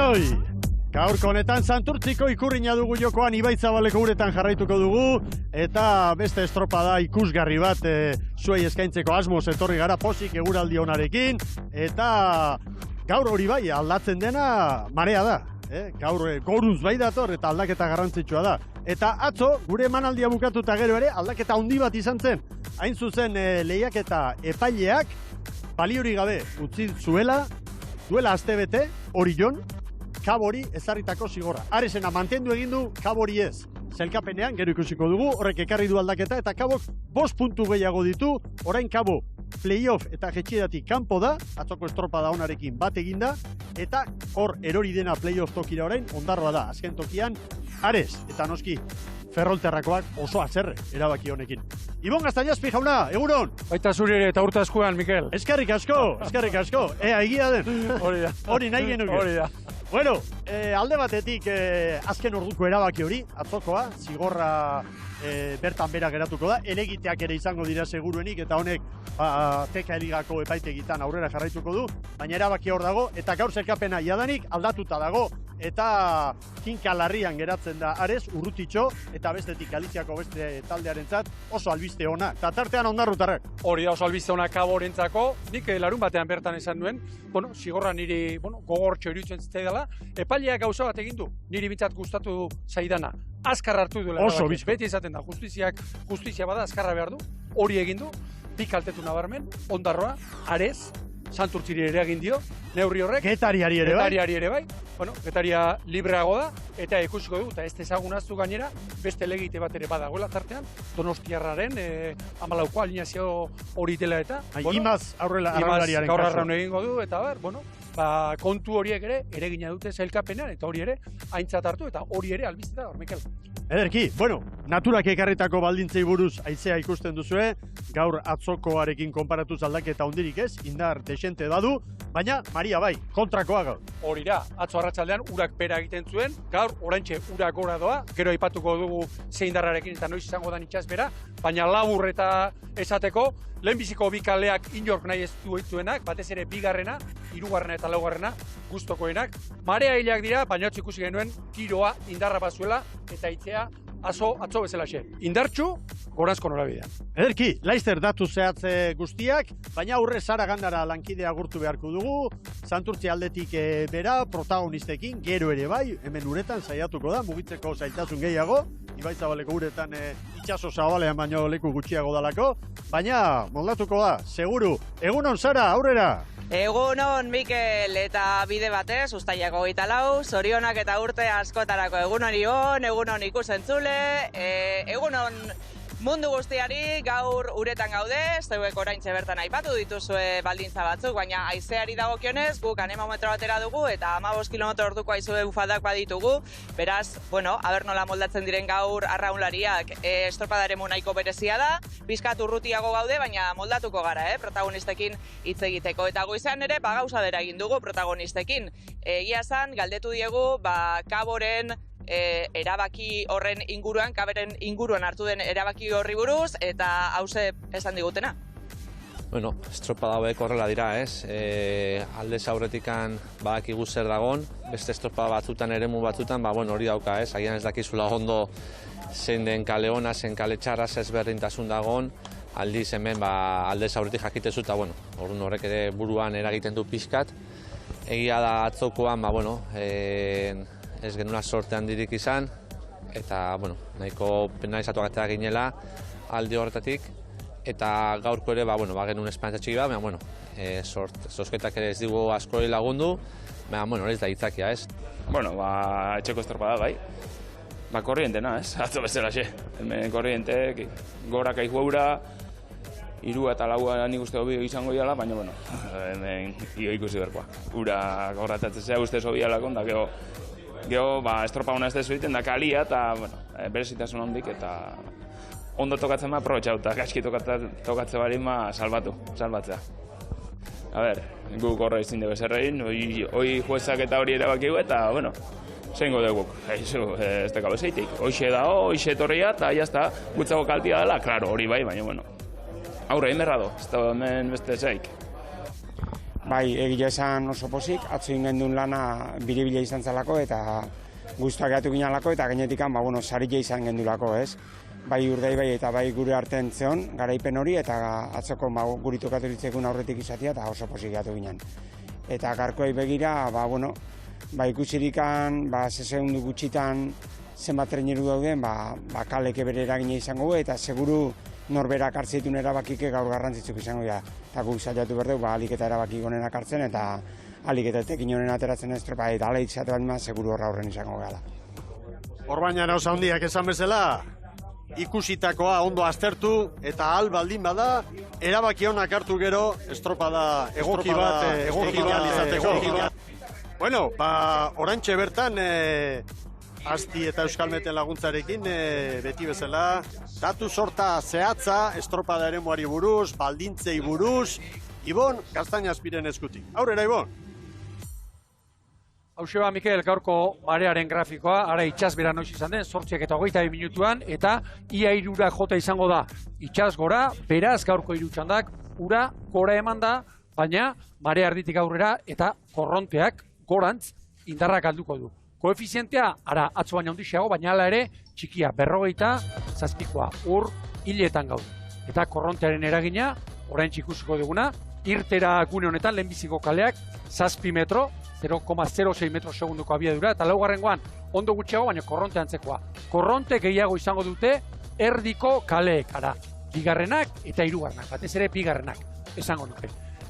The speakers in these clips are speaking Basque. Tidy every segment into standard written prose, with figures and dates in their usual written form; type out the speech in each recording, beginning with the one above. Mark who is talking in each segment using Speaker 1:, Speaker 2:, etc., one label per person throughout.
Speaker 1: guztioi! Gaurko honetan Santurtziko ikurrina dugu jokoan Ibaitzabaleko uretan jarraituko dugu eta beste estropada ikusgarri bat zuei eskaintzeko asmoz etorri gara pozik eguraldi onarekin eta gaur hori bai aldatzen dena marea da. Gaur goruz bai dator eta aldaketa garrantzitsua da. Eta atzo gure emanaldia bukatuta gero ere aldaketa handi bat izan zen. Hain zuzen lehiaketa epaileak baliorik gabe utzi zuela, duela astebete, Orion, Kabori ezarritako zigorra. Aresena mantendu egin du, Kabori ez. Zelkapenean, gero ikusiko dugu, horrek ekarri du aldaketa, eta Kabok 5 puntu gehiago ditu, orain Kabo playoff eta jetxidatik kanpo da, atzoko estropada onarekin bat eginda, eta hor erori dena playoff tokira orain, ondarroa da, azken tokian, Ares, eta noski, Ferrolterrakoak oso azerre erabaki honekin. Ibon Gaztañazpi jauna, egunon!
Speaker 2: Baita zuri ere eta urte askuan, Mikel.
Speaker 1: Eskerrik asko, eskerrik asko. Egia den.
Speaker 2: Hori da.
Speaker 1: Hori nahi genuke.
Speaker 2: Hori da.
Speaker 1: Bueno, alde batetik azken orduko erabaki hori, atzokoa, zigorra bertan bera geratuko da, elegiteak ere izango dira seguruenik, eta honek teka eligako epaitegitan aurrera jarraituko du, baina erabaki hor dago, eta gaur zerkapena jadanik aldatuta dago, eta kinka larrian geratzen da Ares, urrutitxo, eta bestetik Galiziako beste taldearentzat oso albiste ona, eta tartean ondarrutarrak. Hori
Speaker 2: da oso albiste ona Kaborentzako, nik larun batean bertan esan duen, zigorra niri gogortxo iruditzen zitzaidala, epaileak gauza bat egin du, niri bintzat gustatu zaidana, azkar hartu duela.
Speaker 1: Oso bizko.
Speaker 2: Beti izaten da, justizia bada, azkarra behar du, hori egin du, bi kaltetu nabarmen, ondarroa, Ares, Santurtziri ere egin dio, neurri horrek.
Speaker 1: Getariari ere bai.
Speaker 2: Getariari ere bai. Getaria libreago da, eta ikusiko du, eta ez ezagunaztu gainera, beste legite bat ere badagoela tartean, Donostiarraren, 14ko alineazio hori dela eta.
Speaker 1: Imaz aurrela arraunlariaren kasu.
Speaker 2: Gaur arraun egingo du, eta kontu horiek ere gina dute zailkapenean, eta hori ere aintzat hartu, eta hori ere albiste da, Mikel.
Speaker 1: Ederki, naturak ekarritako baldintzei buruz haizea ikusten duzue, gaur atzokoarekin konparatuz aldaketa hondirik ez, indar desente dadu, baina Maria bai, kontrakoa gaur.
Speaker 2: Hori da, atzo arratsaldean urak bera egiten zuen, gaur oraintxe urak gora doa, gero aipatuko dugu zein darrarekin eta noiz izango da itxas bera, baina labur eta esateko, lehenbiziko bi kaleak inork nahi ez duenak, batez ere bigarrena, hirugarrena eta laugarrena, gustokoenak. Marea hilak dira, baina atzo ikusi genuen kiroa indarra bazuela eta itzea atzo bezalaxe. Indartxu, gorazko norabidean.
Speaker 1: Ederki, Laister datu zehatze guztiak, baina aurre Sara Gandara lankidea agurtu beharko dugu, Santurtzi aldetik bera, protagonistekin, gero ere bai, hemen uretan saiatuko da, mugitzeko zailtasun gehiago, Ibaitzabaleko uretan itxaso zabalean baino leku gutxiago dalako, baina moldatuko da, seguru. Egunon, Sara, aurrera!
Speaker 3: Egunon, Mikel, eta bide batez, ustailako 24, zorionak eta urte askotarako egunon Ibon, egunon ikusentzule, egunon mundu guztiari, gaur uretan gaude, zeuek oraintxe bertan aipatu dituzue baldintza batzuk, baina haizeari dagokionez, guk anemometro batera dugu eta 15 kilometro orduko haizue bufadak baditugu, beraz, aber nola moldatzen diren gaur arraunlariak, estropadaren nahiko berezia da, pizkat urrutiago gaude, baina moldatuko gara, protagonistekin hitz egiteko, eta goizean ere, gauza bera egin dugu protagonistekin. Egia esan, galdetu diegu, Kaboren erabaki horren inguruan, Kaberen inguruan hartu den erabaki horri buruz, eta hauze esan digutena.
Speaker 4: Estropada hauek horrela dira, ez? Aldez aurretikan badakigu zer dagon, beste estropada batzutan, eremu batzutan, hori dauka, ez? Agian ez dakizula ondo zein den kale ona, zein kale txarra, ezberdintasun dagon, aldiz hemen aldez aurretik jakitezu, eta orduan horrek ere buruan eragiten du pixkat. Egia da atzokoan, ez genuna sorte handirik izan, eta, nahiko penalizatuak eta ginela alde horretatik, eta gaurko ere, genuen esperantza txiki bat, baina, zozketak ere ez digu asko lagundu, baina, hori ez da hitzakia, ez?
Speaker 5: Etxeko estropada, bai. Korrientena, ez? Atzo bezalaxe. Hemen korriente, gora kaihu eura, 3 eta 4 nik uste hobi izango diala, baina, hemen ikusi berkoa. Ura gorratatzen zea uste zobialako, da geho, estropa hona ez dezu egiten, da kalia, eta, berezitasun hondik, eta ondo tokatzen aprobetxau, eta gaizki tokatzen bari salbatzea. Guk horra izin dugu zerrein, hoi juezak eta hori erabakigu, eta, zeingo duguk, ez da gabe zeitik. Hoixe dao, hoixe etorria, eta jazta, gutzago kaltia dela, klaro, hori bai, baina, aurre, inberra do, ez da hemen beste zeik.
Speaker 6: Bai, egia esan oso pozik, atzo ingendun lana biribila izan zalako eta guztuak gatu ginalako eta genetikan, sarila izan gendulako, ez? Bai urdei bai eta bai gure artean zeon, garaipen hori eta atzoko guri tokatu ditzekun aurretik izatea eta oso pozik gatu ginen. Eta garkoei begira, ikusirikan, segundu gutxitan zenbat traineru dauden, kaleke bere eragina izango du eta seguru norberak hartzeitun erabakike gaur garrantzitsuk izango dira. Eta guk saiatu behar dugu, alik eta erabaki gonenak hartzen eta alik eta etekin honen ateratzen estropa eta ala izate bat seguru horren izango gara.
Speaker 1: Orbañara oso handiak esan bezala, ikusitakoa ondo aztertu eta ahal baldin bada, erabaki honak hartu gero estropada egoki bat izateko. Bueno, orantxe bertan, Asti eta Euskalmeten laguntzarekin, beti bezala, datu sorta zehatza, estropada eremuari buruz, baldintzei buruz, Ibon Gaztañazpiren eskutik. Aurrera, Ibon!
Speaker 2: Hauxe Mikel, gaurko marearen grafikoa, ara itxasbera noiz izan den, 8:22 minutuan, eta ia irura jota izango da. Itxas gora, beraz gaurko irutxandak, ura gora eman da, baina marea erditik aurrera eta korronteak gorantz indarrak alduko du. Koefizientea, ara atzo baina ondixeago, baina hala ere txikia 47koa, hiletan gaude. Eta korrontearen eragina, orain ikusiko duguna, irtera gune honetan lehenbiziko kaleak 7 metro, 0,06 metro segunduko abiadura, eta laugarrengoan ondo gutxiago, baina korronte antzekoa. Korronte gehiago izango dute erdiko kaleek, ara, bigarrenak eta hirugarrenak, batez ere bigarrenak, esango nuke.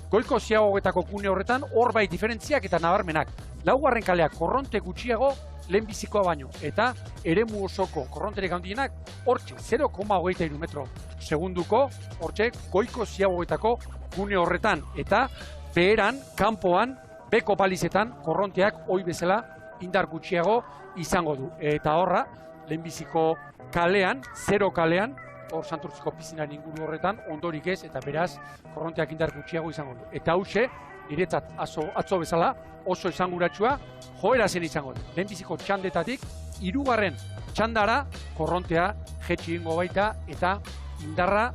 Speaker 2: Goiko ziagoetako gune horretan hor bai diferentziak eta nabarmenak. Laugarren kaleak korronte gutxiago lehenbizikoa baino, eta eremu osoko korronterik handienak hortxe 0,23 metro segunduko, hortxe goiko ziagoetako gune horretan, eta beheran, kanpoan, beko balizetan korronteak hoi bezala indar gutxiago izango du. Eta horra, lehenbiziko kalean, 0 kalean, hor Santurtziko pizinaren inguru horretan, ondorik ez, eta beraz, korronteak indar gutxiago izango du. Eta hause, niretzat atzo bezala, oso esanguratsua, joera zen izango du. Lehenbiziko txandetatik, 3. txandara, korrontea jetxi ingo baita, eta indarra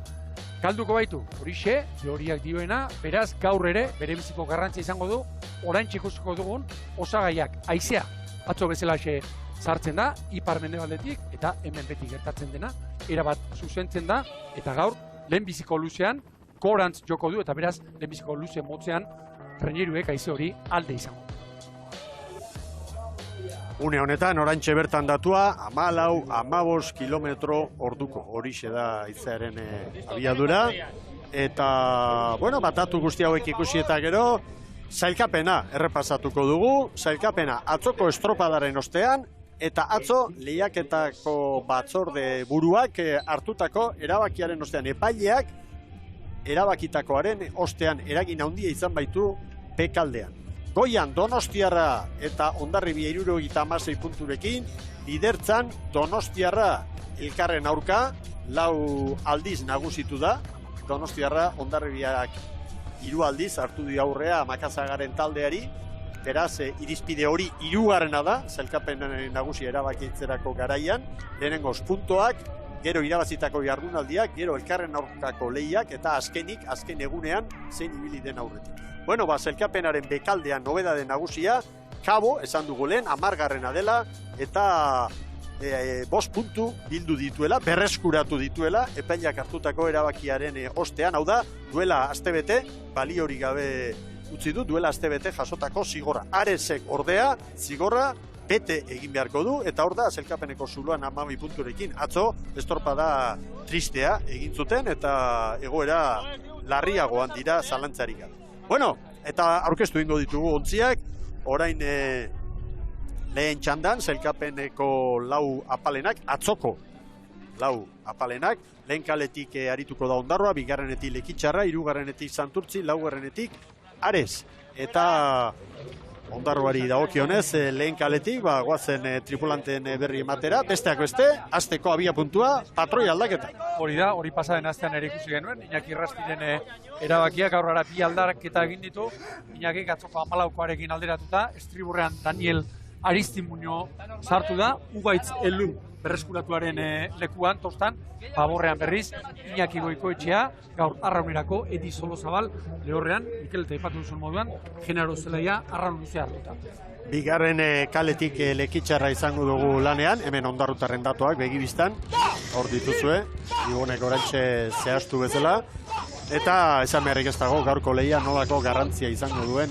Speaker 2: galduko baitu. Horixe, teoriak dioena, beraz, gaur ere, bere biziko garrantzia izango du, orain txikusiko dugun, osagaiak, haizea, atzo bezalaxe sartzen da, ipar-mendebaldetik, eta hemen beti gertatzen dena, erabat zuzentzen da, eta gaur, lehenbiziko luzean, gorantz joko du, eta beraz, lehenbiziko luze motzean, traineruek haize hori alde izango.
Speaker 1: Une honetan, oraintxe bertan datua, 14-15 kilometro orduko, horixe da haizearen abiadura, eta, datu guzti hauek ikusi eta gero, sailkapena errepasatuko dugu, sailkapena atzoko estropadaren ostean, eta atzo lehiaketako batzorde buruak hartutako erabakiaren ostean, epaileak erabakitakoaren ostean eragin handia izan baitu bekaldean. Goian Donostiarra eta Hondarribia 76 punturekin, lidertzan Donostiarra elkarren aurka, 4 aldiz nagusitu da, Donostiarra Hondarribiak 3 aldiz hartu di aurrea Makazagaren taldeari, beraz, irizpide hori 3. da, sailkapenaren nagusi erabakitzerako garaian, lehenengoz puntoak, gero irabazitako jardunaldiak, gero elkarren aurkako lehiak, eta azken egunean, zein ibili den aurretik. Sailkapenaren bekaldean nobedade nagusia, Kabo, esan dugu lehen, 10. dela, eta 5 puntu bildu dituela, berreskuratu dituela, epaileak hartutako erabakiaren ostean, hau da, duela astebete, baliorik gabe utzi du, duela astebete jasotako zigorra. Aresek ordea, zigorra, bete egin beharko du, eta hor da, sailkapeneko zuloan 12 punturekin. Atzo, estorpada tristea egin zuten, eta egoera larriagoan dira zalantzarik gabe. Eta aurkeztu ingo ditugu ontziak, orain lehen txandan, sailkapeneko 4 apalenak, atzoko 4 apalenak, lehen kaletik arituko da Ondarroa, 2. Lekitxarra, 3. Santurtzi, 4. Ares, eta Ondarroari dagokionez, lehen kaletik, goazen tripulanten berri ematera, besteak beste, azteko abia puntua, patroi aldaketa.
Speaker 2: Hori da, hori pasaden astean ere ikusi genuen, Iñaki Rastiren erabakiak aurrera 2 aldaraketa egin ditu, Iñakik atzoko 14koarekin alderatuta, estriburrean Daniel Aristin Muño sartu da, Ugaitz Elun berreskuratuaren lekuan, tostan, Paborrean berriz, Iñaki Goikoetxea, gaur Arraunerako, Edi Solozabal, lehorrean, Mikel eta ipatu duzun moduan, Genaro Zelaia Arraun luzea hartuta.
Speaker 1: Bigarren kaletik Lekitxarra izango dugu lanean, hemen Ondarrutarren datuak begibistan, hor dituzue, Ibonek orantxe zehaztu bezala, eta esan beharrik ez dago gaurko lehia nolako garrantzia izango duen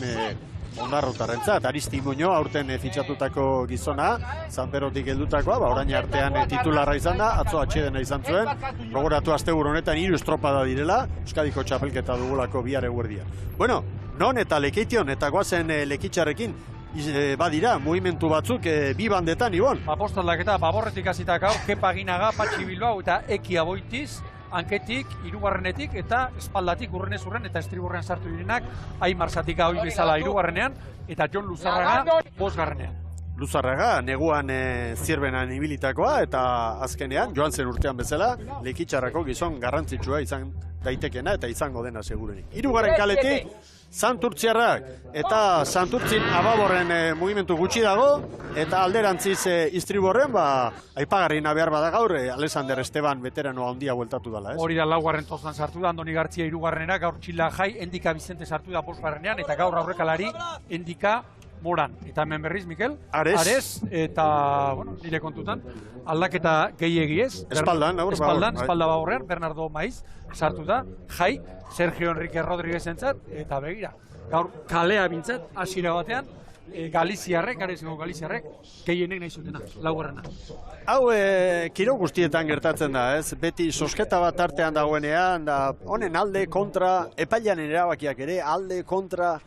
Speaker 1: Ondarrutarrentzat. Aristi Muño aurten fitxatutako gizona, Zanperotik heldutakoa, orain artean titularra izan da, atzo atxedena izan zuen, gogoratu asteburu honetan 3 estropada direla, Euskadiko txapelketa dugulako bihar eguerdia. Bueno, non eta Lekeition eta goazen Lekitxarrekin, badira, mugimendu batzuk bi bandetan, Ibon.
Speaker 2: Apostolak eta Baborretik hasita gaur, Kepa Ginaga, Patxi Bilbao eta Eki Aboitiz, hanketik, hirugarrenetik eta espaldatik urrenez urren eta estriborrean sartu direnak, Aimar Zatika hoi bezala hirugarrenean eta Jon Luzarraga bosgarrenean. Luzarraga,
Speaker 1: neguan zirbenan ibilitakoa eta azkenean, joan zen urtean bezala, Lekitxarrako gizon garrantzitsua izan daitekena eta izango dena segurenik. Hirugarren kaletik, Santurtziarrak eta Santurtzin Ababorren mugimendu gutxi dago eta alderantziz Istriborren aipagarriena behar bada gaur Alexander Esteban veteranoa handia bueltatu dela, ez?
Speaker 2: Hori da laugarren tostan sartu da, Andoni Gartzia hirugarrenera, gaur Txila Jai, Endika Vicente sartu da bosgarrenean eta gaur aurrekalari Endika Moran. Eta hemen berriz, Mikel? Ares, eta, bueno, nire kontutan, aldaketa gehiegi ez.
Speaker 1: Espaldan,
Speaker 2: espalda Baborrean, Bernardo Maiz sartu da, Jai, Sergio Enrique Rodríguez entzat, eta begira. Gaur, kalea bintzat, hasiera batean, Galiziarrek, Aresko Galiziarrek, gehienek nahi zutena, laugarrena.
Speaker 1: Hau, kiro guztietan gertatzen da, ez? Beti sosketa bat artean dagoenean, da honen alde, kontra, epailan erabakiak ere, alde, kontra,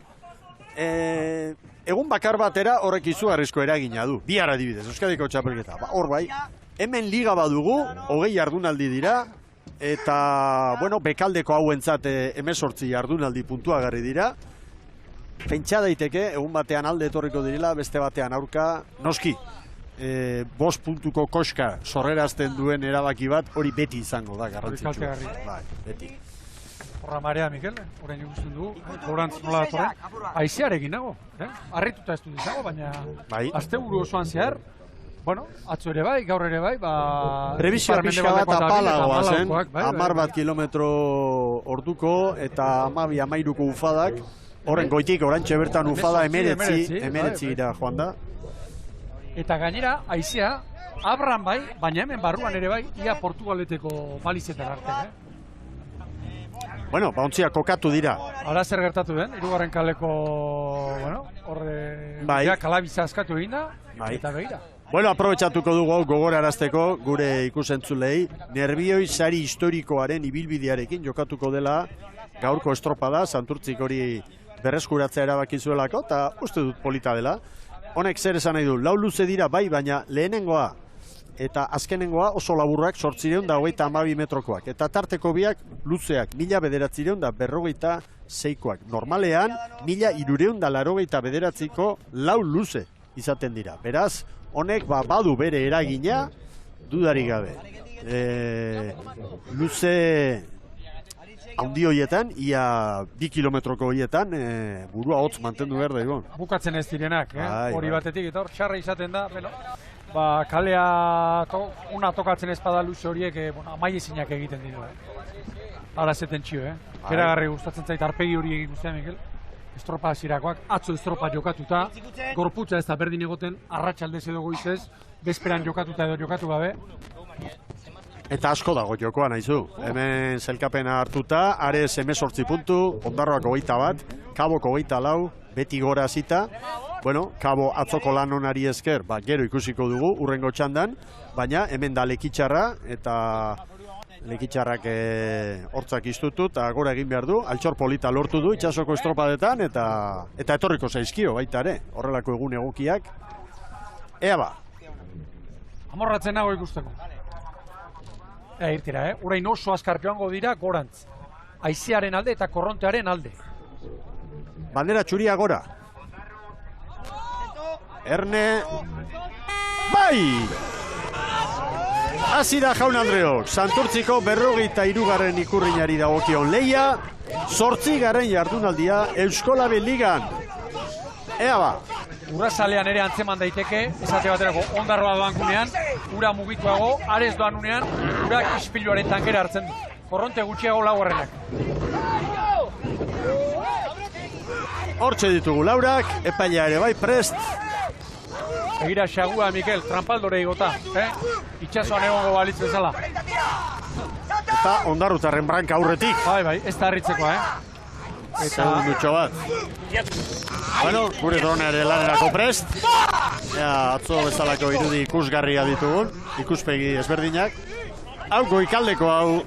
Speaker 1: egun bakar batera horrek izugarrizko eragina du. Bihar adibidez, Euskadiko txapelketa. Hor bai, hemen liga badugu, 20 jardunaldi dira, eta, bueno, bekaldeko hauentzat 18 jardunaldi puntuagarri dira. Pentsa daiteke, egun batean alde etorriko direla, beste batean aurka, noski. 5 puntuko koska sorrerazten duen erabaki bat, hori beti izango da, garrantzitsua. Bai, beti.
Speaker 2: Horra marea, Mikel, orain ikusten dugu, gorantz nola datorren, aizearekin nago, harrituta ez du dizago, baina asteburu osoan zehar, bueno, atzo ere bai, gaur ere bai,
Speaker 1: Prebizioa pixka bat apalagoa zen, 10 kilometro orduko eta 12-13ko ufadak, horren goitik, orantxe bertan ufada emeretzi ira joan da.
Speaker 2: Eta gainera, aizea, abran bai, baina hemen barruan ere bai, ia Portugaleteko balizetan arte,
Speaker 1: Bueno, ontziak kokatu dira.
Speaker 2: Hala zer gertatu den, hirugarren kaleko, bueno, horre, kalabiza askatu egin da, eta begira.
Speaker 1: Bueno, aprobetxatuko dugu gogorarazteko gure ikusentzulei, nerbioi sari historikoaren ibilbidearekin jokatuko dela gaurko estropada, Santurtzik hori berreskuratzea erabaki zuelako, eta uste dut polita dela. Honek zer esan nahi du, lau luze dira bai, baina lehenengoa eta azkenengoa oso laburrak 852 metrokoak. Eta tarteko biak luzeak 1956koak. Normalean 1389ko lau luze izaten dira. Beraz, honek badu bere eragina dudarik gabe. Luze haundi horietan, ia 2 kilometroko horietan, burua hotz mantendu behar da, Ibon.
Speaker 2: Bukatzen ez direnak, hori batetik, eta hor txarra izaten da, kalea una tokatzen ezpada luze horiek amaiezinak egiten dira. Ara zeten txio, Keragarri gustatzen zait arpegi hori egin guztia, Mikel. Estropa hasirakoak, atzo estropa jokatuta, gorputza ez da berdin egoten, arratsaldez edo goizez, bezperan jokatuta edo jokatu gabe.
Speaker 1: Eta asko dago jokoa nahizu. Hemen zelkapena hartuta, Ares 18 puntu, Ondarroak 21, Kaboko 24, beti gora zita. Bueno, Kabo atzoko lan onari esker, gero ikusiko dugu, urrengo txandan, baina hemen da Lekitxarra, eta Lekitxarrak hortzak iztutu, eta gora egin behar du, altxor polita lortu du, itxasoko estropadetan, eta etorriko zaizkio baita ere, horrelako egun egokiak. Ea ba.
Speaker 2: Amorratzen nago ikusteko. Irtira, Urain oso azkar joango dira gorantz. Aizearen alde eta korrontearen alde.
Speaker 1: Bandera txuria gora. Erne. Bai! Hasi da Jaun Andreok. Santurtziko 43. ikurrinari dagokion lehia. 8. jardunaldia Euskolabel Ligan. Ea ba.
Speaker 2: Urrazalean ere antzeman daiteke, esate baterako ondarroa doan kunean, ura mugituago, Ares doan unean, urak ispiluaren tankera hartzen du. Korronte gutxiago laugarrenak.
Speaker 1: Hortxe ditugu laurak, epailea ere bai prest.
Speaker 2: Egira xagua, Mikel, trampaldore igota, itxasoan egongo balitz bezala.
Speaker 1: Eta ondarrutarren branka aurretik.
Speaker 2: Bai, ez da harritzekoa,
Speaker 1: Segundutxo bat. Bueno, gure droneare lanerako prest. Atzo bezalako irudi ikusgarria ditugun, ikuspegi ezberdinak. Hau goikaldeko hau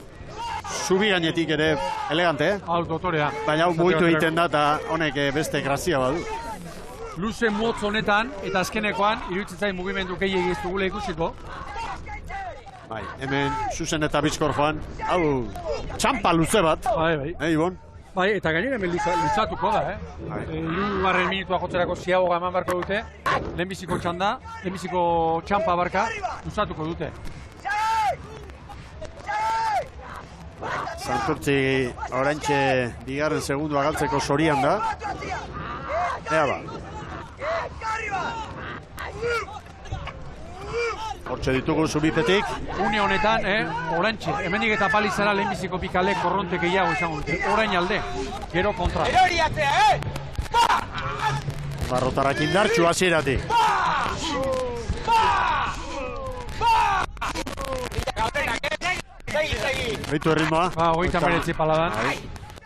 Speaker 1: zubi gainetik ere elegante,
Speaker 2: Hau dotorea.
Speaker 1: Baina hau mugitu egiten da eta honek beste grazia badu.
Speaker 2: Luze motz honetan eta azkenekoan iruditzen zain mugimendu gehiegi ez dugula ikusiko.
Speaker 1: Bai, hemen zuzen eta bizkor joan, hau txampa luze bat.
Speaker 2: Bai.
Speaker 1: Ibon?
Speaker 2: Bai, eta gainera hemen lutzatuko da, Hirugarren minutua jotzerako ziaboga eman barko dute, lehenbiziko txanda, lehenbiziko txampa barka, lutzatuko dute.
Speaker 1: Santurtzi oraintxe bigarren segundua galtzeko zorian da. Ea ba. Hortxe ditugu zubipetik.
Speaker 2: Une honetan, oraintxe, hemendik eta palizara lehenbiziko pikale korronte gehiago izango dute. Orain alde, gero kontra.
Speaker 1: Barrotarrak indartxu hasieratik. Beitu erritmoa.
Speaker 2: Hogeita meretzi paladan.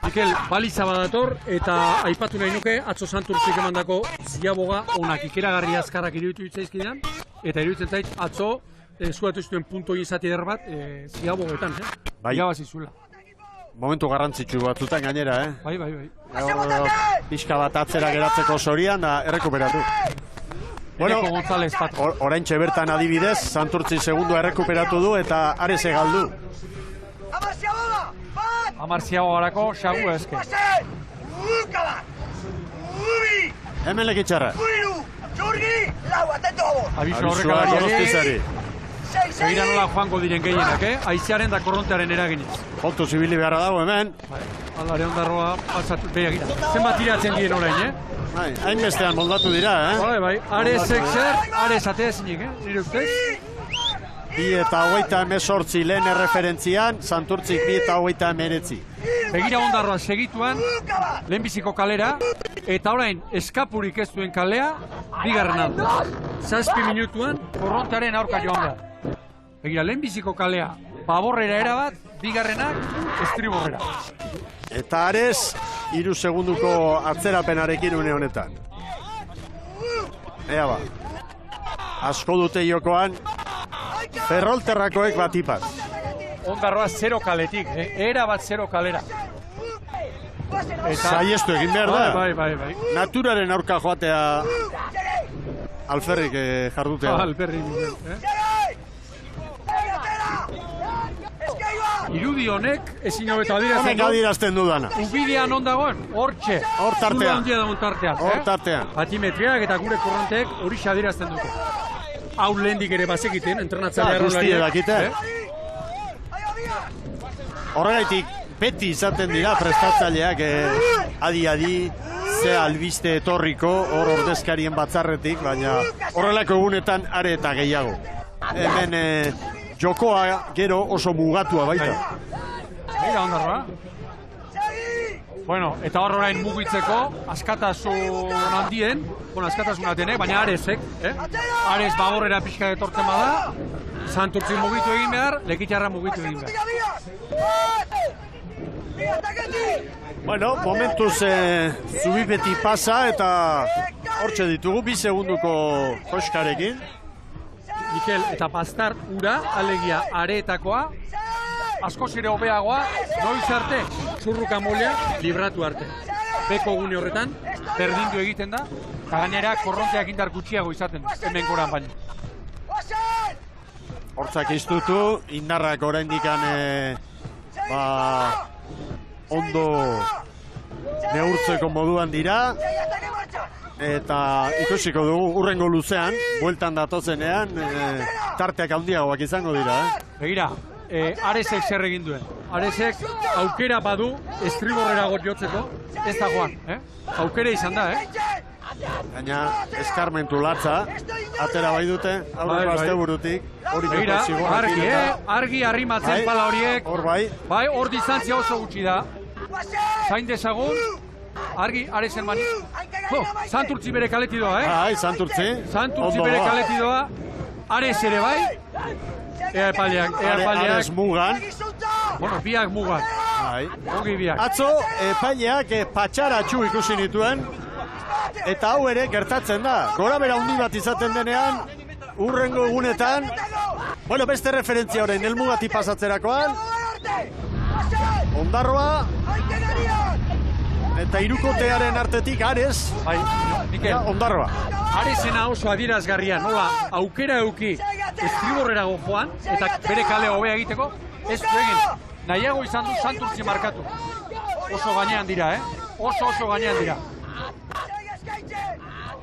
Speaker 2: Mikel, baliza badator eta aipatu nahi nuke atzo Santurtzik emandako ziaboga onak ikeragarri azkarrak iruditu itzaizkidean eta iruditzen zait atzo zuatu zituen punto izati eder bat ziabogetan,
Speaker 1: Bai.
Speaker 2: Irabazi zuela.
Speaker 1: Momentu garrantzitsu batzutan gainera,
Speaker 2: Bai.
Speaker 1: Pixka bat atzera geratzeko zorian da errekuperatu.
Speaker 2: Eneko González bat.
Speaker 1: Oraintxe bertan adibidez, Santurtzi segundua errekuperatu du eta Arese galdu.
Speaker 2: Amarziago garako, xagua eske.
Speaker 1: Hemen lekitxarra.
Speaker 2: Abiso
Speaker 1: Abisua Gorostizari.
Speaker 2: Segira nola joango diren gehienak, Aizearen da korrontearen eraginez.
Speaker 1: Joltu zibili beharra dago hemen.
Speaker 2: Aldare ondarroa altzatu behagira. Zenbat tiratzen diren orain,
Speaker 1: Hainbestean moldatu dira,
Speaker 2: Bai. Aresek zer, Ares atea ezinik, nire ustez.
Speaker 1: 2:28 lehen erreferentzian, Santurtzik 2:29.
Speaker 2: Begira ondarroa segituan, lehenbiziko kalera, eta orain eskapurik ez duen kalea, bigarrena du. 7 minutuan, korrontearen aurka joan da. Begira, lehenbiziko kalea, baborrera erabat, bigarrenak, estriborrera.
Speaker 1: Eta Ares, 3 segunduko atzerapenarekin une honetan. Ea ba. Asko dute jokoan, Ferrolterrakoek batipat.
Speaker 2: Ondarroa 0 kaletik, era bat 0 kalera.
Speaker 1: Saiestu egin behar da.
Speaker 2: Bai.
Speaker 1: Naturaren aurka joatea alferrik jardutea.
Speaker 2: Alferrik, Irudi honek ezin hobeto
Speaker 1: adierazten dudana.
Speaker 2: Ubidean ondagoen, hortxe.
Speaker 1: Hor tartean.
Speaker 2: Hor tartean. Batimetriak eta gure korronteek hori adierazten dute. Hau lehendik ere bazekiten, entrenatzailea
Speaker 1: guztie dakite. Horregaitik beti izaten dira prestatzaileak adi-adi ze albiste etorriko hor ordezkarien batzarretik, baina horrelako egunetan are eta gehiago. Hemen jokoa gero oso mugatua baita.
Speaker 2: Mira ondarroa. Bueno, eta hor orain mugitzeko askatasun handien, askatasun atenek, baina Aresek, Ares baborrera pixka etortzen bada, Santurtzi mugitu egin behar, Lekitxarra mugitu egin behar.
Speaker 1: Bueno, momentuz zubipeti pasa eta hortxe ditugu 2 segunduko koskarekin.
Speaker 2: Mikel, eta pastar ura, alegia areetakoa, asko zire hobeagoa, noiz arte, zurruka molea, libratu arte. Beko gune horretan, berdindu egiten da, eta gainera korronteak indar gutxiago izaten, hemen goran baino.
Speaker 1: Hortzak iztutu, indarrak oraindikan ondo neurtzeko moduan dira, eta ikusiko dugu urrengo luzean, bueltan datozenean, tarteak handiagoak izango dira.
Speaker 2: Begira, Aresek zer egin duen. Aresek aukera badu estriborrera jotzeko, ez da joan. Aukera izan da,
Speaker 1: Gaina, eskarmentu latza, atera bai dute, aurreko asteburutik.
Speaker 2: Begira, argi arrimatzen pala horiek.
Speaker 1: Hor bai.
Speaker 2: Bai, hor distantzia oso gutxi da. Zain dezagun, argi, arezen mani. Santurtzi bere kaleti doa,
Speaker 1: Bai, Santurtzi.
Speaker 2: Santurtzi bere kaleti doa. Arez ere bai. Ea epaileak.
Speaker 1: Arez mugan.
Speaker 2: Bueno, biak mugan.
Speaker 1: Bai.
Speaker 2: Ongi biak.
Speaker 1: Atzo, epaileak patxaratxu ikusi nituen. Eta hau ere gertatzen da. Gora bera handi bat izaten denean, urrengo egunetan, bueno, beste referentzia orain, helmugati pasatzerakoan. Ondarroa. Eta hirukotearen artetik Arez.
Speaker 2: Bai, Mikel.
Speaker 1: Ondarroa.
Speaker 2: Arezena oso adierazgarria, nola aukera euki estriborrera joan, eta bere kale hobea egiteko, ez du egin. Nahiago izan du Santurtzi markatu. Oso gainean dira, Oso gainean dira.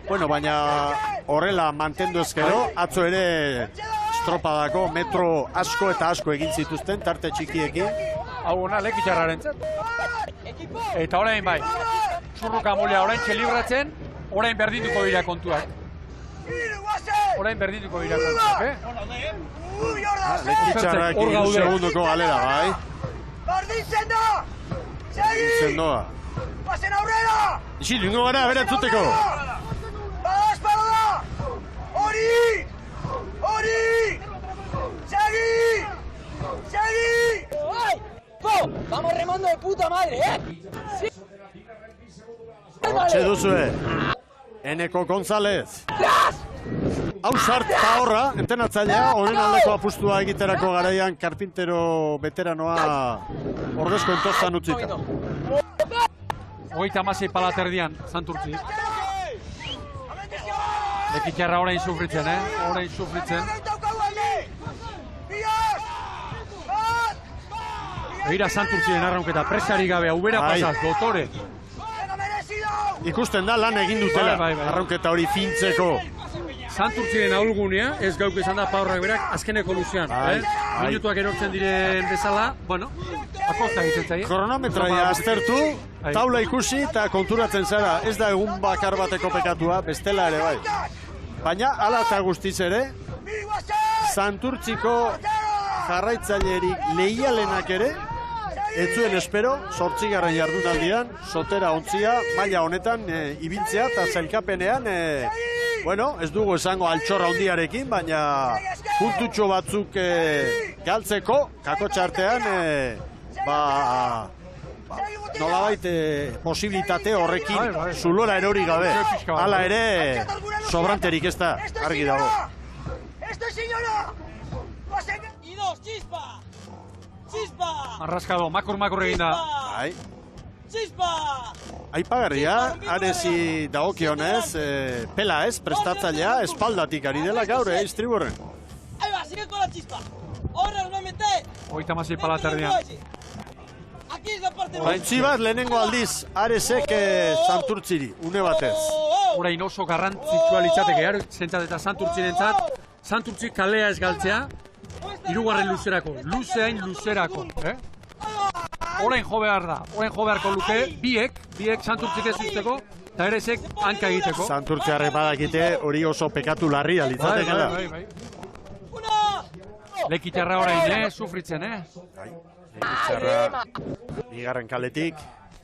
Speaker 1: Bueno, baina horrela mantendu ezkero, atzo ere estropadako metro asko eta asko egin zituzten, tarte txikiekin.
Speaker 2: Hau ona Lekitxarraren zet. Eta orain bai, Zurruka molea orain txelibratzen, orain berdituko dira kontuak. Orain berdituko dira kontuak,
Speaker 1: Lekitxarrak iru segundoko galera, bai.
Speaker 7: Bardintzen da!
Speaker 1: Bardintzen doa.
Speaker 7: Pasen aurrera!
Speaker 1: Ixi, lingo gara, berantzuteko.
Speaker 7: Badasparo da! Hori! Hori! Segi! Segi! Vamos remando de puta madre,
Speaker 1: Hortxe duzue. Eneko González. Hau sarta horra, entenatzailea, honen aldeko apustua egiterako garaian karpintero veteranoa ordezko entostan utzita.
Speaker 2: 36 palaterdian, Santurtzi. Lekitxarra orain sufritzen, Orain sufritzen. Begira Santurtziren arraunketa, presari gabe, ubera pasaz, dotore.
Speaker 1: Ikusten da lan egin dutela, arraunketa hori fintzeko.
Speaker 2: Santurtziren ahulgunea, ez gauk izan da paurrak berak, azkeneko luzean. Minutuak erortzen diren bezala, bueno, akosta egiten zaie.
Speaker 1: Kronometraia aztertu, taula ikusi eta konturatzen zara, ez da egun bakar bateko pekatua, bestela ere bai. Baina, hala eta guztiz ere, Santurtziko jarraitzailerik leialenak ere, ez zuen espero, 8. jardunaldian, sotera ontzia, maila honetan ibiltzea eta zailkapenean, bueno, ez dugu esango altxorra handiarekin, baina puntutxo batzuk galtzeko, kakotxartean, nolabait posibilitate horrekin zulora erori gabe. Hala ere, sobranterik ez da, argi dago.
Speaker 2: Arraskado, makur egin da.
Speaker 1: Bai. Aipagarria, Arezi dagokionez, pela ez, prestatzailea, espaldatik ari dela gaur, Istriborren.
Speaker 2: Hogeita 16 palaterdian.
Speaker 1: Baintzi bat lehenengo aldiz, Arezek Santurtziri, une batez.
Speaker 2: Orain oso garrantzitsua litzateke, zentzat eta Santurtzirentzat, Santurtzi kalea ez galtzea, 3. luzerako, luzeain luzerako. Orain jo behar da, orain jo beharko luke, biek Santurtzik ez usteko, eta Arezek hanka egiteko.
Speaker 1: Santurtziarrek badakite hori oso pekatu larria litzateke da.
Speaker 2: Bai. Lekitxarra orain, sufritzen,
Speaker 1: Lekitxarra, bigarren kaletik.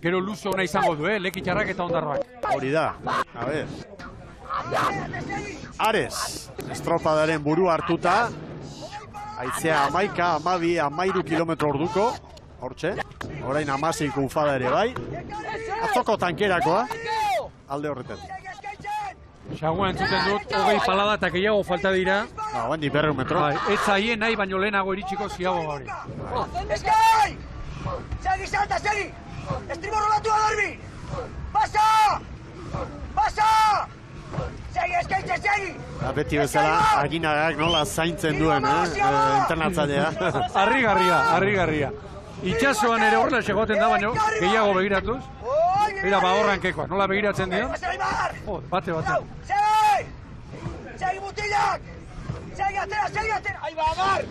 Speaker 2: Gero luze hona izango du, Lekitxarrak eta Ondarroak.
Speaker 1: Hori da, a ber. Arez, estropadaren buru hartuta, haitzea 11, 12, 13 kilometro orduko, hortxe, orain 16 ufada ere bai, atzoko tankerakoa, alde horretatik.
Speaker 2: Xagua entzuten dut, 20 palada eta gehiago falta dira.
Speaker 1: Bandi 200 metro.
Speaker 2: Ez zaien nahi, baino lehenago iritsiko ziago gauri.
Speaker 7: Eskai! Segi, salta, segi! Estriborro batua dormi! Pasa! Pasa! Segi, eskaitxe, segi!
Speaker 1: Beti bezala, aginagak nola zaintzen duen, entrenatzailea.
Speaker 2: Harrigarria. Itxasoan ere horrela segoaten da, baino gehiago begiratuz. Era bahorrankekoa, nola begiratzen dio? Bate.
Speaker 7: Segi! Segi, mutilak! Segi, atera! Aiba, agar!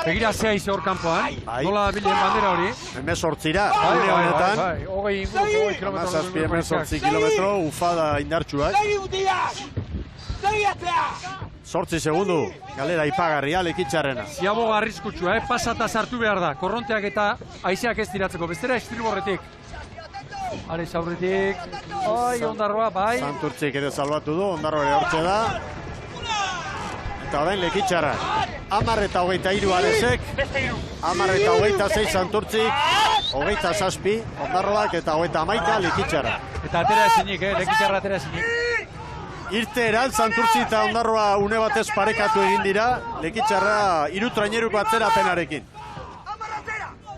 Speaker 2: Begira zea ize hor kanpoan,
Speaker 1: Bai.
Speaker 2: nola bilen bandera hori.
Speaker 1: 18ra, une honetan.
Speaker 2: Hogei inguru, kilometro.
Speaker 1: 17 kilometro, ufada indartsuak. 8 segundu, galera ipagarria lekitxarrena.
Speaker 2: Ziabogo arriskutsua, pasata sartu behar da. Korronteak eta haizeak ez tiratzeko. Bestera estriborretik. Ares aurretik. Oi, Ondarroa, bai.
Speaker 1: Santurtzik ere salbatu du, Ondarroa ere hortxe da. Eta orain lekitxarra. 10 eta 23 Aresek. 10 eta 26 Santurtzik. 27 Ondarroak eta 31 lekitxarra.
Speaker 2: Eta atera ezinik, lekitxarra atera ezinik.
Speaker 1: Irteeran, Santurtzi eta Ondarroa une batez parekatu egin dira, lekitxarra 3 traineruko atzerapenarekin.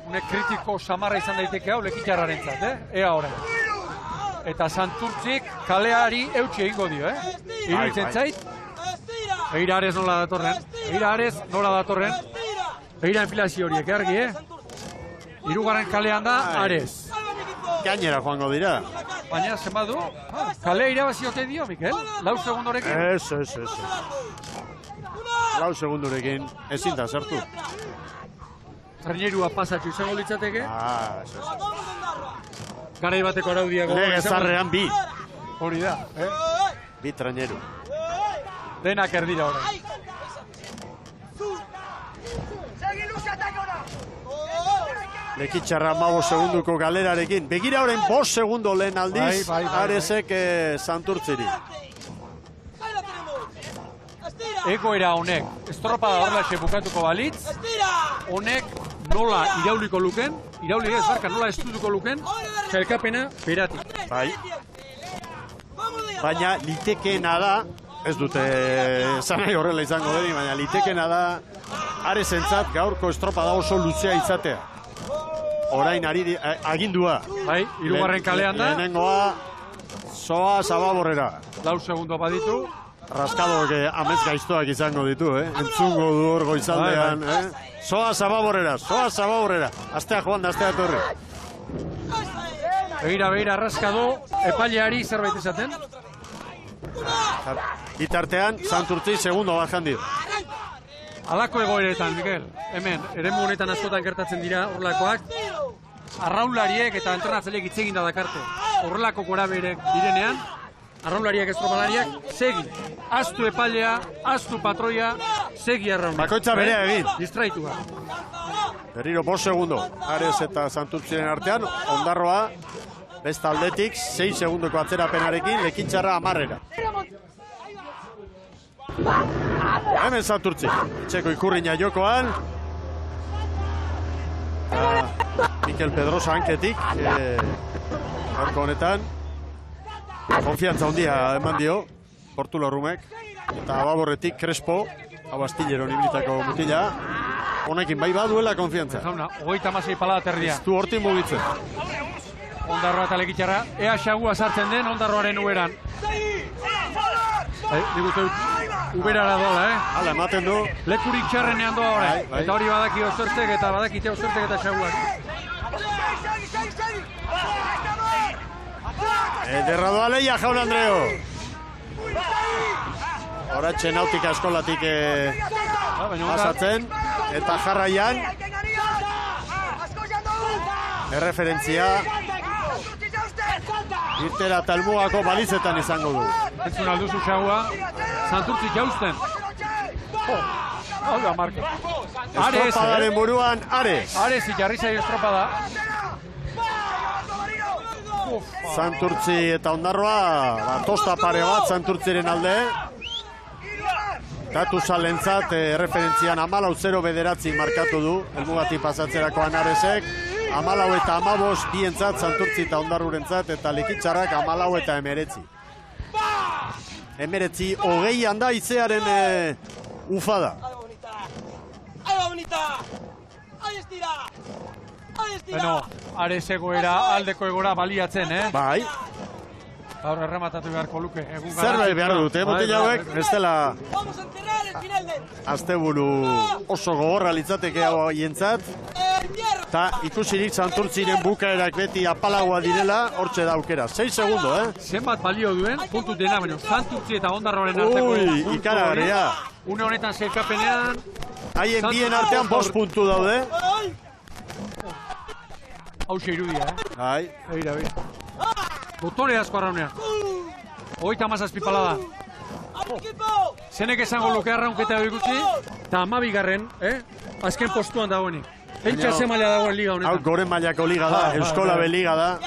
Speaker 2: Une kritiko samarra izan daiteke hau lekitxarrarentzat, ea horren. Eta Santurtzik kaleari eutxi egingo dio, Iruditzen zait. Begira Ares nola datorren. Begira enfilazio horiek, argi, Hirugarren kalean da Ares.
Speaker 1: Gainera joango dira.
Speaker 2: Baina, zenbat du? Kalea irabaziote dio, Mikel? 4 segundorekin?
Speaker 1: Ez. 4 segundurekin ezin da zertu.
Speaker 2: Trainerua pasatxo izango litzateke?
Speaker 1: Ez.
Speaker 2: Garai bateko araudiago.
Speaker 1: Lege zarrean bi.
Speaker 2: Hori da,
Speaker 1: Bi traineru.
Speaker 2: Denak erdira horren.
Speaker 1: Lekitxarra 15 segunduko galerarekin. Begira horren 5 segundo lehen aldiz,
Speaker 2: Bai.
Speaker 1: Aresek Santurtziri.
Speaker 2: Egoera honek, estropada horlaxe bukatuko balitz, honek nola irauliko luken, nola estuduko luken, txailkapena beratik.
Speaker 1: Bai. Baina litekeena da, ez dute zanai horrela izango deni, baina litekeena da Aresentzat gaurko estropada oso luzea izatea. Orain agindua.
Speaker 2: Bai, 3. kalean da.
Speaker 1: Lehenengoa, soa Zababorrera.
Speaker 2: 4 segundo baditu.
Speaker 1: Raskadok amets gaiztoak izango ditu, Entzungo du hor goizaldean, Soa Zababorrera. Astea joan da, astea torri.
Speaker 2: Begira, Raskado, epaileari zerbait esaten.
Speaker 1: Bitartean, Santurtzi segundo bat jandio.
Speaker 2: Alako egoeretan, Mikel, hemen, eremu honetan askotan gertatzen dira horrelakoak, arraulariek eta entrenatzaileek hitz eginda dakarte. Horrelako gorabeherek direnean, arraulariak estropalariak, segi. Aztu epailea, aztu patroia, segi arraulariak.
Speaker 1: Bakoitza berea egin.
Speaker 2: Distraitu da.
Speaker 1: Berriro 5 segundo, Ares eta Santurtziren artean, Ondarroa, besta aldetik, 6 segundoko atzerapenarekin, lekitxarra 10. Hemen Santurtzi, etxeko ikurriña jokoan. Mikel Pedrosa hanketik, gaurko honetan. Konfiantza handia eman dio, Portulorrumek. Eta Baborretik, Crespo, hau astilleron ibilitako mutila. Honekin bai baduela konfiantza.
Speaker 2: Jauna, 36 pala aterdia.
Speaker 1: Ez du hortin mugitzen.
Speaker 2: Ondarroa eta lekitxarra, ea xagua sartzen den Ondarroaren uberan. Nik uste uberara dola,
Speaker 1: Hala, ematen du.
Speaker 2: Lekurik txarrenean doa horrein.
Speaker 1: Bai.
Speaker 2: Eta hori badaki ozertek eta badakite ozertek eta xaguak.
Speaker 1: Ederra doa leia, Jaun Andreo. Horatxe nautika eskolatik pasatzen. Eta jarraian. Erreferentzia. Irtera talmugako balizetan izango du.
Speaker 2: Entzun alduzu xagua. Santurtzik jausten. Hau da, Marko.
Speaker 1: Estropadaren buruan, Ares.
Speaker 2: Ares ikarri zaio estropada.
Speaker 1: Santurtzi eta Ondarroa, tosta pare bat Santurtziren alde. Datu salentzat, referentzian 14-0 markatu du, helmugatik pasatzerakoan Aresek. 14 eta 15 bientzat, Santurtzi eta Ondarrurentzat, eta lekitxarrak 14 eta 19. 19, 20 da izearen ufada.
Speaker 2: Bueno, Ares egoera, aldeko egora baliatzen,
Speaker 1: Bai.
Speaker 2: Gaur errematatu beharko luke.
Speaker 1: Zerbait behar dute, mutila hauek, ez dela asteburu oso gogorra litzateke hau haientzat. Eta ikusirik Santurtziren bukaerak beti apalagoa direla, hortxe da aukera. 6 segundo,
Speaker 2: Zenbat balio duen, puntu dena, baina Santurtzi eta Ondarroaren arteko puntu
Speaker 1: ikaragarria.
Speaker 2: Une honetan zeilkapenean,
Speaker 1: haien bien artean 5 puntu daude.
Speaker 2: Hauxe irudia,
Speaker 1: Bai.
Speaker 2: Begira. Dotore asko arraunean. 37 palada. Zenek esango luke arraunketa ikusi, eta 12garren, azken postuan dagoenik. Pentsa ze maila dagoen liga honetan.
Speaker 1: Hau goren mailako liga da, Euskolabel liga da.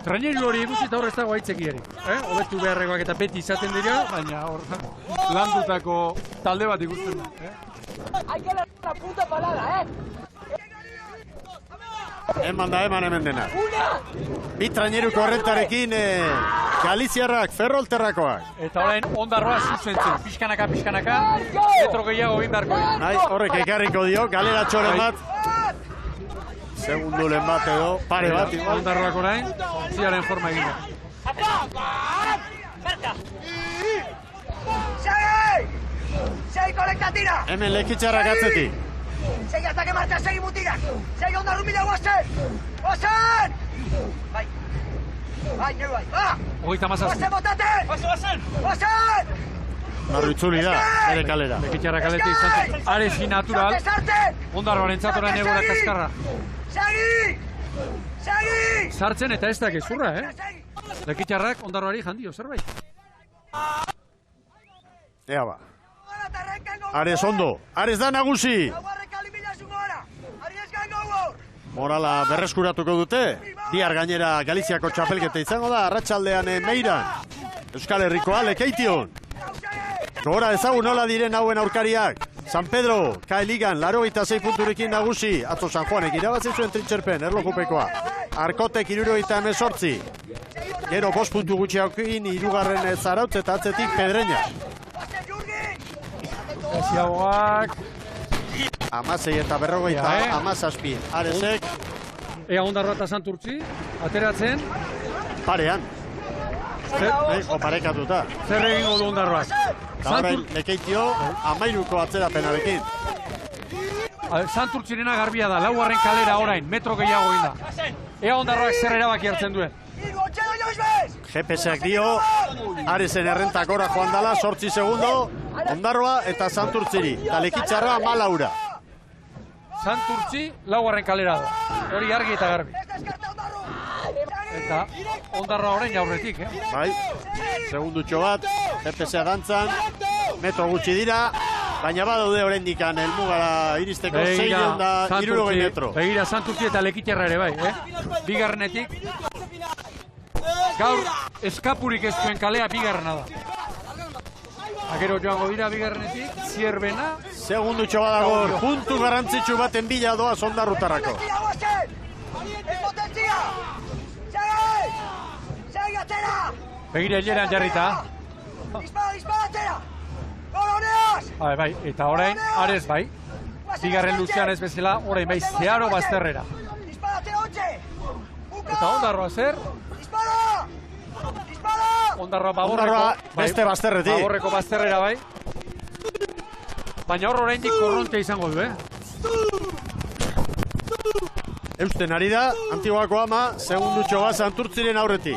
Speaker 2: Traineru hori ikusi eta hor ez dago aitzekieri. Hobetu beharrekoak eta beti izaten dira, baina hor landutako talde bat ikusten da.
Speaker 7: Hay que la puta palada,
Speaker 1: Eman hemen dena. Bi traineruko horretarekin Galiziarrak, Ferrolterrakoak.
Speaker 2: Eta orain Ondarroa zuzentzen, pixkanaka, metro gehiago egin beharko.
Speaker 1: Horrek ekarriko dio, galeratxoren bat. Segundulen bat edo, pare bat.
Speaker 2: Ondarroak orain, ziaren forma egin.
Speaker 7: Segi kolekta tira!
Speaker 1: Hemen Lekitzarrak atzetik.
Speaker 7: Segi hasta que marcha, segi mutirak! Segi Ondarru mila guazen! Guazen! Bai, nire bai, ba!
Speaker 2: Hogeita mazazpi.
Speaker 7: Guazen botate! Guazen!
Speaker 1: Ondarru itzuli da, bere kalera.
Speaker 2: Lekitzarrak alete izan zen. Arezi natural. Ondarroaren zatoran egora kaskarra.
Speaker 7: Segi!
Speaker 2: Sartzen eta ez da gezurra, Lekitzarrak Ondarroari jandio zerbait.
Speaker 1: Ea ba. Arez ondo, Arez da nagusi. Morala berreskuratuko dute. Bihar gainera Galiziako txapelketa izango da, arratsaldean Meiran. Euskal Herrikoa Lekeition. Gora ezagun nola diren hauen aurkariak. San Pedro, Kaeligan, 86 punturekin nagusi. Atzo San Juanek irabazi zuen trintxerpen, erlojupekoa. Arkotek 78. Gero 5 puntu gutxiagokin, 3. Zarautz eta atzetik Pedreña.
Speaker 2: Gaziagoak.
Speaker 1: 16 eta 17. Arezek.
Speaker 2: Ea Ondarroa eta Santurtzi, ateratzen.
Speaker 1: Parean. Parekatuta.
Speaker 2: Zer egingo du Ondarroak?
Speaker 1: Lekeitio, 13ko atzerapenarekin.
Speaker 2: Santurtzirena garbia da, 4. kalera orain, metro gehiago inda. Ea Ondarroak zer erabaki hartzen duen.
Speaker 1: GPS-ak dio, Arezen errentak gora joan dala, 8 segundo, Ondarroa eta Santurtziri. Eta Lekitzarra 14.
Speaker 2: Santurtzi, 4. kalera da. Hori argi eta garbi. Eta Ondarroa orain aurretik,
Speaker 1: Bai, segundutxo bat, GPS-a dantzan, metro gutxi dira, baina badaude oraindikan helmugara iristeko 660 metro.
Speaker 2: Begira, Santurtzi eta Lekitzarra ere bai, Bigarrenetik. Gaur, eskapurik ez duen kalea bigarrena da. Agero joango dira bigarrenetik, Zierbena.
Speaker 1: Segundutxo badago, puntu garrantzitsu baten bila doa Ondarrutarrako.
Speaker 2: Begira hileran jarrita. Bai, eta orain, Arez bai. Bigarren luzean ez bezala, orain bai, Zeharo bazterrera. Eta Ondarroa zer? Ondarroa
Speaker 1: beste bazterretik.
Speaker 2: Baborreko bazterrera bai. Baina hor oraindik korronte izango du,
Speaker 1: Eusten ari da, Antiguako ama, segundutxo bat Santurtziren aurretik.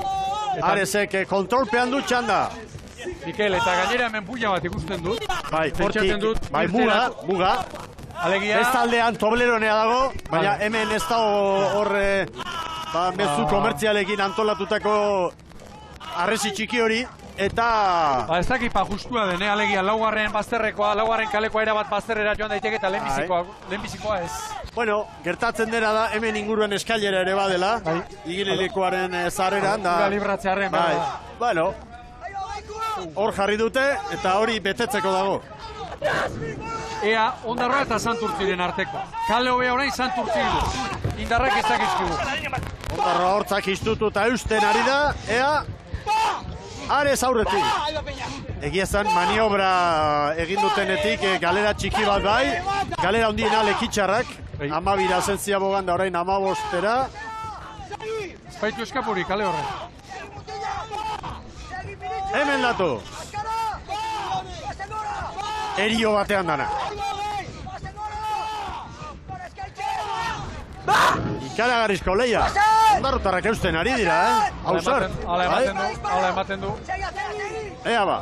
Speaker 1: Arezek kontrolpean du txanda.
Speaker 2: Mikel, eta gainera hemen buia bat ikusten dut.
Speaker 1: Bai, hortik, bai, muga.
Speaker 2: Alegia.
Speaker 1: Bestaldean tobleronea dago, baina hemen ez dago hor mezu komertzialekin antolatutako arresi txiki hori, eta...
Speaker 2: Ez dakipa justua den, alegia, 4. bazterrekoa, 4. kalekoa erabat bazterrera joan daiteke eta lehenbizikoa ez.
Speaker 1: Bueno, gertatzen dena da, hemen inguruen eskailera ere badela, igililikoaren zarreran da...
Speaker 2: Ura libratzearen,
Speaker 1: bai. Bueno, hor jarri dute, eta hori betetzeko dago.
Speaker 2: Ea, Ondarroa eta Santurtziren arteko. Kale hobea orain Santurtzi du. Indarrak ez dakizkigu.
Speaker 1: Ondarroa hortzak iztutu eta eusten ari da, ea... Arez aurretik. Egiazan maniobra egin dutenetik galera txiki bat bai. Galera hundiena Lekitzarrak. 12 zentzia bogan da orain 15-era.
Speaker 2: Espaitu eskapuri, kale horren.
Speaker 1: Hemen datu. Erio batean dana. Ikaragarrizko leia. Ondarrutarrak eusten ari dira, Hau zer.
Speaker 2: Hala ematen du.
Speaker 1: Ea ba.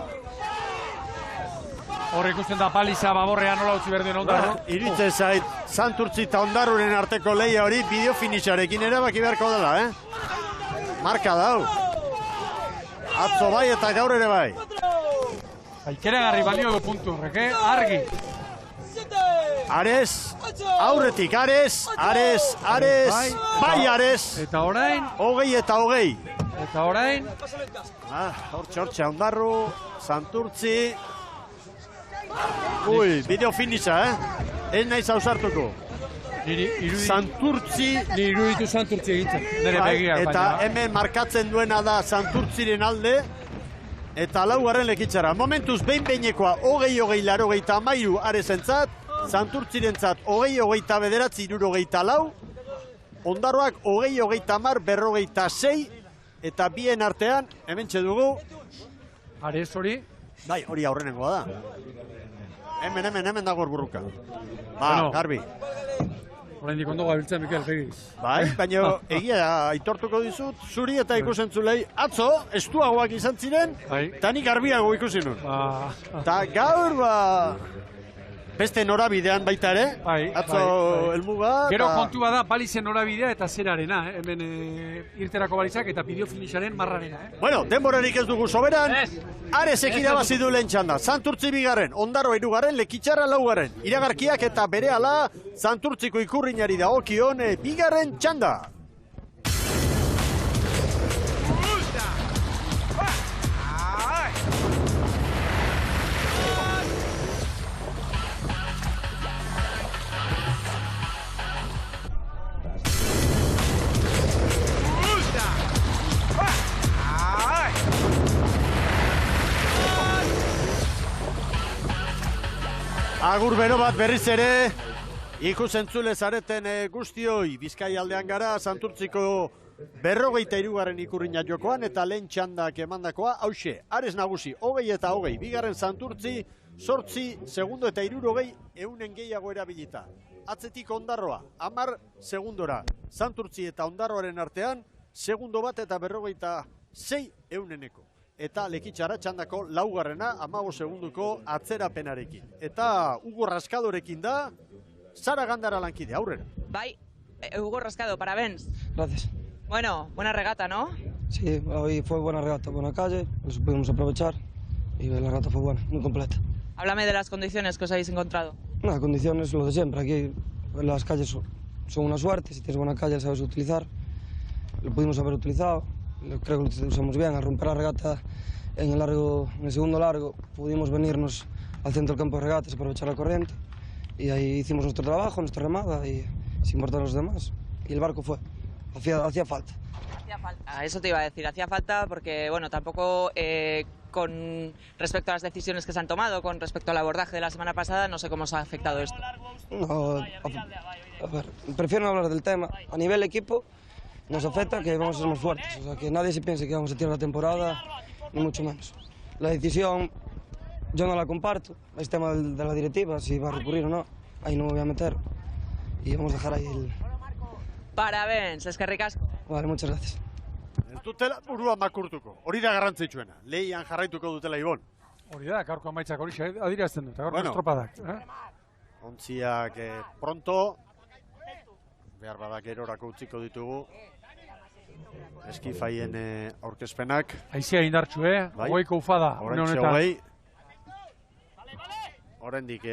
Speaker 2: Hor ikusten da paliza baborrean nola utzi berduen Ondarro.
Speaker 1: Iruditzen zait, Santurtzi eta Ondarruren arteko lehia hori bideo finixarekin erabaki beharko dela, Marka dau. Atzo bai eta gaur ere bai.
Speaker 2: Ikeragarri balio du puntu horrek, argi.
Speaker 1: Ares, aurretik, Ares, bai Ares.
Speaker 2: Eta orain.
Speaker 1: 20 eta 20.
Speaker 2: Eta orain.
Speaker 1: Hortxe Ondarru, Santurtzi. Ui, bideo finixa, Ez naiz ausartuko. Santurtzi.
Speaker 2: Ni iruditu Santurtzi egintzen. Nere begiak baina.
Speaker 1: Eta hemen markatzen duena da Santurtziren alde. Eta laugarren lekitzara. Momentuz, behin-behinekoa 20-80 Aresentzat. Santurtzirentzat 20-29 64. Ondarroak 20-30 56. Eta bien artean, hemen txedugu.
Speaker 2: Ares hori.
Speaker 1: Bai, hori aurrenengoa da. Hemen dago burruka.
Speaker 2: Bueno.
Speaker 1: Garbi.
Speaker 2: Oraindik ondo gabiltzen Mikel Begiz.
Speaker 1: Bai, baina egia aitortuko dizut, zuri eta ikusentzulei atzo, estuagoak izan ziren, eta nik garbiago ikusi nun. Eta gaur, beste norabidean baita ere, atzo helmuga.
Speaker 2: Gero kontua da balizen norabidea eta zerarena, hemen irterako balizak eta bideo finixaren marrarena.
Speaker 1: Bueno, denborarik ez dugu soberan, Aresek irabazi du lehen txanda, Santurtzi bigarren, Ondarroa hirugarren, Lekitzarra laugarren, iragarkiak eta berehala Santurtziko ikurrinari dagokion bigarren txanda. Agur bero bat berriz ere, ikusentzule zareten guztioi, Bizkai aldean gara, Santurtziko 53. ikurrina jokoan, eta lehen txandak emandakoa, hauxe, Ares nagusi, 20 eta 20, bigarren Santurtzi, 8 segundo eta 60 eunen gehiago erabilita. Atzetik Ondarroa, 10 segundora, Santurtzi eta Ondarroaren artean, segundo bat eta 46 euneneko. Eta Lekitzarra txandako laugarrena 15 segunduko atzerapenarekin. Eta Hugo Rascadorekin da, Sara Gandara lankide, aurrera.
Speaker 3: Bai, Hugo Rascado, parabéns.
Speaker 8: Gracias.
Speaker 3: Bueno, buena regata, ¿no?
Speaker 8: Sí, hoy fue buena regata, buena calle, nos pudimos aprovechar y la regata fue buena, muy completa.
Speaker 3: Háblame de las condiciones que os habéis encontrado.
Speaker 8: Las condiciones, lo de siempre, aquí las calles son una suerte, si tienes buena calle la sabes utilizar, lo pudimos haber utilizado. Creo que lo usamos bien, al romper la regata en el segundo largo pudimos venirnos al centro del campo de regatas, aprovechar la corriente y ahí hicimos nuestro trabajo, nuestra remada y sin importar a los demás. Y el barco fue, hacía falta.
Speaker 3: Hacía falta, eso te iba a decir, hacía falta porque bueno, tampoco con respecto a las decisiones que se han tomado, con respecto al abordaje de la semana pasada, no sé cómo os ha afectado esto.
Speaker 8: No, a ver, prefiero no hablar del tema. A nivel equipo nos afecta que vamos a ser más fuertes, o sea, que nadie se piense que vamos a tirar la temporada, ni mucho menos. La decisión yo no la comparto, es tema de la directiva, si va a recurrir o no, ahí no me voy a meter y vamos a dejar ahí el...
Speaker 3: Parabéns, eskerrik asko.
Speaker 8: Vale, muchas gracias.
Speaker 1: Ez dutela burua makurtuko, hori da garrantzitsuena, lehian jarraituko dutela Ibon.
Speaker 2: Hori da, gaurko amaitzak hori adirazten dut, gaurko estropadak.
Speaker 1: Ontziak pronto, behar badak erorako utziko ditugu. Eskifaien aurkezpenak.
Speaker 2: Aizia indartxu, goiko ufada.
Speaker 1: Horentxe hogei. Horendik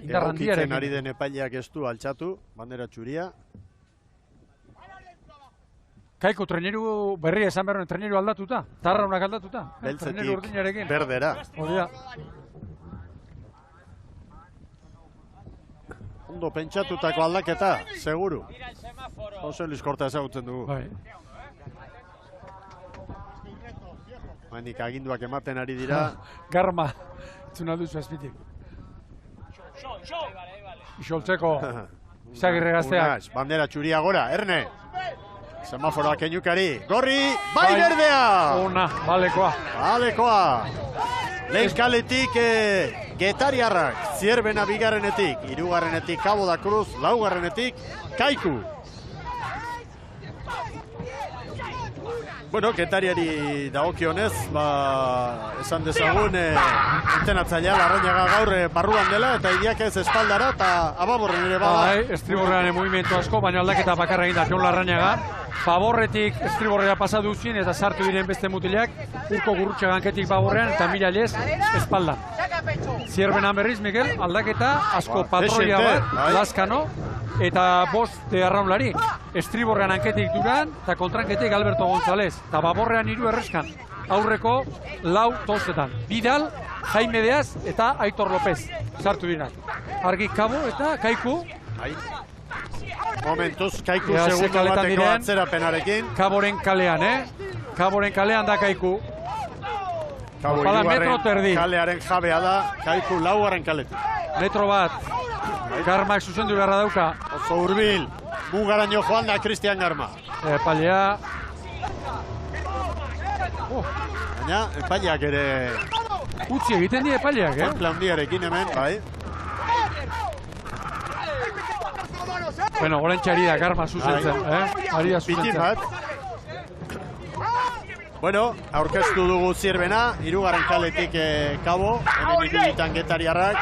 Speaker 1: egokitzen ari den epaileak ez du altxatu, bandera txuria.
Speaker 2: Kaiko, treneru berria esan behar, treneru aldatuta? Tarraunak aldatuta?
Speaker 1: Beltzetik berdera.
Speaker 2: Hori da.
Speaker 1: Ondo pentsatutako aldaketa, seguru. Jose Luis Korta ezagutzen dugu. Hendik aginduak ematen ari dira.
Speaker 2: Garma, itzun alduzu azpitik. Isoltzeko, Izagirre gazteak.
Speaker 1: Bandera txuria gora, Erne. Semaforoak keñukari, gorri, bai berdea!
Speaker 2: Una, balekoa.
Speaker 1: Balekoa. Lehen kaletik Getariarrak, Zierbena bigarrenetik, hirugarrenetik Cabo da Cruz, laugarrenetik Kaiku. Bueno, Getariari dagokionez, esan dezagun, entrenatzailea Larrañaga gaur barruan dela, eta Idiak ez espaldara, eta Ababorren ere bada.
Speaker 2: Bai, estriborrean movimentu asko, baina aldaketa bakarra egin da Jon Larrañaga. Faborretik estriborrera pasatu zuen eta sartu diren beste mutilak, Urko Gurrutxaganketik Baborrean eta Miralez espalda. Zierbenan berriz, Miguel, aldaketa asko patroia bat, Lazkano, eta bost arraunlari. Estriborrean hanketik Duran, eta kontranketik Alberto González. Eta Baborrean 3 erreskan. Aurreko 4 tostetan. Vidal, Jaime Deaz eta Aitor López. Sartu dira. Argi Kabo eta Kaiku.
Speaker 1: Momentuz, Kaiku segundo bateko atzerapenarekin.
Speaker 2: Kaboren kalean, Kaboren kalean da Kaiku.
Speaker 1: Kabo hirugarren kalearen jabea da, Kaiku laugarren kaletik.
Speaker 2: Metro bat. Garmak zuzendu beharra dauka.
Speaker 1: Oso hurbil, mugaraino joan da Cristian Garma.
Speaker 2: Epailea.
Speaker 1: Baina, epaileak ere...
Speaker 2: Utzi egiten die epaileak,
Speaker 1: Konpla handiarekin hemen, bai.
Speaker 2: Bueno, orantxe ari da Garma zuzentzen, Ari da zuzentzen.
Speaker 1: Pitin bat. Bueno, aurkeztu dugu Zierbena, 3. kaletik Kabo, hemen ikuditan Getariarrak.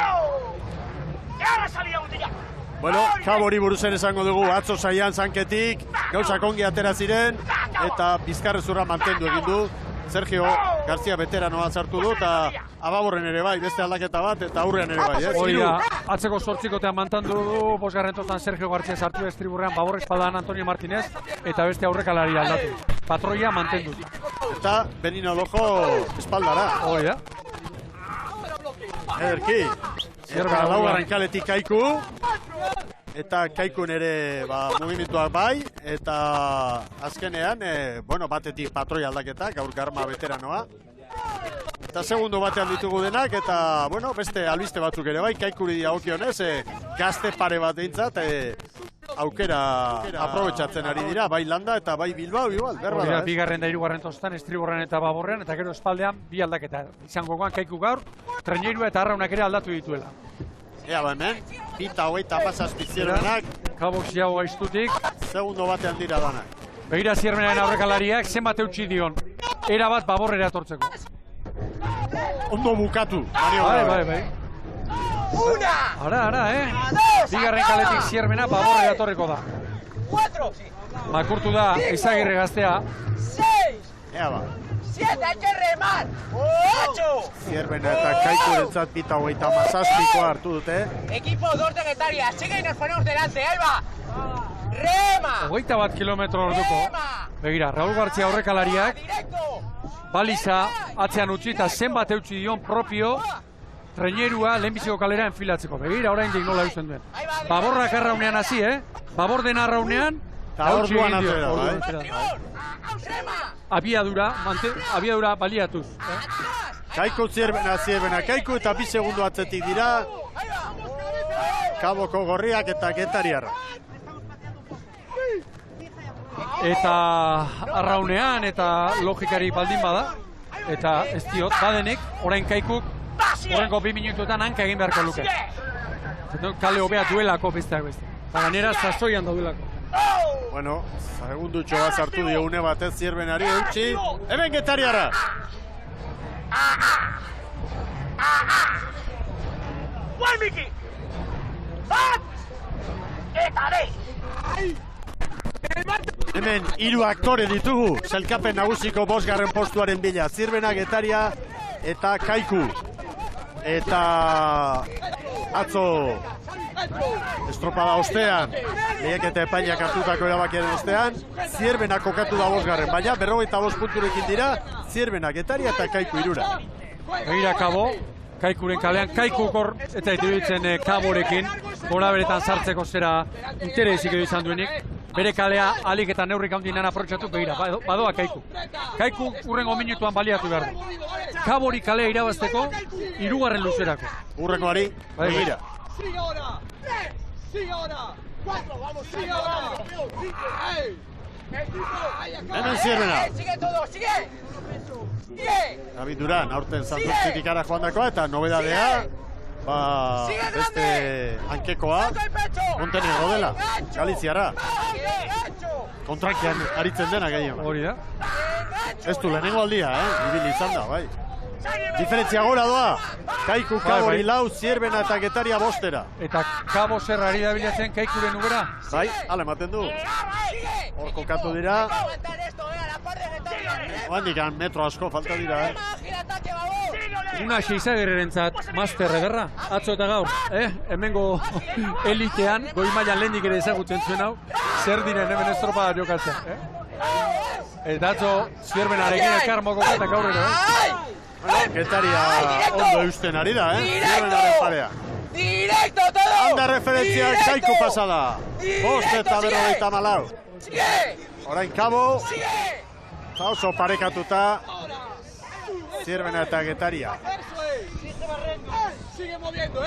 Speaker 1: Bueno, Kabori buruzen esango dugu, atzo saian zanketik, gauzak ongi atera ziren, eta bizkarrezurra mantendu egin du. Sergio García veteranoa sartu du, eta Ababorren ere bai, beste aldaketa bat, eta aurrean ere bai.
Speaker 2: Hori da, atzeko 8kotean mantendu du, 5. totan Sergio García sartu estriburrean, Baborre espaldan Antonio Martínez, eta beste aurrekalari aldatu. Patroia mantendu.
Speaker 1: Eta Benino Lojo espaldara.
Speaker 2: Hori da.
Speaker 1: Ederki. Eta laugarren kaletik Kaiku. Eta Kaikun ere mugimenduak bai. Eta azkenean, batetik patroi aldaketa, gaur Garma veteranoa. Eta segundo batean ditugu denak, eta, beste albiste batzuk ere bai, Kaikuri dagokionez, gazte pare bat eintzat, aukera aprobetxatzen ari dira, bai Landa eta bai Bilbao, igual, berba da.
Speaker 2: Bigarren da 3. tostan, Estriborrean eta Baborrean, eta gero espaldean bi aldaketa. Izango goan Kaiku gaur, Treñeirua eta Arraunak ere aldatu dituela.
Speaker 1: Ea hemen, 27 Zierbenak.
Speaker 2: Kabo Xiao gaiztutik.
Speaker 1: Segundo batean dira danak.
Speaker 2: Begira Zierbenaren aurrekalariak, zenbat eutxi dion. Era bat Baborrera etortzeko.
Speaker 1: Ondo bukatu.
Speaker 2: Bai. Ara, Bigarren kaletik Zierbena Baborrera etorreko da.
Speaker 7: 4.
Speaker 2: Makurtu da Izagirre gaztea.
Speaker 7: 6.
Speaker 1: Ea ba.
Speaker 7: 7, hay que remar. 8.
Speaker 1: Zierbena eta Kaikurentzat 37 hartu dute.
Speaker 7: Equipo 2 de Getaria, sigue y nos ponemos delante, ahí va. Rema.
Speaker 2: 21 kilometro orduko. Begira, Raúl García aurrekalariak. Baliza atzean utzi eta zenbat eutxi dion propio Treñerua lehenbiziko kalera enfilatzeko. Begira, orain dik nola eusten duen. Baborrak arraunean hasi, Baborden arraunean.
Speaker 1: Eta orduan atzera,
Speaker 2: Abiadura baliatuz.
Speaker 1: Kaiku Zierbena, Kaiku eta 2 segundo atzetik dira. Kaboko gorriak eta Getariarra.
Speaker 2: Eta arraunean eta logikari baldin bada. Eta ez diot, badenik, orain Kaikuk, horrenko 2 minutuetan hanka egin beharko luke. Kale hobea duelako besteak beste. Eta gainera sasoian daudulako.
Speaker 1: Bueno, segundutxo bat sartu diogune batez Zierbenari eutxi. Hemen Getariarra!
Speaker 7: Guai, Miki! Bat! Eta dei!
Speaker 1: Hemen 3 aktore ditugu, sailkapen nagusiko 5. postuaren bila. Zierbena, Getaria eta Kaiku. Eta atzo estropada ostean, lehiak eta epaileak hartutako erabakiaren ostean, Zierbena kokatu da 5. baina 45 punturekin dira, Zierbena, Getaria eta Kaiku 3.
Speaker 2: Begira Kabo, Kaikuren kalean, Kaiku kor eta iruditzen Kaborekin, gora beretan sartzeko zera interesik edo izan duenik. Bere kalea alik eta neurrik handinan aprotxatu, begira, badoa Kaiku. Kaiku urrengo minutuan baliatu behar du. Kabori kalea irabazteko, 3. luzerako.
Speaker 1: Urrengoari, begira.
Speaker 7: Sigue ahora. 3. Sigue ahora. 4. Vamos. Sigue ahora.
Speaker 1: Hemen Zierbena.
Speaker 7: Sigue todo. Sigue.
Speaker 1: David Duran, aurten Santurtzitik ara joan dakoa, eta nobedadea, beste hankekoa, Montenegro dela, Galiziara. Kontrankian aritzen dena gehiago.
Speaker 2: Hori da.
Speaker 1: Ez du lehenengo aldia, ibili izan da, bai. Diferentzia gora doa. Kaiku Kabori lau, Zierbena eta Getaria bostera.
Speaker 2: Eta Kabo zerrari da bilatzen Kaikuren ugera.
Speaker 1: Bai, ala ematen du. Hor kokatu dira. Oandikan metro asko falta dira,
Speaker 2: Una Xeizagerrerentzat master ederra, atzo eta gaur, hemengo elitean, goi mailan lehendik ere ezagutzen zuen hau, zer diren hemen estropada jokatzen, Eta atzo Zierbenarekin elkar mokoko eta gaur ere,
Speaker 1: Getaria ondo eusten ari da, Zierbenaren parea.
Speaker 7: Directo todo!
Speaker 1: Handa referentzia Kaiku pasada. 5:54. Orain Kabo. Oso parekatuta. Zierbena eta Getaria.
Speaker 7: Sigue moviendo,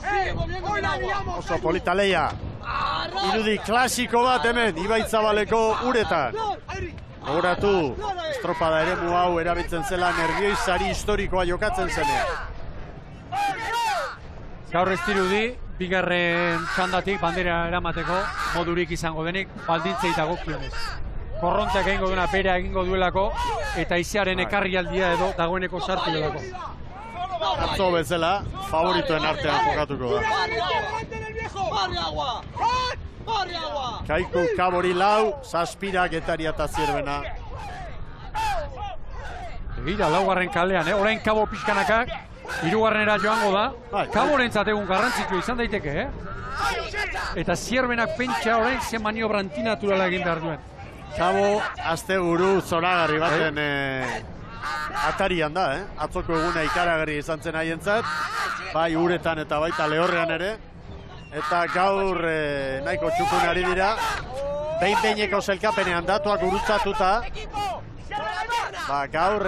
Speaker 7: Sigue moviendo el agua.
Speaker 1: Oso polita leia. Irudi klasiko bat hemen, Ibaitzabaleko uretan. Gogoratu, estropada eremu hau erabiltzen zela nervioizari historikoa jokatzen zenean.
Speaker 2: Gaur ez dirudi, bigarren txandatik bandera eramateko modurik izango denik baldintzei dagokionez. Korronteak egingo duena bera egingo duelako eta izearen ekarrialdia edo dagoeneko sartu delako.
Speaker 1: Atzo bezala, favoritoen artean jokatuko da. Kaiku Kabori lau, Zazpira, Getaria eta Zierbena.
Speaker 2: Egira, laugarren kalean, orain Kabo pixkanakak, hirugarrenera joango da. Kaborentzat egun garrantzitsua izan daiteke, Eta Zierbenak pentsa orain zen maniobra antinaturala egin behar duen.
Speaker 1: Kabo, asteburu zoragarri baten atarian da, Atzoko eguna ikaragarri izan zen haientzat, bai uretan eta baita lehorrean ere. Eta gaur nahiko txukun ari dira, behin-behineko zelkapenean datuak gurutzatuta. Gaur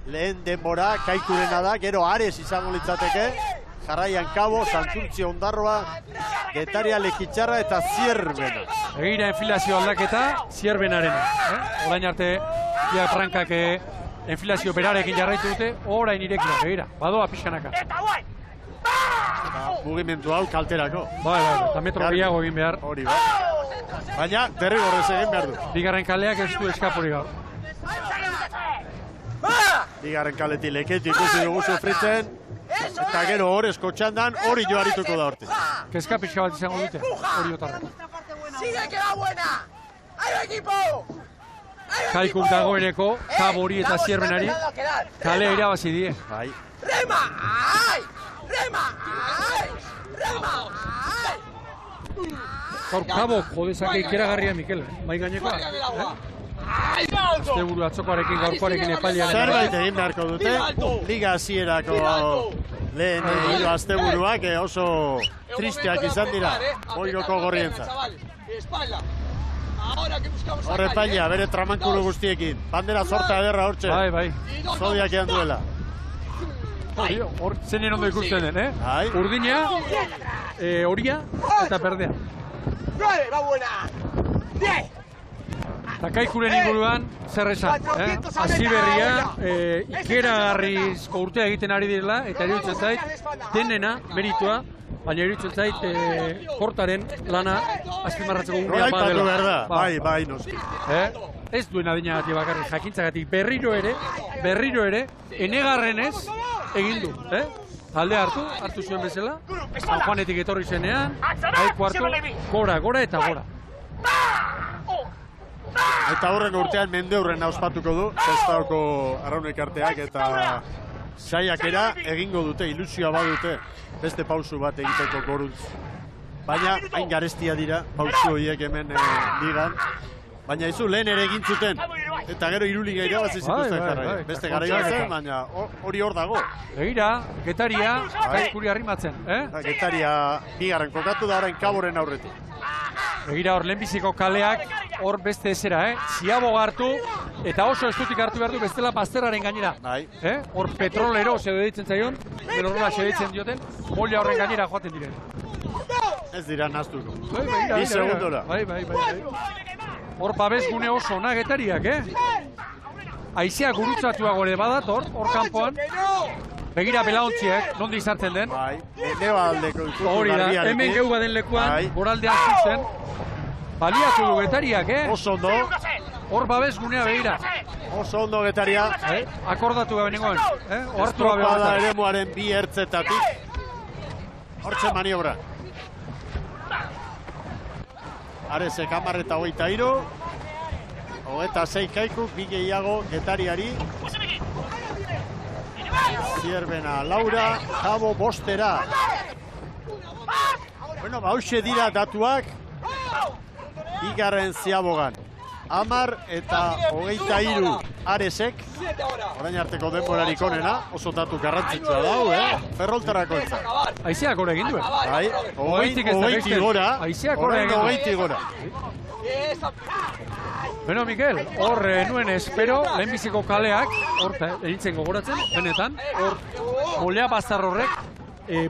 Speaker 1: lehen denbora Kaikurena da, gero Ares izango litzateke. Jarraian Kabo, Santurtzi Ondarroa, Getaria Lekitxarra eta Zierbena.
Speaker 2: Egira enfilazio aldaketa, Zierbenarena. Orain arte, Ia Frankak enfilazio berarekin jarraitu dute, orain irekina, egira, badoa pixkanaka.
Speaker 1: Mugimendu hau kalterako.
Speaker 2: Bai, eta metro gehiago egin behar.
Speaker 1: Hori, bai. Baina, derrigorrez egin behar du.
Speaker 2: Bigarren kaleak ez du eskapori gaur.
Speaker 1: Bigarren kaletik leketi ikusi dugu sufritzen. Eta gero horrezko txandan hori joarituko da horti.
Speaker 2: Kezka pixka bat izango dute, hori otarra.
Speaker 7: Sigue que va buena. ¡Hay equipo!
Speaker 2: Kaikuk dagoeneko, Kabori eta Zierbenari, kalea irabazi die.
Speaker 1: Bai.
Speaker 7: ¡Rema! ¡Ay! ¡Rema! ¡Ay! ¡Rema! ¡Ay!
Speaker 2: Gaur Kabo jodezake ikeragarria Mikel, mai gainekoa. Asteburu atzokoarekin, gaurkoarekin epailearen.
Speaker 1: Zerbait egin beharko dute, liga hasierako lehen hiru asteburuak oso tristeak izan dira, Boiroko gorrientzat. Horre epailea, bere tramankulu guztiekin, bandera zorta ederra hortxe.
Speaker 2: Bai, bai.
Speaker 1: Zodiak ean duela.
Speaker 2: Hor zeinen ondo ikusten den, Urdina, horia eta berdea.
Speaker 7: ¡Va buena! ¡10!
Speaker 2: Eta Kaikuren inguruan, zer esan, hasi berria, ikeragarrizko urtea egiten ari direla, eta iruditzen zait, denena, meritua, baina iruditzen zait, Kortaren lana azpimarratzeko unea badela.
Speaker 1: Behar da, bai, noski.
Speaker 2: Ez duen adinagatik bakarrik jakintzagatik, berriro ere, enegarrenez egin du, Talde hartu zuen bezala, San Juanetik etorri zenean, haiko hartu, gora eta gora.
Speaker 1: Eta horren urtean Mendeurrena ospatuko du, Sestaoko Arraunek arteak eta saiakera egingo dute, ilusioa badute, beste pausu bat egiteko goruntz. Baina hain garestia dira, pausu horiek hemen ligan. Baina izu lehen ere egin zuten, eta gero iruliga irabazi zituzten jarrai. Beste gara zen, baina hori hor dago.
Speaker 2: Egira, Getaria, Kaikuri arrimatzen,
Speaker 1: Getaria bigarren kokatu da orain Kaboren aurretik.
Speaker 2: Egira hor lehenbiziko kaleak, hor beste ezera, Ziaboga hartu, eta oso estutik hartu behar du bestela Bazterraren gainera. Hor petrolero zeu editzen zaion, belorrola zeu editzen dioten, molia horren gainera joaten diren.
Speaker 1: Ez dira naztuko.
Speaker 2: Bi
Speaker 1: segundora.
Speaker 2: Bai. Hor babes gune oso ona Getariak, Aizea gurutzatua gore badator, hor kanpoan. Begira belaontziek, nondi izartzen den.
Speaker 1: Bai, Mendebaldeko ikutu
Speaker 2: hori da, hemen geu baden lekuan, goraldean zuzen. Baliatu du Getariak,
Speaker 1: Oso ondo.
Speaker 2: Hor babes gunea begira.
Speaker 1: Oso ondo Getaria.
Speaker 2: Akordatu gabe nengoen. Ohartu gabe
Speaker 1: Estropada
Speaker 2: horretan.
Speaker 1: eremuaren bi ertzetatik. Hortxe maniobra. Aresek 10:23. 26 Kaikuk, bi gehiago Getariari. Zierbena Laura, Jabo bostera. Bueno, hauxe dira datuak. Bigarren Ziabogan. 10 eta 23 Aresek. Orain arteko denborarik onena, oso datu garrantzitsua dau, Ferroltarako etza.
Speaker 2: Aizeak gora egin duen.
Speaker 1: Bai,
Speaker 2: Hogeitik ez da
Speaker 1: hogeiti
Speaker 2: beste.
Speaker 1: gora.
Speaker 2: Aizeak gora egin du.
Speaker 1: Hogeiti gora.
Speaker 2: Beno, Mikel, hor nuen espero, lehenbiziko kaleak, hor egintzen gogoratzen, benetan, hor Molea Bazar horrek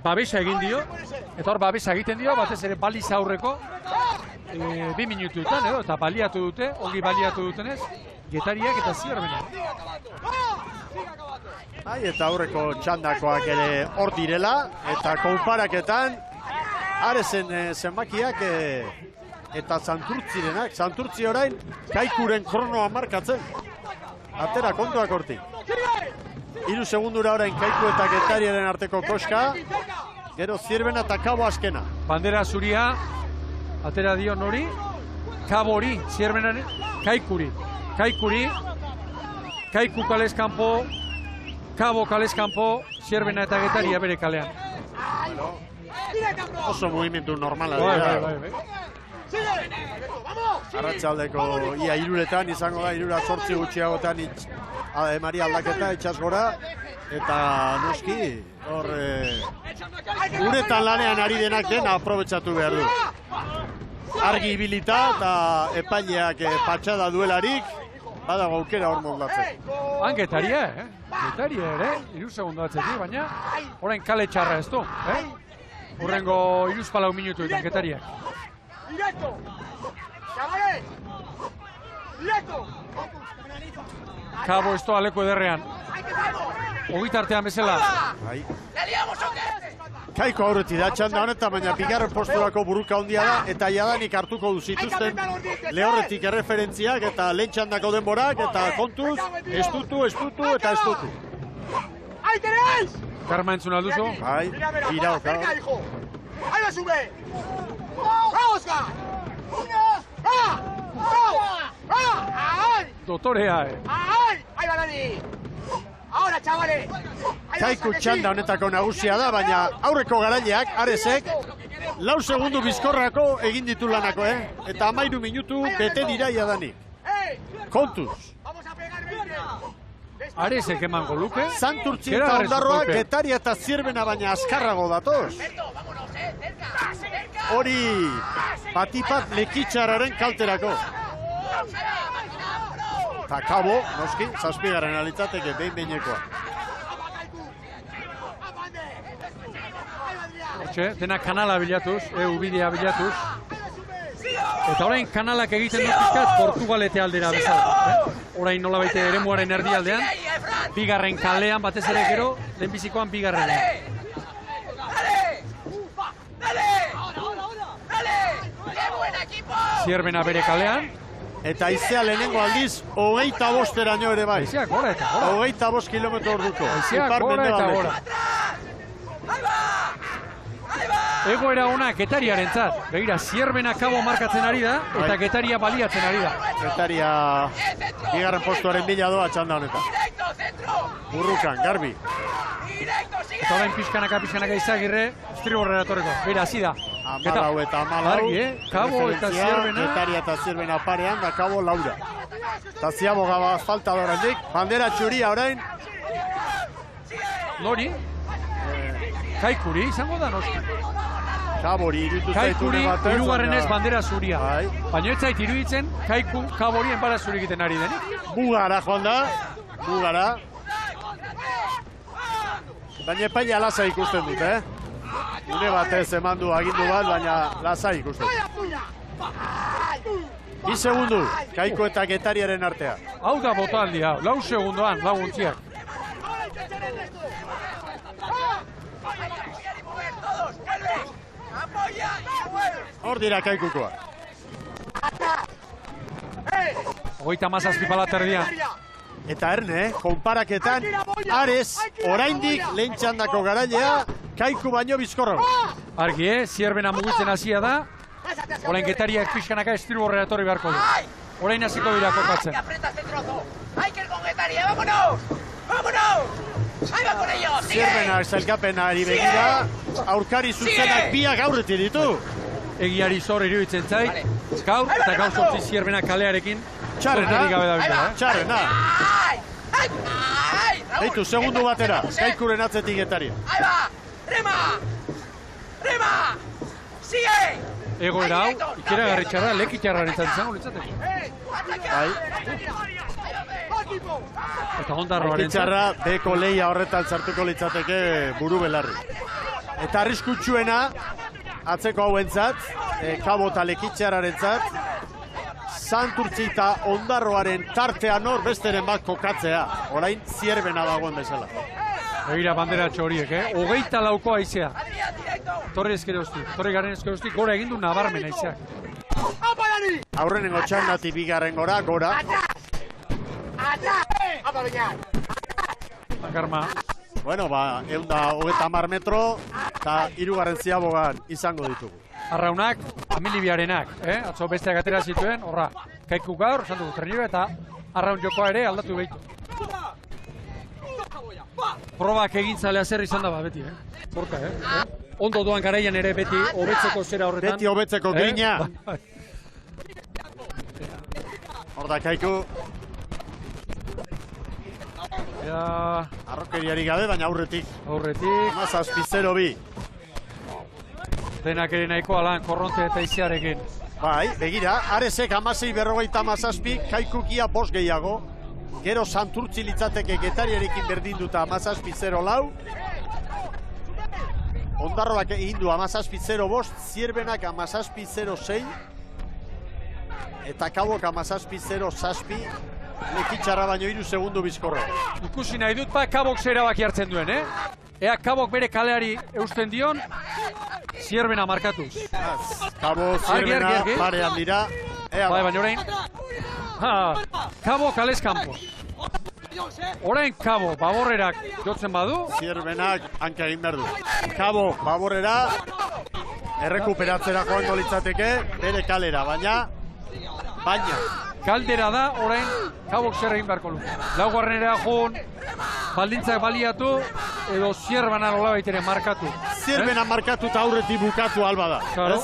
Speaker 2: babesa egin dio, eta hor babesa egiten dio, batez ere baliza aurreko, 2 minututan, eta baliatu dute, ongi baliatu dutenez, Getariak eta Zierbena.
Speaker 1: Eta aurreko txandakoak ere hor direla, eta konparaketan, Aresen zenbakiak eta Santurtzirenak. Santurtzi orain, Kaikuren kronoa markatzen. Atera kontuak hortik. 3 segundura orain Kaiku eta Getariaren arteko koska, gero Zierbena eta Kabo azkena.
Speaker 2: Bandera zuria, atera dio nori, Kabori, Zierbenaren, Kaikuri. Kaiku kalez kanpo, Kabo kalez kanpo, Zierbena eta Getaria bere kalean.
Speaker 1: Oso mugimendu normala
Speaker 2: Bai.
Speaker 1: Arratsaldeko ia 3etan izango da, 3:08 gutxiagotan Maria aldaketa itxas gora, eta noski hor uretan lanean ari denak den aprobetxatu behar du. Argi ibilita eta epaileak patxada duelarik, badago aukera hor moldatzen.
Speaker 2: Han Getaria, Getaria ere, 3 segundu atzetik, baina orain kale txarra ez du, Urrengo 3-4 minutuetan Getariak.
Speaker 7: ¡Directo! ¡Chavales! ¡Directo!
Speaker 2: Kabo esto aleko ederrean. Ogita artean bezala.
Speaker 1: Kaiko aurretik da txanda honetan, baina bigarren posturako buruka handia da, eta jadanik hartuko du zituzten lehorretik erreferentziak eta lehen txandako denborak, eta kontuz, estutu eta estutu.
Speaker 7: ¡Ahí tenéis!
Speaker 2: Karma entzun alduzu?
Speaker 1: Bai, irao,
Speaker 7: ¡Venga, hijo! ¡Ahí lo sube! ¡Vamos, Oscar!
Speaker 2: Dotorea,
Speaker 7: ¡Ahí va Dani! ¡Ahora, chavales!
Speaker 1: Kaiku txanda honetako nagusia da, baina aurreko garaileak, Aresek, 4 segundu bizkorrako egin ditu lanako, Eta 13 minutu bete dira jadanik. Kontuz!
Speaker 2: Aresek emango luke.
Speaker 1: Santurtzi eta Ondarroa, Getaria eta Zierbena baina azkarrago datoz. Hori batipat lekitxararen kalterako. Eta Kabo, noski, 7. alitzateke behin-behinekoa.
Speaker 2: Hortxe, dena kanala bilatuz, ubidea bilatuz. Eta orain kanalak egiten dut pizkat Portugalete aldera bezala. Orain nola baite eremuaren erdialdean, bigarren kalean batez ere gero, lehenbizikoan bigarrenean. Zierbena bere kalean.
Speaker 1: Eta aizea lehenengo aldiz, 25 ere bai.
Speaker 2: Aizeak gora eta gora.
Speaker 1: 25 kilometro orduko.
Speaker 2: Aizeak gora eta gora. Egoera ona Getariaren zat. Begira, Zierbena Kabo markatzen ari da, eta Getaria baliatzen ari da.
Speaker 1: Getaria bigarren postuaren bila doa txanda honetan. Burrukan, garbi.
Speaker 2: Eta orain pixkanaka Izagirre, estriborrera torreko. Begira, hasi da.
Speaker 1: 14 eta 14.
Speaker 2: Kabo eta Zierbena.
Speaker 1: Getaria eta Zierbena parean, da Kabo Laura. Eta Ziaboga falta da oraindik. Bandera txuria orain.
Speaker 2: Nori? Kaikuri izango da, noski.
Speaker 1: Kabori iruditu zaitu
Speaker 2: Kaikuri,
Speaker 1: batez.
Speaker 2: hirugarrenez bandera zuria.
Speaker 1: Bai.
Speaker 2: Baina ez zait iruditzen, Kabori enbara zuri egiten ari denik.
Speaker 1: Bugara joan da, Bugara. Baina epaile lasa ikusten dut, Une batez eman du agindu bat, baina lasa ikusten dut. 2 segundu, Kaiko eta Getariaren artea.
Speaker 2: Hau da botaldia, 4 segundoan, laguntziak.
Speaker 1: Hor dira Kaikukoa.
Speaker 2: 37 pala terdian.
Speaker 1: Eta Erne, konparaketan, Ares, oraindik lehen txandako garailea, Kaiku baino bizkorrago.
Speaker 2: Argi, Zierbena mugitzen hasia da, orain Getariak pixkanaka estribu horrela etorri beharko du. Orain hasiko dira kokatzen.
Speaker 1: Zierbenak zailkapenari begira, aurkari zuzenak biak aurretik ditu.
Speaker 2: Egiari zor iruditzen zait, gaur eta gaur sortzi Zierbenak kalearekin
Speaker 1: Txarrena,
Speaker 2: gabe da
Speaker 1: txarrena. Eitu, segundu batera, Kaikuren atzetik Getaria.
Speaker 7: Rema! Sigue!
Speaker 2: Egoera hau, ikeragarri txarra, lekitxarraren zantzango litzateko.
Speaker 1: Bai.
Speaker 2: Eta Ondarroaren
Speaker 1: Lekitxarra, beko leia horretan sartuko litzateke buru belarri. Eta arriskutsuena, atzeko hauentzat, Kabo eta Lekitxarraren zat, Santurtzi eta Ondarroaren tartean hor besteren bat kokatzea. Orain Zierbena dagoen bezala.
Speaker 2: Begira banderatxo horiek, 24 haizea. Torri garen ezkerozti, gora egindu nabarmen haizeak.
Speaker 1: Aurrenengo txandatik bigarren gora.
Speaker 2: Makarma.
Speaker 1: Bueno, 130 metro eta hirugarren ziabogan izango ditugu.
Speaker 2: Arraunak, Amilibiarenak, atzo besteak atera zituen, horra, Kaiku gaur, esan dugu trenibia eta arraun jokoa ere aldatu behitu. Probak egintzalea zer izan da beti, Borka, Ondo doan garaian ere beti, hobetzeko zera horretan.
Speaker 1: Beti hobetzeko grina. Hor da, Kaiku. Arrokeriari gabe, baina aurretik. Amazazpi 0-2.
Speaker 2: Denak ere nahiko alan, korronte eta iziarekin.
Speaker 1: Bai, begira, Aresek 16:57, Kaikukia 5 gehiago. Gero Santurtzi litzateke Getariarekin berdinduta 17-0-4. Ondarroak egin du 17-0-5, Zierbenak 17-0-6. Eta Kabok 17-0-7. Lekitxarra baino 3 segundu bizkorra.
Speaker 2: Ikusi nahi dut Kabok zera baki hartzen duen, Ea Kabok bere kaleari eusten dion, Zierbena markatuz.
Speaker 1: Kabo, Zierbena, parean dira.
Speaker 2: Bai, baina orain. Kabo kalez kanpo. Orain Kabo, baborrerak jotzen badu.
Speaker 1: Zierbenak hanka egin behar du. Kabo, baborrera, errekuperatzera joango litzateke, bere kalera, baina.
Speaker 2: Kaldera da, orain, Kabok zer egin beharko lu. Laugarrenera joan, baldintzak baliatu, edo Zierbena nola baitere markatu.
Speaker 1: Zierbena markatu eta aurretik bukatu alba da.
Speaker 2: Claro.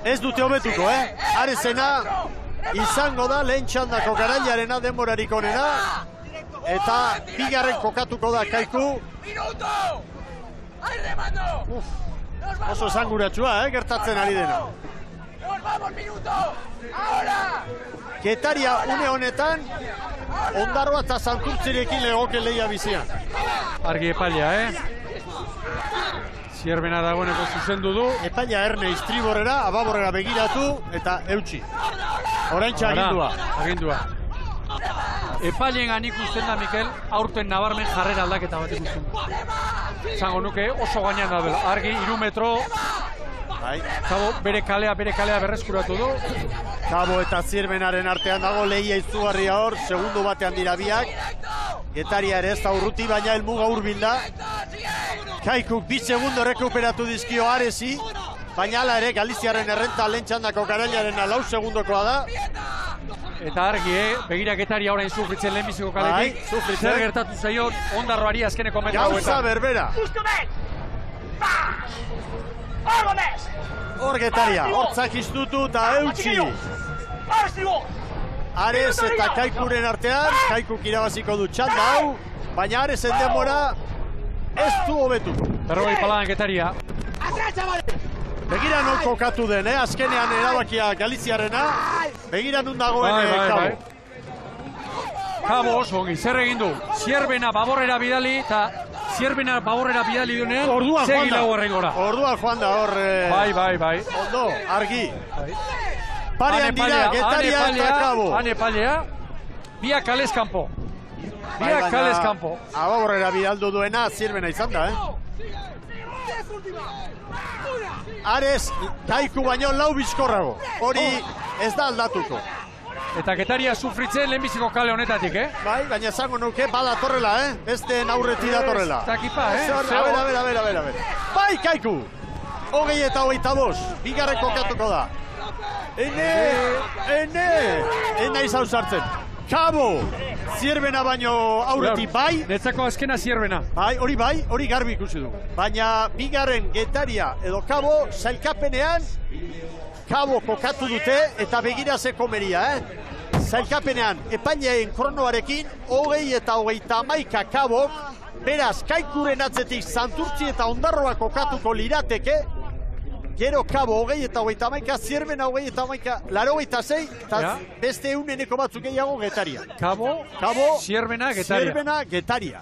Speaker 1: Ez dute hobetuko, Aresena izango da lehen txandako garailarena denborarik onena. Eta bigarren kokatuko da Kaiku. Oso esanguratsua, gertatzen ari dena. Getaria une honetan, Ondarroa eta Santurtzirekin legoke lehia bizian.
Speaker 2: Argi epailea, Zierbena dagoeneko zuzendu du.
Speaker 1: Epaila Erne istriborrera, ababorrera begiratu eta eutxi. Oraintxe agindua.
Speaker 2: Epailengan ikusten da, Mikel, aurten nabarmen jarrera aldaketa bat ikusten du. Zango nuke oso gainean da dela. Argi, 3 metro. Kabo, bere kalea berreskuratu du.
Speaker 1: Kabo eta Zierbenaren artean dago lehia izugarria hor, segundu batean dira biak. Getaria ere ez da urruti, baina helmuga hurbil da. Kaikuk 2 segundo rekuperatu dizkio Aresi, baina hala ere Galiziaren errenta lehen txandako garailaren 4 segundokoa da.
Speaker 2: Eta argi, begira Getaria orain sufritzen lehenbiziko kaletik. Zer gertatu zaiot Ondarroari azkeneko metra hauetan.
Speaker 1: Gauza berbera. Hor Getaria, hortzak iztutu eta eutxi. Ares eta Kaikuren artean, Kaikuk irabaziko du txanda hau, baina Aresen denbora ez du hobetuko.
Speaker 2: Berrogei palan Getaria.
Speaker 1: Begira non kokatu den, azkenean erabakia Galiziarena, begira nun dagoen Kabo.
Speaker 2: Kabo oso ongi, zer egin du? Zierbena baborrera bidali eta Zierbena baborrera bidali duenean, segi laugarren gora.
Speaker 1: Orduan joan da hor...
Speaker 2: Bai.
Speaker 1: Ondo, argi. Parean dira, Getaria eta Kabo.
Speaker 2: Hane palea, biak kalez kanpo. Biak kalez kanpo.
Speaker 1: Ababorrera bidaldu duena Zierbena izan da, Ares, Kaiku baino lau bizkorrago. Hori ez da aldatuko.
Speaker 2: Eta Getaria sufritzen lehenbiziko kale honetatik,
Speaker 1: Bai, baina esango nuke badatorrela, Beste aurreti datorrela.
Speaker 2: Ez dakipa,
Speaker 1: A ver. Bai, Kaiku! 20 eta 25, bigarren kokatuko da. Ene izan sartzen. Kabo! Zierbena baino aurretik bai.
Speaker 2: Netzako azkena Zierbena.
Speaker 1: Bai, hori garbi ikusi du. Baina bigarren Getaria edo Kabo zailkapenean Kabo kokatu dute eta begira ze komeria, Zailkapenean epaileen kronoarekin 20 eta 31 Kabok, beraz Kaikuren atzetik Santurtzi eta Ondarroa kokatuko lirateke, gero Kabo 20 eta 31, Zierbena 20 eta 86, eta beste euneneko batzuk gehiago Getaria.
Speaker 2: Kabo, Zierbena,
Speaker 1: Getaria.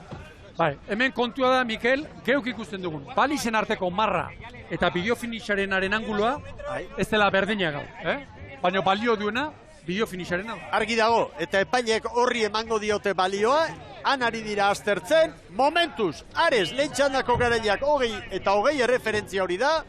Speaker 2: Bai, hemen kontua da, Mikel, geuk ikusten dugun. Balizen arteko marra eta biofinixarenaren anguloa, ez dela berdina gau, Baina balio duena, biofinixarena.
Speaker 1: Argi dago, eta epaileek horri emango diote balioa, han ari dira aztertzen, momentuz, Ares, lehen txandako garaileak 20 eta 20 erreferentzia hori da,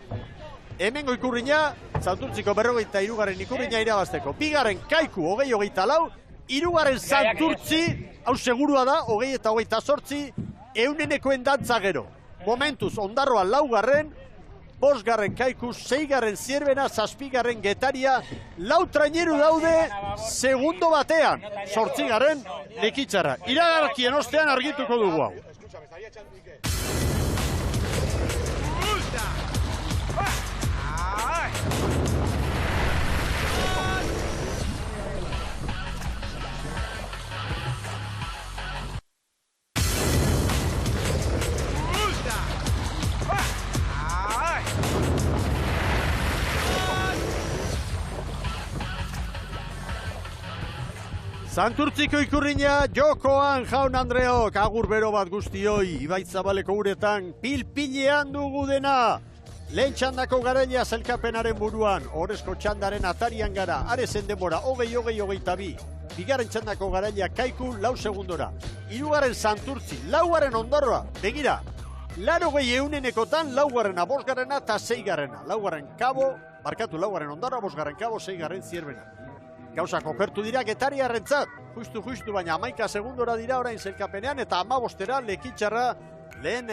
Speaker 1: hemengo ikurrina, Santurtziko 43. ikurrina irabazteko. Bigarren Kaiku 20-24, hirugarren Santurtzi, hau segurua da, 20 eta 28, eunenekoen dantza gero. Momentuz, Ondarroa 4garren, 5garren Kaiku, 6garren Zierbena, 7garren Getaria, 4 traineru daude segundo batean, 8garren Lekitzarra. Iragarkien ostean argituko dugu hau. Santurtziko ikurrina, jokoan jaun Andreok, agur bero bat guztioi, Ibaitzabaleko uretan pilpilean dugu dena. Lehen txandako garaila zelkapenaren buruan, orezko txandaren atarian gara, Aresen denbora, 20-22. Bigarren txandako garaila Kaiku, 4 segundora. Hirugarren Santurtzi, 4garren Ondarroa, begira, 80 eunenekotan, 4garrena, 5garrena eta 6garrena. 4garren Kabo, 4garren Ondarroa, 5garren Kabo, 6garren Zierbena. Gauzak okertu dira Getariarrentzat, justu, baina 11 segundora dira orain zelkapenean, eta 15 Lekitzarra lehen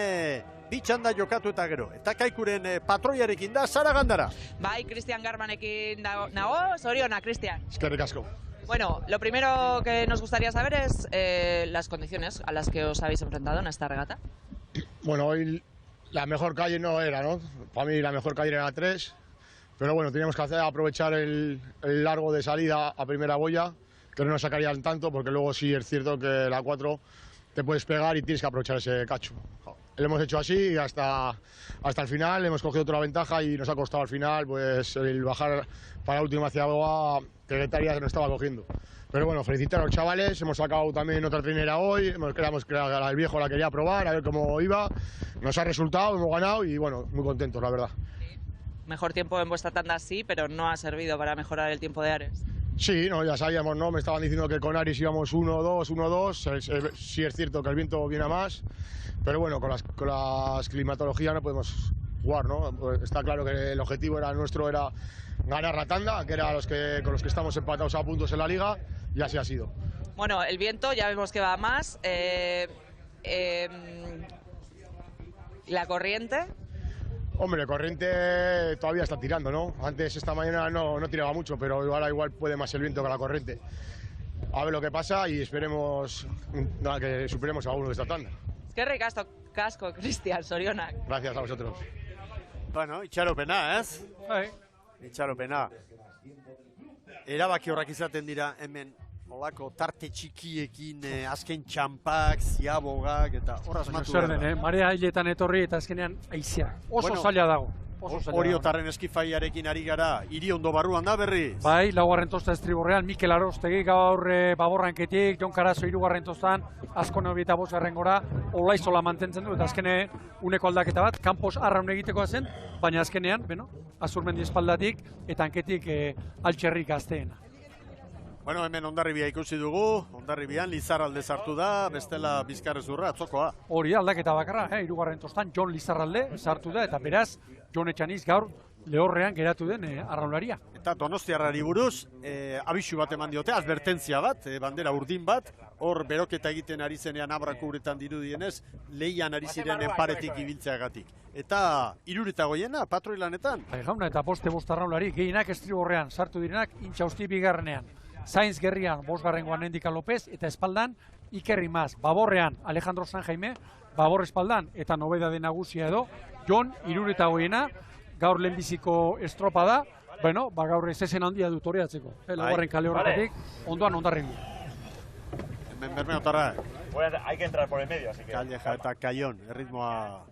Speaker 1: bitxanda jokatu eta gero. Eta Kaikuren patroiarekin da, Sara Gandara.
Speaker 3: Bai, Cristian Garmanekin nago, zorionak, Cristian.
Speaker 9: Eskerrik asko.
Speaker 3: Bueno, lo primero que nos gustaría saber es las condiciones a las que os habéis enfrentado en esta regata.
Speaker 9: Bueno, hoy la mejor calle no era, ¿no? Para mí la mejor calle era la 3. Pero bueno, teníamos que aprovechar el largo de salida a primera boya, que no nos sacarían tanto, porque luego sí es cierto que la 4 te puedes pegar y tienes que aprovechar ese cacho. Lo hemos hecho así y hasta el final, hemos cogido otra ventaja y nos ha costado al final pues el bajar para la última hacia Boa, que Getaria no estaba cogiendo. Pero bueno, felicitar a los chavales, hemos sacado también otra trinera hoy, creíamos que el viejo la quería probar, a ver cómo iba, nos ha resultado, hemos ganado y bueno, muy contentos la verdad.
Speaker 3: Mejor tiempo en vuestra tanda sí, pero no ha servido para mejorar el tiempo de Ares.
Speaker 9: Sí, no, ya sabíamos, ¿no? Me estaban diciendo que con Ares íbamos 1-2, 1-2. Sí es cierto que el viento viene a más, pero bueno, con las climatologías no podemos jugar, ¿no? Pues está claro que el objetivo nuestro era ganar la tanda, que era con los que estamos empatados a puntos en la liga, y así ha sido.
Speaker 3: Bueno, el viento ya vemos que va a más. La corriente.
Speaker 9: Hombre, corriente todavía está tirando, ¿no? Antes, esta mañana no tiraba mucho, pero ahora igual puede más el viento que la corriente. A ver lo que pasa y esperemos que superemos a uno de esta tanda.
Speaker 3: Eskerrik asko, Cristian, zorionak.
Speaker 9: Gracias a vosotros.
Speaker 1: Bueno, itxaropena, ez?
Speaker 2: Bai.
Speaker 1: Itxaropena. Erabaki horrak izaten dira hemen olako tarte txikiekin, azken txampak, ziabogak, eta horraz matu.
Speaker 2: Zer den, marea hiletan etorri eta azkenean aizea. Oso zaila dago.
Speaker 1: Oriotarren eskifaiarekin ari gara, hiri ondo barruan da berriz.
Speaker 2: Bai, 4garren tosta estriborrean, Mikel Arostegi gaur baborranketik, Jon Karazo 3garren tostan, Azkone 25garren gora, Olaizola mantentzen du, eta azkene uneko aldaketa bat, kanpos arraun egitekoa zen, baina azkenean, Azurmendi espaldatik, eta hanketik altxerrik gazteena.
Speaker 1: Bueno, hemen Hondarribia ikusi dugu, Hondarribian Lizarralde sartu da, bestela Bizkarrezurra atzokoa.
Speaker 2: Hori da, aldaketa bakarra, hirugarren tostan Jon Lizarralde sartu da, eta beraz, Jon Etxaniz gaur lehorrean geratu den arraunlaria.
Speaker 1: Eta Donostiarrari buruz, abisu bat eman diote, advertentzia bat, bandera urdin bat, hor beroketa egiten ari zenean Abrako uretan dirudienez, lehian ari ziren paretik ibiltzeagatik. Eta 65 patroi lanetan.
Speaker 2: Jauna, eta bost arraunlari, gehienak estriborrean sartu direnak, intxausti bigarrenean. Zainz Gerrian, 5. Nendika López, eta espaldan Iker Imaz. Baborrean, Alejandro San Jaime, babor espaldan, eta nobedade nagusia edo, Jon 65 gaur lehenbiziko estropa da, bueno, gaur ezezen handia dut toreatzeko. Laugarren kale horretatik, ondoan Hondarribia.
Speaker 1: Hemen Bermeotarra.
Speaker 10: Hay que entrar por el medio, así que...
Speaker 1: Calleja eta Kaion, erritmoa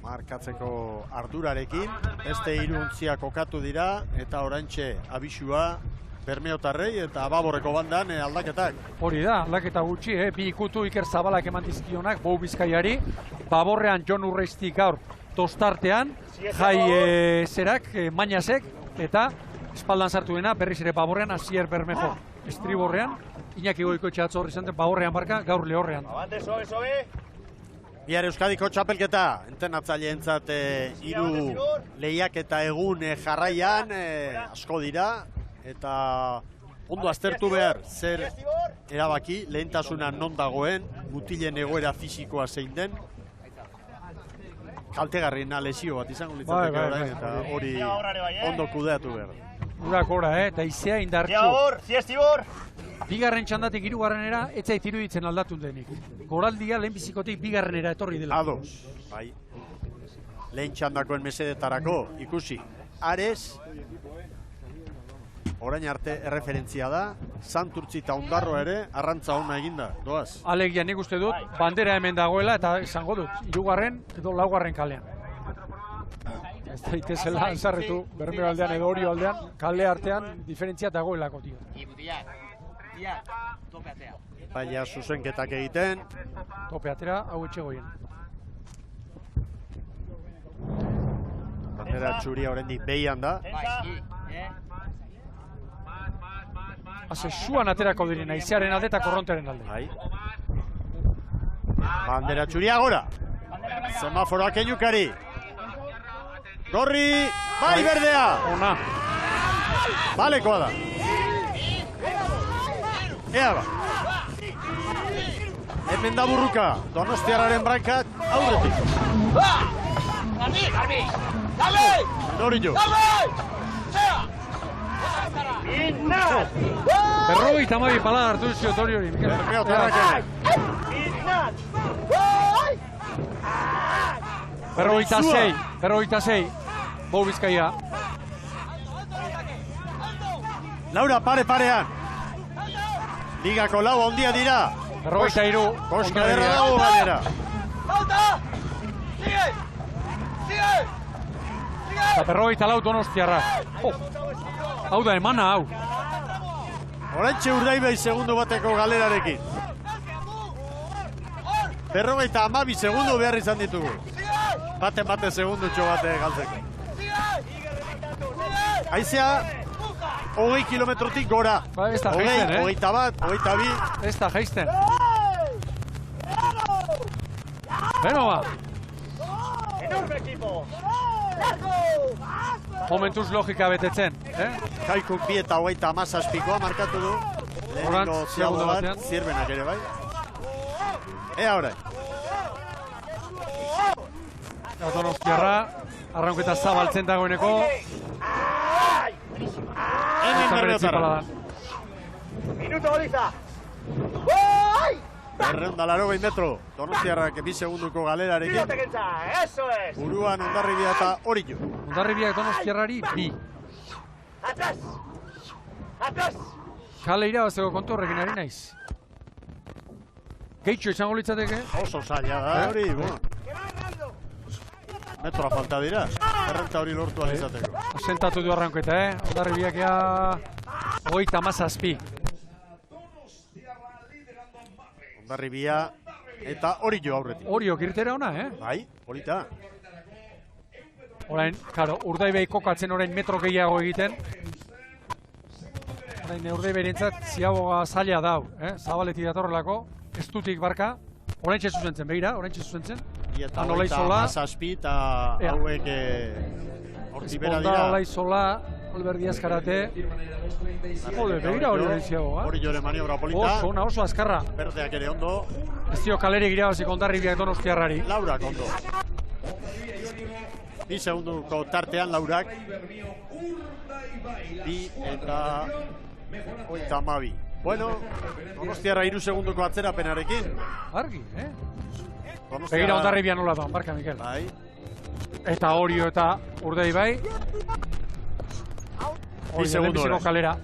Speaker 1: markatzeko ardurarekin, beste iruntzia kokatu dira, eta oraintxe abisua Bermeotarrei eta Baborreko bandan aldaketak.
Speaker 2: Hori da, aldaketa gutxi, bi ikutu Iker Zabalak eman dizkionak, Bou Bizkaiari, Baborrean Jon Urreizti gaur tostartean, Jai zerak, Mainasek, eta espaldan sartu dena, berriz ere Baborrean, Asier Bermejo. Estriborrean, Iñaki Goikoetxe atzorri zen, Baborrean barka, gaur lehorrean.
Speaker 10: Abante, sobe.
Speaker 1: Bihar Euskadiko txapelketa, entrenatzaileentzat hiru lehiaketa egun jarraian, asko dira, eta ondo aztertu behar zer erabaki, lehentasuna non dagoen, mutilen egoera fisikoa zein den, kaltegarriena lesio bat izango litzateke orain, eta hori ondo kudeatu behar.
Speaker 2: Urak ora, eta izea indartxu. Bigarren txandatik hirugarrenera, etzait iruditzen aldatun denik. Goraldia lehenbizikotik bigarrenera etorri dela.
Speaker 1: Ados, bai. Lehen txandakoen mesedetarako, ikusi. Ares, orain arte erreferentzia da, Santurtzi eta Ondarroa ere, arrantza ona eginda, doaz.
Speaker 2: Alegia nik uste dut, bandera hemen dagoela, eta esango dut, hirugarren edo laugarren kalean. Ez daitezela ansarretu, Bermeo aldean edo Orio aldean, kale artean, diferentzia dagoelako, tio.
Speaker 1: Baina zuzenketak egiten.
Speaker 2: Tope atera, hau etxegoien.
Speaker 1: Bandera txuria oraindik behian da.
Speaker 2: Haze, suan aterako diren, aizearen alde eta korronteren alde.
Speaker 1: Bandera txuria gora. Semaforoak eñukari. Gorri, bai berdea.
Speaker 2: Ona.
Speaker 1: Balekoa da. Ea ba. Hemen da burruka, Donostiarraren brankak aurretik.
Speaker 7: Garbi! Dale!
Speaker 1: Norillo.
Speaker 2: Berrogeita hamabi palada hartu zio Tori hori.
Speaker 1: Bermeo tarrak.
Speaker 2: Berrogeita sei. Bou Bizkaia.
Speaker 1: Laura parean. Ligako lau ondia dira.
Speaker 2: Berrogeita hiru.
Speaker 1: Koska derra dago gainera.
Speaker 2: Eta berrogeita lau Donostiarra. Hau da emana, hau.
Speaker 1: Oraintxe Urdaibai segundu bateko galerarekin. Berrogeita 12 segundu behar izan ditugu. Bate segundutxo bate galtzeko. Aizea, 20 kilometrotik gora.
Speaker 2: Ez da jaisten,
Speaker 1: 21, 22.
Speaker 2: Ez da jaisten. Beno ba.
Speaker 10: Enorme equipo.
Speaker 2: Momentuz logika betetzen,
Speaker 1: Kaikuk 2 eta 27 markatu du. Lehenengo ziago bat, zirbenak ere bai. Ea orain.
Speaker 2: Donostiarra, arraunketa zabaltzen dagoeneko.
Speaker 1: Hemen Bermeotarra.
Speaker 10: Minuto goliza.
Speaker 1: 280 metro. Donostiarrak 2 segunduko galerarekin.
Speaker 10: Eso es.
Speaker 1: Buruan Hondarribia eta Orillo.
Speaker 2: Hondarribia Donostiarrari 2.
Speaker 10: Atrás.
Speaker 2: Kale irabazteko kontu horrekin ari naiz. Gehitxo izango litzateke.
Speaker 1: Oso zaila da hori, metroa falta dira, errenta hori lortu alizateko.
Speaker 2: Asentatu du arranketa, Hondarribiak ea 37.
Speaker 1: Hondarribia eta Orillo aurretik.
Speaker 2: Orio kirtera ona,
Speaker 1: Bai, polita.
Speaker 2: Orain, karo, Urdaibai kokatzen orain metro gehiago egiten. Orain Urdaibai berentzat ziaboga zaila dau, zabaletik datorrelako, estutik barka, oraintxe zuzentzen, begira, oraintxe zuzentzen.
Speaker 1: Eta Mazazpi eta hauek hortibera dira.
Speaker 2: Esponda, Olaizola, Alberdi Azkarate. Jode, begira hori hori ziagoa.
Speaker 1: Hori jore maniobra polita.
Speaker 2: Oso azkarra.
Speaker 1: Berdeak ere ondo.
Speaker 2: Ez dio kalerik irabazik Hondarribiak Donostiarrari.
Speaker 1: Laurak ondo. 2 segunduko tartean Laurak. 2 eta 32. Bueno, Donostiarra 3 segunduko atzerapenarekin.
Speaker 2: Argi, Begira Hondarribia nola da, barka, Mikel.
Speaker 1: Bai.
Speaker 2: Eta Orio eta Urdaibai.
Speaker 1: 2 segundu
Speaker 2: lehenbiziko kalera.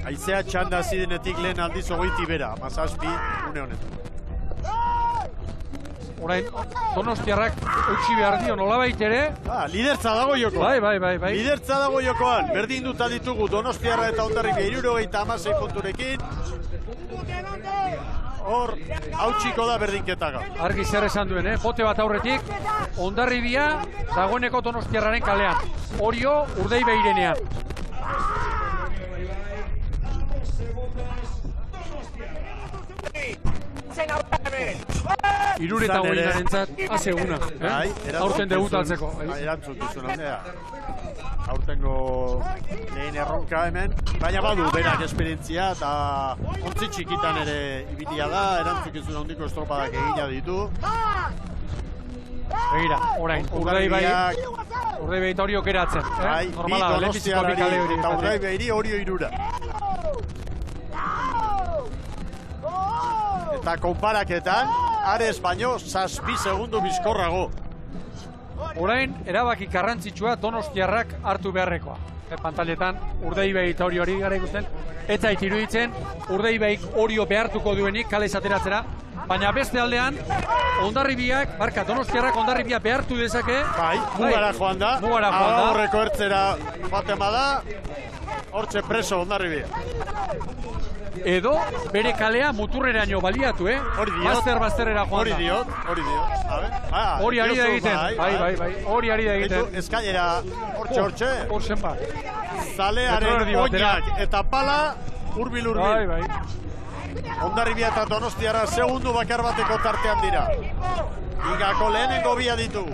Speaker 1: Aizea txanda zidenetik lehen aldiz 20 bera, Mazazpi une honetan.
Speaker 2: Orain, Donostiarrak eutxi behar dio nolabait ere.
Speaker 1: Lidertza dago jokoan.
Speaker 2: Bai.
Speaker 1: Lidertza dago jokoan. Berdin duta ditugu Donostiarra eta Hondarribia 76 punturekin. Hor, hautsiko da berdinketaga.
Speaker 2: Argi zer esan duen, bote bat aurretik, Hondarribia dagoeneko Donostiarraren kalean. Orio Urdaibai irenean. Irureta goinarentzat, haze eguna. Aurten debutaltzeko.
Speaker 1: Erantzut duzun handea. Aurtengo lehen erronka hemen. Baina badu berak esperientzia eta ontzi txikitan ere ibilia da. Erantzukizun handiko estropadak egina ditu.
Speaker 2: Begira, orain, Urdaibai eta Orio geratzen. Normala, lehenbiziko bi kale hori.
Speaker 1: Eta Urdaibai Orio 3. Eta konparaketan, Ares baino 7 segundu bizkorrago.
Speaker 2: Orain, erabaki garrantzitsua Donostiarrak hartu beharrekoa. Pantailetan, Urdaibai eta Orio hori gara ikusten. Ez zait iruditzen, Urdaibaik Orio behartuko duenik kale izateratzera. Baina beste aldean, Hondarribiak, Donostiarrak Hondarribia behartu dezake.
Speaker 1: Bai, mugara joan da. Horreko ertzera baten bada, hortxe preso Hondarribia.
Speaker 2: Edo, bere kalea muturreraino baliatu, Bazterrera joan da.
Speaker 1: Hori diot.
Speaker 2: Hori ari da egiten. Bai. Hori ari da egiten.
Speaker 1: Eskailera hortxe.
Speaker 2: Hortzen bat.
Speaker 1: Zalearen oinak eta pala hurbil.
Speaker 2: Bai.
Speaker 1: Hondarribia eta Donostiarra segundu bakar bateko tartean dira. Igako lehenengo bia ditugu.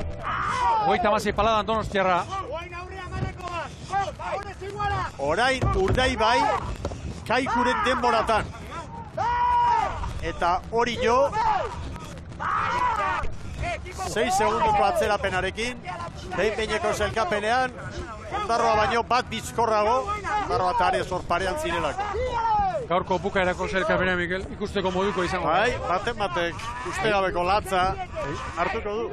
Speaker 2: 36 paladan Donostiarra.
Speaker 1: Orain Urdaibai Kaikuren denboratan. Eta hori jo 6 segunduko atzerapenarekin. Behin-behineko zelkapenean Ondarroa baino bat bizkorrago. Ondarroa eta Ares hor parean zirelako.
Speaker 2: Gaurko bukaerako zelkapenean, Mikel, ikusteko moduko izango.
Speaker 1: Bai, batek ustegabeko latza hartuko du.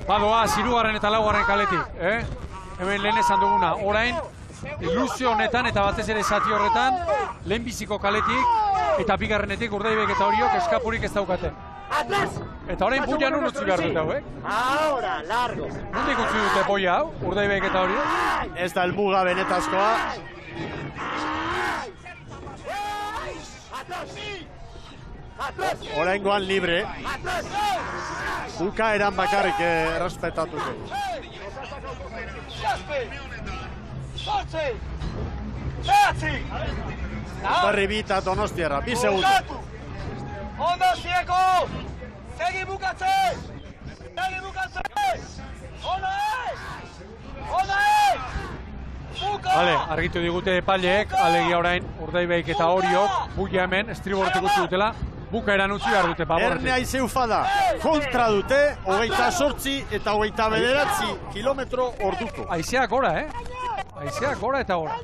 Speaker 2: Badoa, 3. eta 4. kaletik, Hemen lehen esan duguna, orain, ilusio honetan eta batez ere zati horretan, lehenbiziko kaletik eta bigarrenetik Urdaibaik eta Oriok eskapurik ez daukate. Eta orain buia nun utzi behar dut hau,
Speaker 10: Ahora, largo.
Speaker 2: Nondik utzi dute boia hau, Urdaibaik eta Oriok?
Speaker 1: Ez da helmuga benetazkoa. Oraingoan libre. Bukaeran bakarrik errespetatuko. Hondarribi eta Donostiarra, 2 segundu.
Speaker 10: Ondo zieko! Segi bukatzen! Ona ez!
Speaker 2: Bale, argitu digute epaileek, alegia orain Urdaibaik eta Oriok, buia hemen, estribortik utzi dutela, bukaeran utzi behar dute paborretik.
Speaker 1: Erne aizeu-fada, kontra dute, 28 eta 29 kilometro orduko.
Speaker 2: Aizeak gora, Aizeak gora eta gora.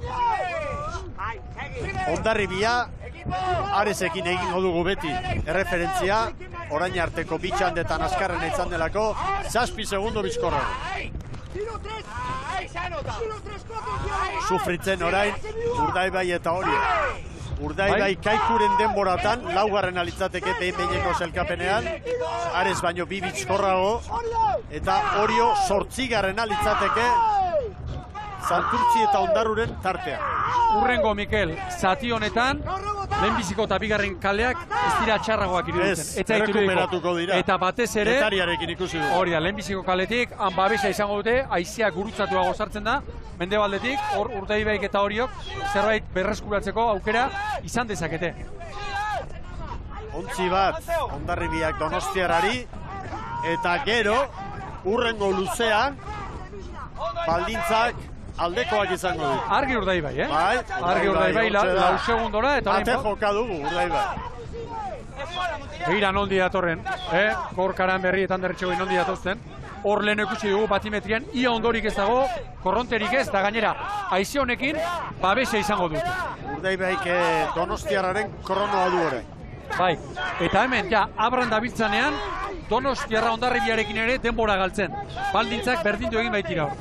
Speaker 1: Hondarribia, Aresekin egingo dugu beti erreferentzia, orain arteko bitxandetan azkarren izan delako, 7 segundu bizkorrago. Sufritzen orain Urdaibai eta Orio. Urdaibai Kaikuren denboratan, 4. alitzateke behin-behineko zelkapenean, Ares baino 2 bizkorrago, eta Orio 8. alitzateke Santurtzi eta Ondarruren tartea.
Speaker 2: Urrengo, Mikel, zati honetan, lehenbiziko eta bigarren kaleak ez dira txarragoak iruditzen.
Speaker 1: Ez, errekuperatuko dira.
Speaker 2: Eta batez ere,
Speaker 1: Getariarekin ikusi du.
Speaker 2: hori da, lehenbiziko kaletik, han babesa izango dute, haizea gurutzatua gozartzen da, mendebaldetik, hor Urdaibaik eta Oriok zerbait berreskuratzeko aukera izan dezakete.
Speaker 1: Ontzi bat, Hondarribiak Donostiarrari, eta gero, urrengo luzean, baldintzak aldekoak izango du.
Speaker 2: Argi Urdaibai,
Speaker 1: Bai,
Speaker 2: argi Urdaibai, lau segundora, eta
Speaker 1: ate joka dugu Urdaibai.
Speaker 2: Begira nondi datorren, gorkaran berrietan derretxego nondi datozten. Hor lehen ikusi dugu batimetrian, ia ondorik ez dago, korronterik ez, da gainera, haize honekin, babesa izango du.
Speaker 1: Urdaibaik Donostiarraren kronoa du orain.
Speaker 2: Bai, eta hemen, ja, abran dabiltzanean, Donostiarra Hondarribiarekin ere denbora galtzen. Baldintzak berdindu egin baitira hor.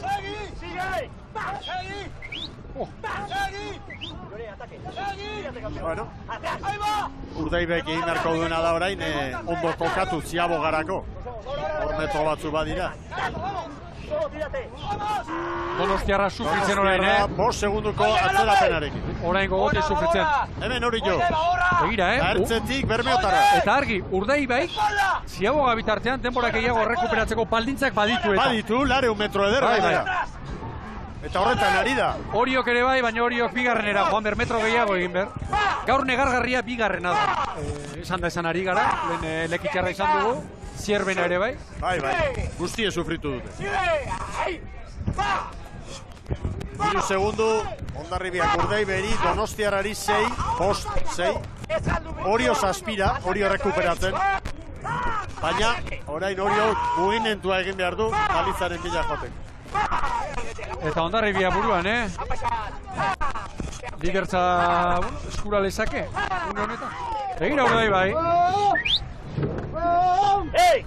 Speaker 1: Bueno, Urdaibaik egin beharko duena da orain, ondo kokatu Ziabogarako. Hor metro batzu badira.
Speaker 2: Donostiarra sufritzen orain,
Speaker 1: 5 segunduko atzerapenarekin.
Speaker 2: Orain gogote sufritzen.
Speaker 1: Hemen hori jo.
Speaker 2: Begira,
Speaker 1: Ertzetik Bermeotarra.
Speaker 2: Eta argi, Urdaibaik, Ziaboga bitartean denbora gehiago rekuperatzeko baldintzak baditu eta.
Speaker 1: Baditu, 100 metro eder gainera. Eta horretan ari da.
Speaker 2: Oriok ere bai, baina Oriok bigarrenera, Juan ber metro gehiago egin ber. Gaur negargarria bigarrena da. Esan da esan ari gara, lehen lekitxarra izan dugu, Zierbena ere bai.
Speaker 1: Bai, guztie sufritu dute. 3 segundu, Hondarribiak Urdaiberi, Donostiarrari 6, post 6. Orio zazpira, Orio rekuperatzen. Baina, orain Orio mugimentua egin behar du, balizaren bila jotek.
Speaker 2: Eta Hondarribia buruan, Lidertza eskura lezake, une honetan. Begira Urdaibai.
Speaker 10: ¡Ey!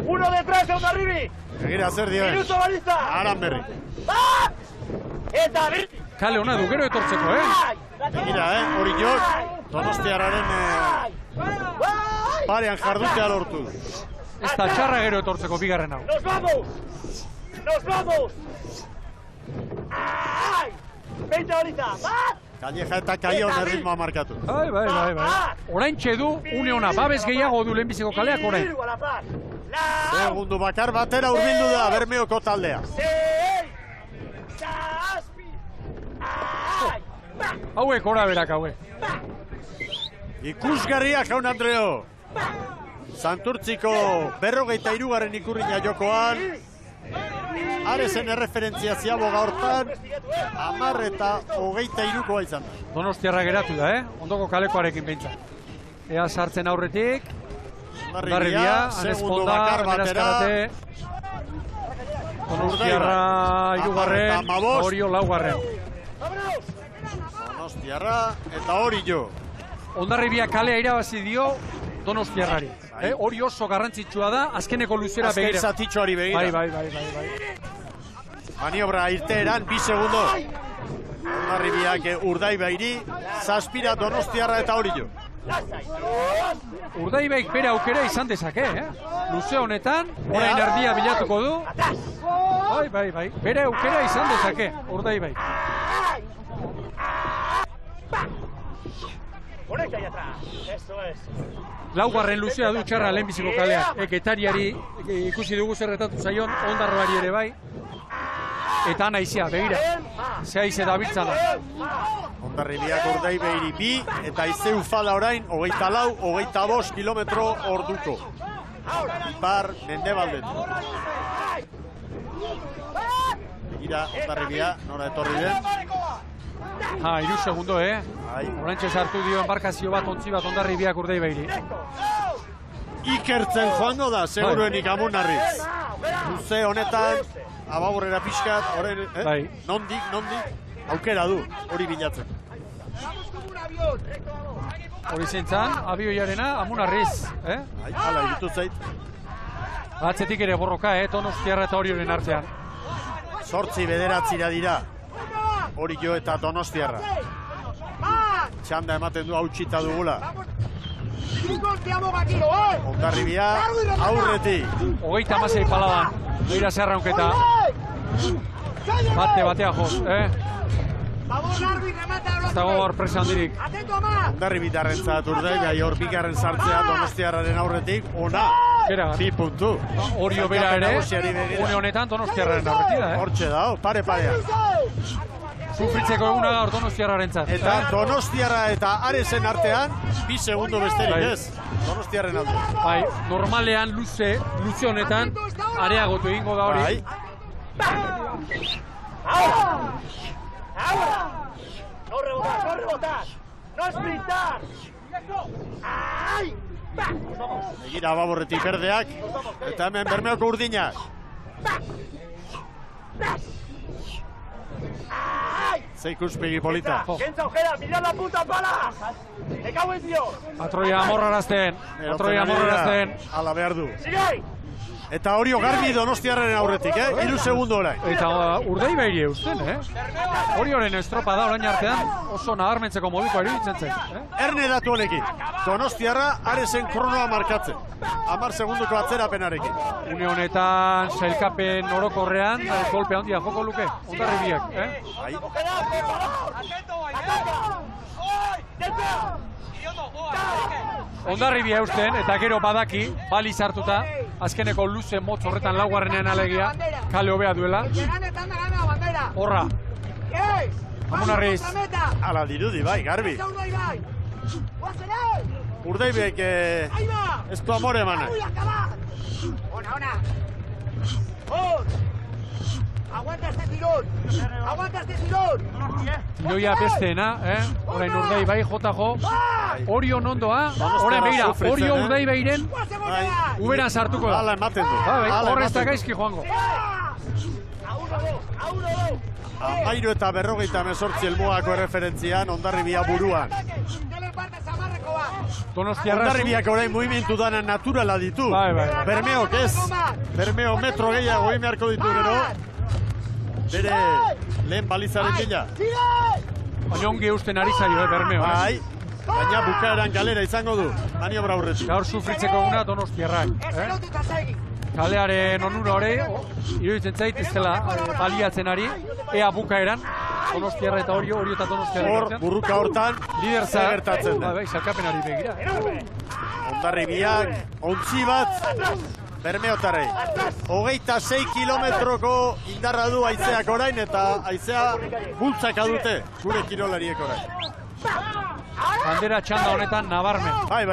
Speaker 10: ¡Uno detrás de Hondarribi!
Speaker 1: Begira zer dio.
Speaker 10: ¡Minuto baliza!
Speaker 1: Aran berri.
Speaker 10: Eta berri!
Speaker 2: Kale hona du, gero etortzeko,
Speaker 1: Begira, hori jok, Donostiarraren parean jardutea lortu du.
Speaker 2: Ez da txarra gero etortzeko bigarren hau.
Speaker 10: ¡Nos vamos! ¡Nos vamos! ¡Ay! 20 baliza!
Speaker 1: Calleja eta Kaion erritmoa markatu.
Speaker 2: Bai. Orain txedu, une hona, babes gehiago du lehenbiziko kaleak orain.
Speaker 1: Segundu bakar batera hurbildu da Bermeoko taldea.
Speaker 2: Hauek ora berak hauek.
Speaker 1: Ikusgarria Jaun Andreo. Santurtziko 43. ikurrina jokoan. Arezen erreferentzia Ziaboga hortan, 10 eta 23koa izan da.
Speaker 2: Donostiarra geratu da, ondoko kalekoarekin behintzat. Ea sartzen aurretik, Hondarribia,
Speaker 1: segundo bakar batera.
Speaker 2: Donostiarra 3, Orio 4.
Speaker 1: Donostiarra eta Orio.
Speaker 2: Hondarribia kalea irabazi dio Donostiarrari. Hori oso garrantzitsua da, azkeneko luzera begira.
Speaker 1: Azken zatitxoari begira.
Speaker 2: Bai.
Speaker 1: Maniobra irteeran, 2 segundo. Hondarribiak Urdaibairi, 7 Donostiarra eta Orio.
Speaker 2: Urdaibaik bere aukera izan dezake, Luze honetan, orain erdia bilatuko du. Bai. Bere aukera izan dezake, Urdaibaik.
Speaker 10: Conecta ahí atrás. Eso es.
Speaker 2: Laugarren luzea du txarra lehenbiziko kaleak. Getariari ikusi dugu zerretatu zaion, Ondarroari ere bai. Eta naizea, begira. Ze haize dabiltzana.
Speaker 1: Hondarribiak Urdaibairi 2 eta haize ufala orain 24, 25 kilometro orduko. Ipar mendebaldetu. Begira Hondarribia, nora etorri den.
Speaker 2: 3 segundo, Horantxe sartu dio embarkazio bat, ontzi bat Hondarribiak Urdaibairi.
Speaker 1: Ikertzen joango da, seguruenik Amunarriz. Luze honetan, ababurrera pixkat, nondik, aukera du, hori bilatzen.
Speaker 2: Hori zintzan, abioiarena, Amunarriz.
Speaker 1: Hala, irutu zait.
Speaker 2: Atzetik ere borroka, Donostiarra eta Orioren artean.
Speaker 1: 8 bederatzira dira, Orio eta Donostiarra. Txanda ematen du hautsita dugula. Hondarribia aurretik.
Speaker 2: 36 paladan. Beira zerraunketa. Batea joz, Ez dago hor presa handirik.
Speaker 1: Ondarri bitarrentzat Urdaibai hor bigarren sartzea Donostiarraren aurretik, ona.
Speaker 2: Bera,
Speaker 1: 2 puntu.
Speaker 2: Orio bera ere, une honetan Donostiarraren aurretik da,
Speaker 1: Hortxe da, pare-parea.
Speaker 2: Sufritzeko eguna gaur Donostiarrarentzat.
Speaker 1: Eta Donostiarra eta Aresen artean, 2 segundo besterik ez. Donostiarren alde.
Speaker 2: Bai, normalean luze honetan areagotu egingo da hori.
Speaker 1: Bai.
Speaker 10: No rebotar, no sprintar. ¡Ay!
Speaker 1: Egira baborretik berdeak, eta hemen Bermeoko Urdinak. Ze ikuspegi polita.
Speaker 10: Kentza ojera, mirad la puta pala. Me cago en Dios.
Speaker 2: Patroia amorrarazten.
Speaker 1: Ala behar du.
Speaker 10: Sigai!
Speaker 1: Eta Orio garbi Donostiarren aurretik, 3 segundo orain.
Speaker 2: Eta Urdaibairi eusten, Orioren estropa da orain artean oso nabarmentzeko moduko iruditzen zen.
Speaker 1: Erne datu honekin. Donostiarra Aresen kronoa markatzen. 10 segundoko atzerapenarekin.
Speaker 2: Une honetan sailkapen orokorrean golpe handia joko luke. Hondarribiak,
Speaker 1: Bai.
Speaker 2: Hondarribia eusten eta gero badaki, bali sartuta, azkeneko luze motz horretan laugarrenean alegia, kale hobea duela. Horra. Amunarriz.
Speaker 1: Ala dirudi, bai, garbi. Urdaibek ez du amore emana.
Speaker 7: Aguanta este tirón.
Speaker 2: Tiroia besteena, orain Urdaibai JJ. Orion ondoa, orain begira, Orio Urdaibairen uberan sartuko da.
Speaker 1: Hala ematen du.
Speaker 2: Horrez da gaizki joango.
Speaker 1: Amairu eta 58 helmugako erreferentzian, Hondarribia buruan. Hondarribiak orain mugimendu dana naturala ditu. Bermeok ez. Bermeo metro gehiago egin beharko ditu gero. Bere lehen balizaren bila.
Speaker 2: Baina ongi eusten ari zaio, Bermeo.
Speaker 1: Bai, baina bukaeran galera izango du. Maniobra aurretik.
Speaker 2: Gaur sufritzeko eguna Donostiarrak. Kalearen onura hori, iruditzen zait, ez dela baliatzen ari, ea bukaeran, Donostiarra eta Orio eta Donostiarra.
Speaker 1: Hor, burruka hortan,
Speaker 2: liderza
Speaker 1: gertatzen da.
Speaker 2: Bai, salkapenari begira.
Speaker 1: Hondarribiak, ontzi bat, Bermeotarrei. 26 kilometroko indarra du haizeak orain eta haizea bultzaka dute gure kirolariek orain.
Speaker 2: Bandera txanda honetan nabarmen.
Speaker 1: Bai.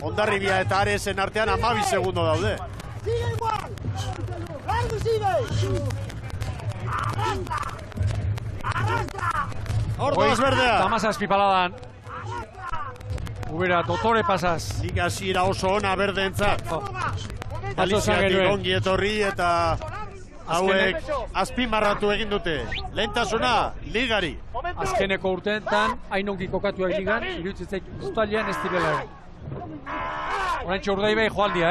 Speaker 1: Hondarribia eta Aresen artean 12 segundo daude. Hor doaz berdea.
Speaker 2: Tamazazpi paladan. Ubera, dotore pasaz.
Speaker 1: Liga hasiera oso ona berdeentzat. Galiziatik ongi etorri eta hauek azpimarratu egin dute. Lehentasuna, ligari.
Speaker 2: Azkeneko urteetan, hain ongi kokatuak ligan, iruditzen zait ustalian ez direla. Oraintxe Urdaibai joaldia,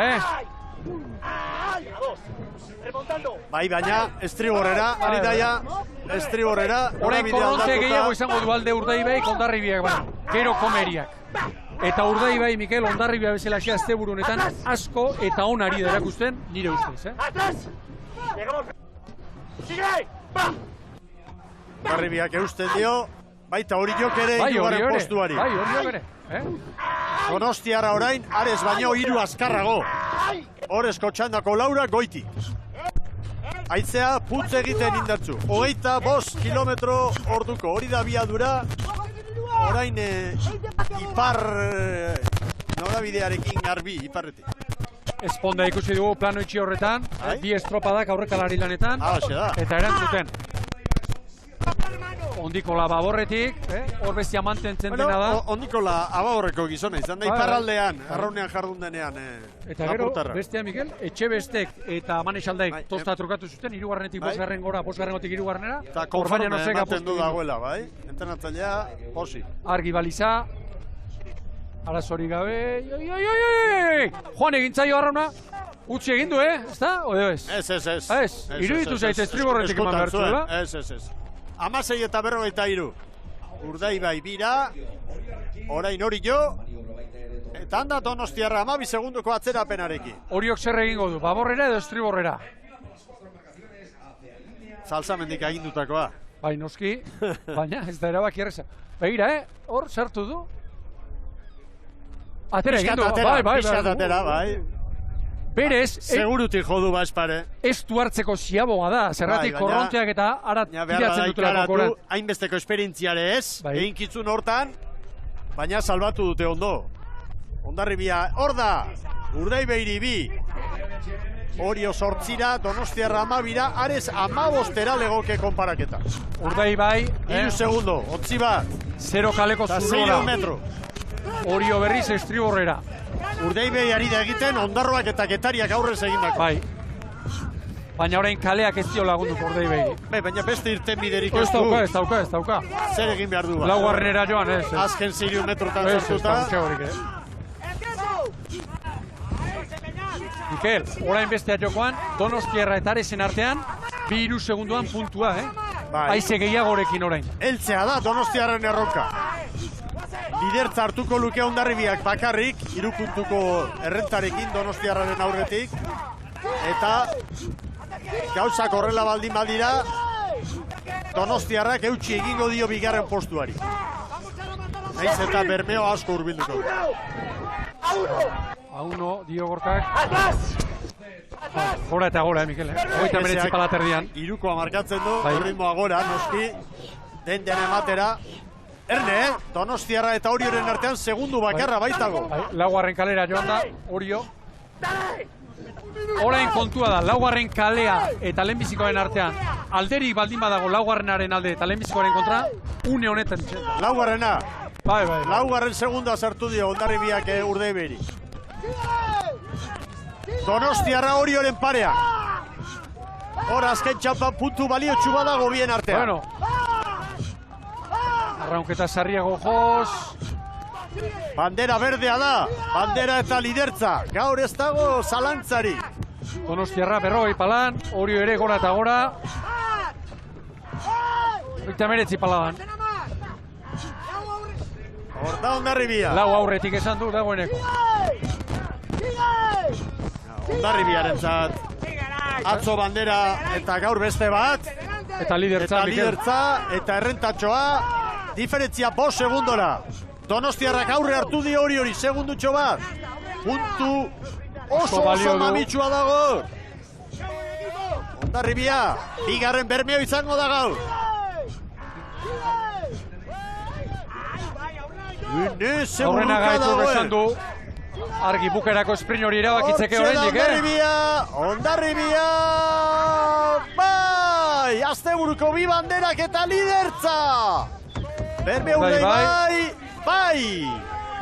Speaker 1: Bai, baina estriborrera, ari daia, estriborrera.
Speaker 2: Orain korronte gehiago izango du alde Urdaibai, Hondarribiak, baina. Gero komeriak. Eta Urdaibai, Mikel, Hondarribia bezala xea asteburu honetan asko eta onari da erakusten nire ustez,
Speaker 1: Hondarribiak eusten dio, baita Oriok ere hirugarren postuari.
Speaker 2: Bai, Oriok ere.
Speaker 1: Donostiarra orain, Ares baino 3 azkarrago. Horezko txandako Laura goiti. Haizea putz egiten indartzu. 25 kilometro orduko, hori da biadura. Orain ipar norabidearekin garbi, iparretik.
Speaker 2: Esponda ikusi dugu plano itxi horretan, bi estropadak aurrekalari lanetan, eta erantzuten. Ondikola baborretik, hor bestia mantentzen dena da.
Speaker 1: Ondikola ababorreko gizona izan da, iparraldean, arraunean jardun denean.
Speaker 2: Eta gero, bestea, Mikel, Etxebestek eta Manexaldaik tosta trukatu zuten, 3garrenetik 5garren gora, 5garrenetik 3garrenera.
Speaker 1: Eta konforme ematen du dagoela, bai? Entrenatzailea, posi.
Speaker 2: Argi baliza, arazori gabe, Joan egintzaio arrauna, utzi egin du, ezta? Odo ez?
Speaker 1: Ez.
Speaker 2: Iruditu zaitez triborretik eman behar zuela?
Speaker 1: Ez. 16 eta 43. Urdaibai bira, orain Orio, eta handa Donostiarra 12 segundoko atzerapenarekin.
Speaker 2: Oriok zer egingo du, baborrera edo estriborrera?
Speaker 1: Zalzamendik agindutakoa.
Speaker 2: Bai, noski, baina ez da erabaki erreza. Begira, hor sartu du. Atera egin du,
Speaker 1: bai.
Speaker 2: Berez,
Speaker 1: segurutik jodu Baspare.
Speaker 2: Ez du hartzeko ziaboga da, zerratik korronteak eta ara tiratzen dutela kokoran.
Speaker 1: Hainbesteko esperientziare ez, egin kitzun hortan, baina salbatu dute ondo. Hondarribia, hor da, Urdaibeiri 2. Orio 8, Donostiarra 12, Ares 15 legoke konparaketa.
Speaker 2: Urdaibai,
Speaker 1: 3 segundo, 8 bat.
Speaker 2: 0 kaleko zurrola.
Speaker 1: 6 metro.
Speaker 2: Orio berriz estriborrera.
Speaker 1: Urdaibei ari da egiten, Ondarroak eta Getariak aurrez egindako.
Speaker 2: Bai. Baina orain kaleak ez dio lagunduko Urdaibeiri.
Speaker 1: Baina beste irten biderik ez
Speaker 2: du. Ez dauka.
Speaker 1: Zer egin behar du?
Speaker 2: Laugarrenera joan, ez.
Speaker 1: Azken 6 metrotan zartuta.
Speaker 2: Mikel, orain bestea jokoan, Donostiarra eta Aresen artean, 2-3 segunduan puntua, Haize gehiagorekin orain.
Speaker 1: Eltzea da Donostiarren erronka. Lidertza hartuko luke Hondarribiak bakarrik, 3 puntuko errentarekin Donostiarraren aurretik. Eta gauzak horrela baldin badira, Donostiarrak eutxi egingo dio bigarren postuari. Naiz eta Bermeo asko hurbilduko.
Speaker 2: Auno, dio Gorkak. Gora eta gora, Mikel. Hogeita meretzi palaterdian.
Speaker 1: 3koa markatzen du, ritmoa gora, noski. Den ematera. Erne, Donostiarra eta Orioren artean segundu bakarra baitago.
Speaker 2: Laugarren kalera joan da, Orio. Orain kontua da, laugarren kalea eta lehenbizikoaren artean, alderik baldin badago laugarrenaren alde eta lehenbizikoaren kontra, une honetan.
Speaker 1: Laugarrena.
Speaker 2: Bai.
Speaker 1: Laugarren segunda sartu dio Hondarribiak Urdaiberi. Donostiarra Orioren parea. Hor azken txampan puntu baliotxu badago bien artean.
Speaker 2: Bueno. Arraunketa sarriago joz.
Speaker 1: Bandera berdea da, bandera eta lidertza. Gaur ez dago zalantzari.
Speaker 2: Donostiarra berrogei palan, Orio ere gora eta gora. 29 paladan.
Speaker 1: Hor da Hondarribia.
Speaker 2: Lau aurretik esan du dagoeneko.
Speaker 1: Hondarribiaren zat. Atzo bandera eta gaur beste bat.
Speaker 2: Eta lidertza.
Speaker 1: Eta errentatxoa. Diferentzia 5 segundora. Donostiarrak aurre hartu di Oriori segundutxo bat. Puntu oso mamitsua dago. Hondarribia, bigarren Bermeo izango da gaur.
Speaker 2: Aurrena gaitu esan du. Argi bukerako esprin hori erabakitzeke oraindik,
Speaker 1: Hondarribia! Bai! Asteburuko 2 banderak eta lidertza! Bermeo bai!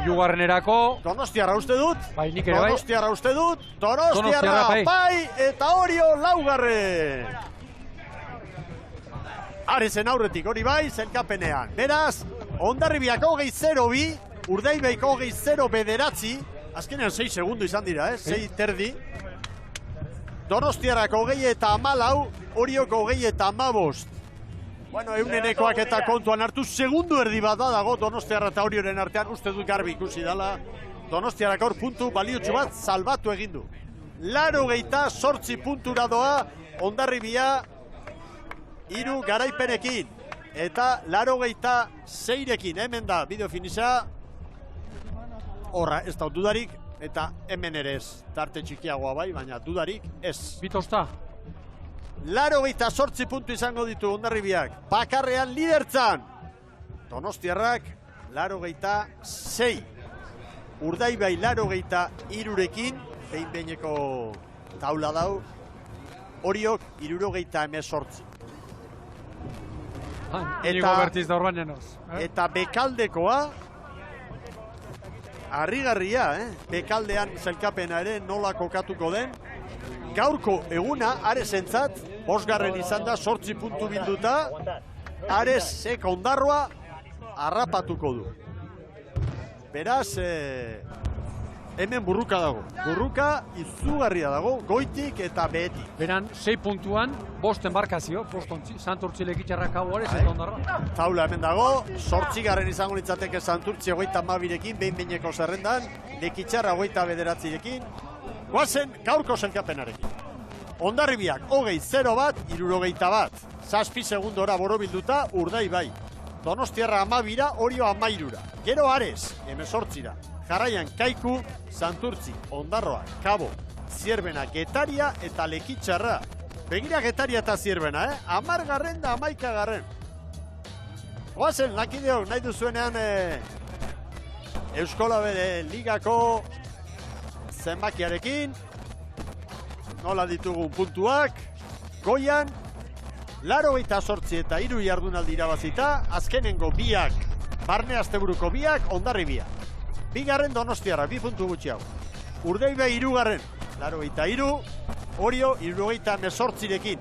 Speaker 2: Jugarrenerako.
Speaker 1: Donostiarra uste dut.
Speaker 2: Bai, nik ere bai.
Speaker 1: Donostiarra uste dut. Donostiarra bai! Eta Orio laugarren! Aresen aurretik hori bai, zelkapenean. Beraz, Hondarribiak 20-2, Urdaibeik 20-9, azkenean 6 segundu izan dira, 6 terdi. Donostiarrak 20-14, Oriok 20-15. Bueno, eunenekoak eta kontuan hartu, segundu erdi bat dago Donostiarra eta Orioren artean, uste dut garbi ikusi dela. Donostiarrak hor puntu baliotxu bat salbatu egindu. 88 puntura doa, Hondarribia 3 garaipenekin. Eta 86rekin, hemen da, bideo finisa. Horra, ez da dudarik, eta hemen ere ez. Tarte txikiagoa bai, baina dudarik ez.
Speaker 2: Bitosta.
Speaker 1: 88 puntu izango ditu Hondarribiak. Bakarrean lidertzan. Donostiarrak 86. Urdaibai 83rekin, behin-behineko taula dau. Oriok 78. Eta bekaldekoa, harrigarria, bekaldean zelkapena ere nola kokatuko den. Gaurko eguna, Aresentzat, 5. izan da, 8 puntu bilduta. Ares Ondarroa harrapatuko du. Beraz, hemen burruka dago. Burruka izugarria dago, goitik eta behetik.
Speaker 2: Beran, 6 puntuan, 5 embarkazio, Santurtzi lekitxarrak hau Ares eta Ondarroa.
Speaker 1: Taula hemen dago, 8. izango nintzateke Santurtzi 32rekin, behin-behineko zerrendan, lekitxarra 29rekin. Guazen gaurko zelkapenarekin. Hondarribiak 20-0 bat, 61. 6 segundora borobilduta Urdaibai. Donostiarra 12ra, Orio 13ra. Gero Ares, 18ra. Jarraian Kaiku, Santurtzi, Ondarroa, Kabo, Zierbena, Getaria eta Lekitxarra. Begira Getaria eta Zierbena, 10garren da 11garren. Oazen, lakideok, nahi duzuenean Euskola bere ligako zenbakiarekin. Nola ditugun puntuak. Goian, 88 eta 3 jardunaldi irabazita, azkenengo biak, barne asteburuko biak, Hondarribia. Bigarren Donostiarra, 2 puntu gutxiago. Urdaibai 3garren, 83, Orio 78rekin.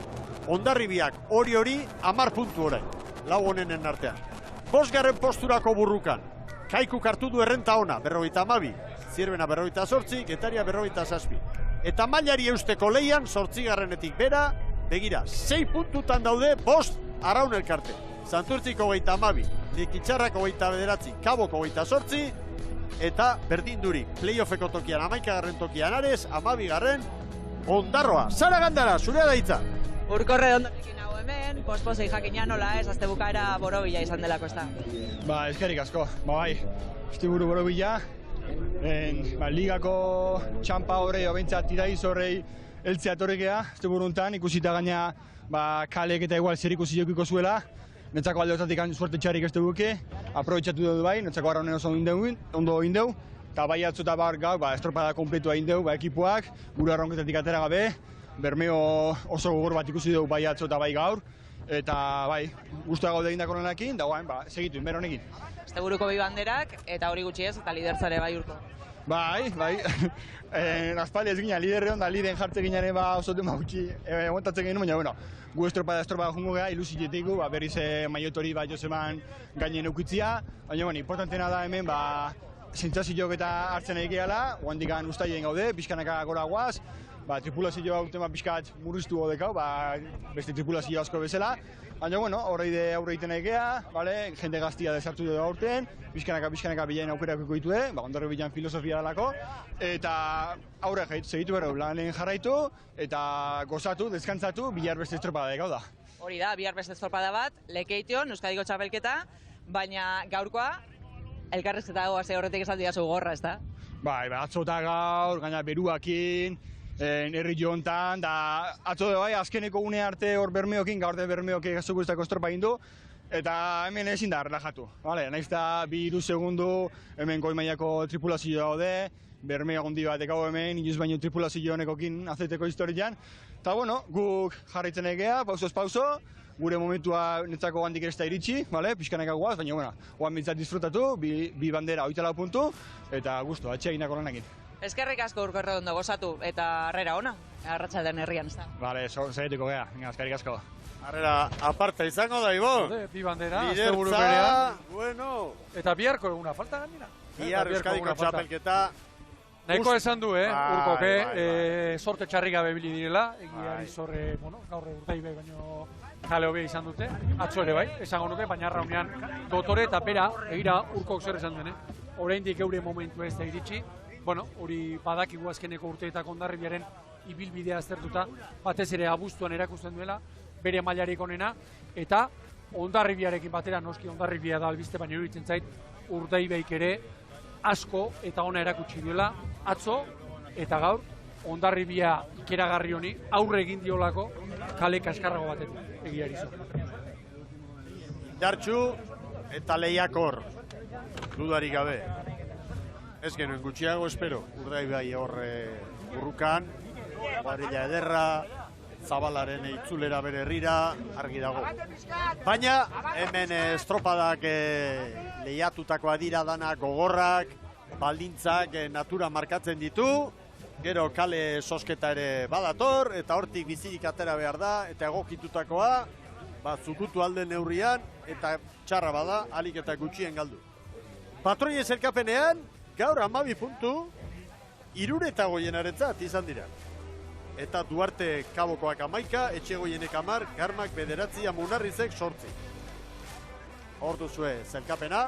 Speaker 1: Hondarribiak hori 10 puntu orain, 4 honenen artean. 5garren posturako burrukan, Kaikuk hartu du errenta ona, 52, Zierbena 48, Getaria 47. Eta mailari eusteko leian, 8garrenetik bera, begira, 6 puntutan daude, 5 Arraun elkarte. Santurtziko 22, Lekitxarrako 29, Kaboko 28, eta berdindurik, playoffeko tokian, 11garren tokian Ares, 12garren Ondarroa. Sara Gandara, zurea da hitza.
Speaker 3: Urkorre ondorekin hau hemen, posposei jakina nola ez, azte bukaera borobila izan delako ez da.
Speaker 11: Eskerrik asko, bai, asteburu borobila, ligako txampa horrei, obentzat iraiz horrei heltzea torrekea, asteburu honetan, ikusita gaina kalek eta igual zer ikusi jokiko zuela, netzako alde hortatik suerte txarrik ez duguke, aprobetxatu dugu bai, netzako arraunen oso ondo indeu, eta bai atzuta gau, estropada kompletua indeu, ekipoak, gure arraunketatik atera gabe, Bermeo oso gogor bat ikusi dugu bai atzo eta bai gaur, eta bai, guztua gaude egindako lanekin, da guain, segitu, inber honekin.
Speaker 3: Asteburuko 2 banderak, eta hori gutxi ez, eta lidertzare bai Urko.
Speaker 11: Bai, aspaldi ez gina liderre hon, da liden jartze ginaren oso tema gutxi egontatzen genuen, baina, bueno, gu estropada jungo geha, ilusitetiku, berriz maiotori bat jozeman gainen eukitzia, baina, bueno, importantena da hemen, sentsazioak eta hartzen egiala, guandikan ustaien gaude, pixkanaka gora guaz, tripulazio hau tema pixkat murriztu godekau, beste tripulazio asko bezala. Baina, bueno, horreide aurre egiten egea, jende gaztia desartu dugu aurten, pixkanaka bilain aukerak ditu, Hondarri bilan filosofia dalako, eta aurre segitu berreu, lanen jarraitu, eta gozatu, deskantzatu, bihar beste estropada dekau da.
Speaker 3: Hori da, bihar beste estropada bat, Lekeition, Euskadiko txapelketa, baina gaurkoa, elkarrizketa dago hasi horretik esan didazu gorra, ez da?
Speaker 11: Bai, atzo eta gaur, gaina beruakin, herri jontan, da atzo de bai, azkeneko une arte hor Bermeokin, gaur de Bermeoke gazukustako estropa indu, eta hemen ezin da relajatu. Nahiz da 2-3 segundu hemen goi mailako tripulazioa daude, Bermeo gondi bat ekau hemen, inoiz baino tripulazio honekokin azeiteko historian. Eta bueno, guk jarraitzen egea, pausoz pauso, gure momentua netzako handik ez da iritsi, pixkanaka guaz, baina bueno, oan bintzat disfrutatu, bi bandera 24 puntu, eta gustu, atxe eginako lanekin.
Speaker 3: Eskerrik asko Urko Erredondo gozatu, eta harrera ona, arratsaldean herrian, ez da?
Speaker 11: Bale, segituko geha, eskerrik asko.
Speaker 1: Harrera aparte izango da, Ibo?
Speaker 2: Bi bandera, asteburu berean.
Speaker 1: Bueno.
Speaker 2: Eta biharko eguna falta gainera.
Speaker 1: Bihar Euskadiko txapelketa.
Speaker 2: Nahiko esan du, Urkoke, sorte txarri gabe bili direla, egiari zorre, gaur Urdaibai baino jale hobe izan dute, atzo ere bai, esango nuke, baina arraunean dotore eta pera, egira Urkok zer esan dene. Oraindik eure momentu ez da iritsi, hori badakigu azkeneko urteetako Hondarribiaren ibilbidea aztertuta, batez ere abuztuan erakusten duela, bere mailarik onena, eta Hondarribiarekin batera, noski Hondarribia da albiste, baina iruditzen zait, Urdaibaik ere asko eta ona erakutsi duela, atzo eta gaur, Hondarribia ikeragarri honi aurre egin diolako kale kaskarrago batetik, egiari zo.
Speaker 1: Indartxu eta lehiakor, dudarik gabe. Ez genuen gutxiago espero, Urdaibai horre burrukan, kuadrilla ederra, Zabalaren itzulera bere herrira, argi dago. Baina, hemen estropadak lehiatutakoa dira danak gogorrak, baldintzak natura markatzen ditu, gero kale sosketa ere badator, eta hortik bizirik atera behar da, eta egokitutakoa, zukutu alde neurrian, eta txarra bada, alik eta gutxien galdu. Patroien zelkapenean, gaur 12 puntu, 308 izan dira. Eta Duarte Kabokoak 11, Etxegoienek 10, Garmak 9, Amunarrizek 8. Hor duzue zelkapena,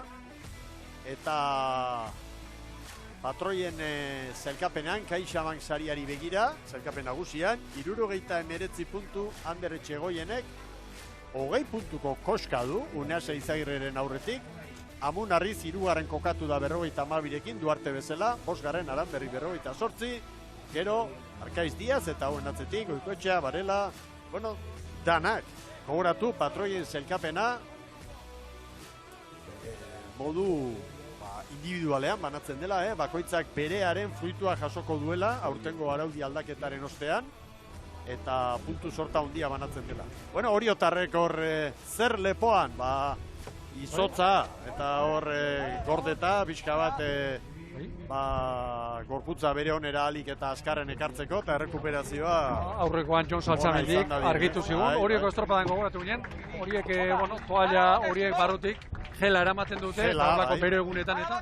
Speaker 1: eta patroien zelkapenean, Kaixabank sariari begira, zelkapen nagusian, 79 puntu Ander Etxegoienek, 20 puntuko koska du, Unease Izagirreren aurretik, Amunarriz 3. kokatu da 52rekin, Duarte bezala, 5. Aranberri 48, gero Arkaiz Diaz eta hauen atzetik, Goikoetxea, Varela, bueno, danak, gogoratu patroien zelkapena, modu individualean banatzen dela, bakoitzak berearen fruitua jasoko duela, aurtengo araudi aldaketaren ostean, eta puntu sorta handia banatzen dela. Bueno, Oriotarrek hor zer lepoan, izotza, eta hor gordeta, pixka bat, gorputza bere onera alik eta azkarren ekartzeko, eta errekuperazioa...
Speaker 2: Aurrekoan Jon Saltzamendik argitu zigun, horieko estropadan gogoratu ginen, horiek, toalla horiek barrutik, gela eramaten dute, eta horlako bere egunetan eta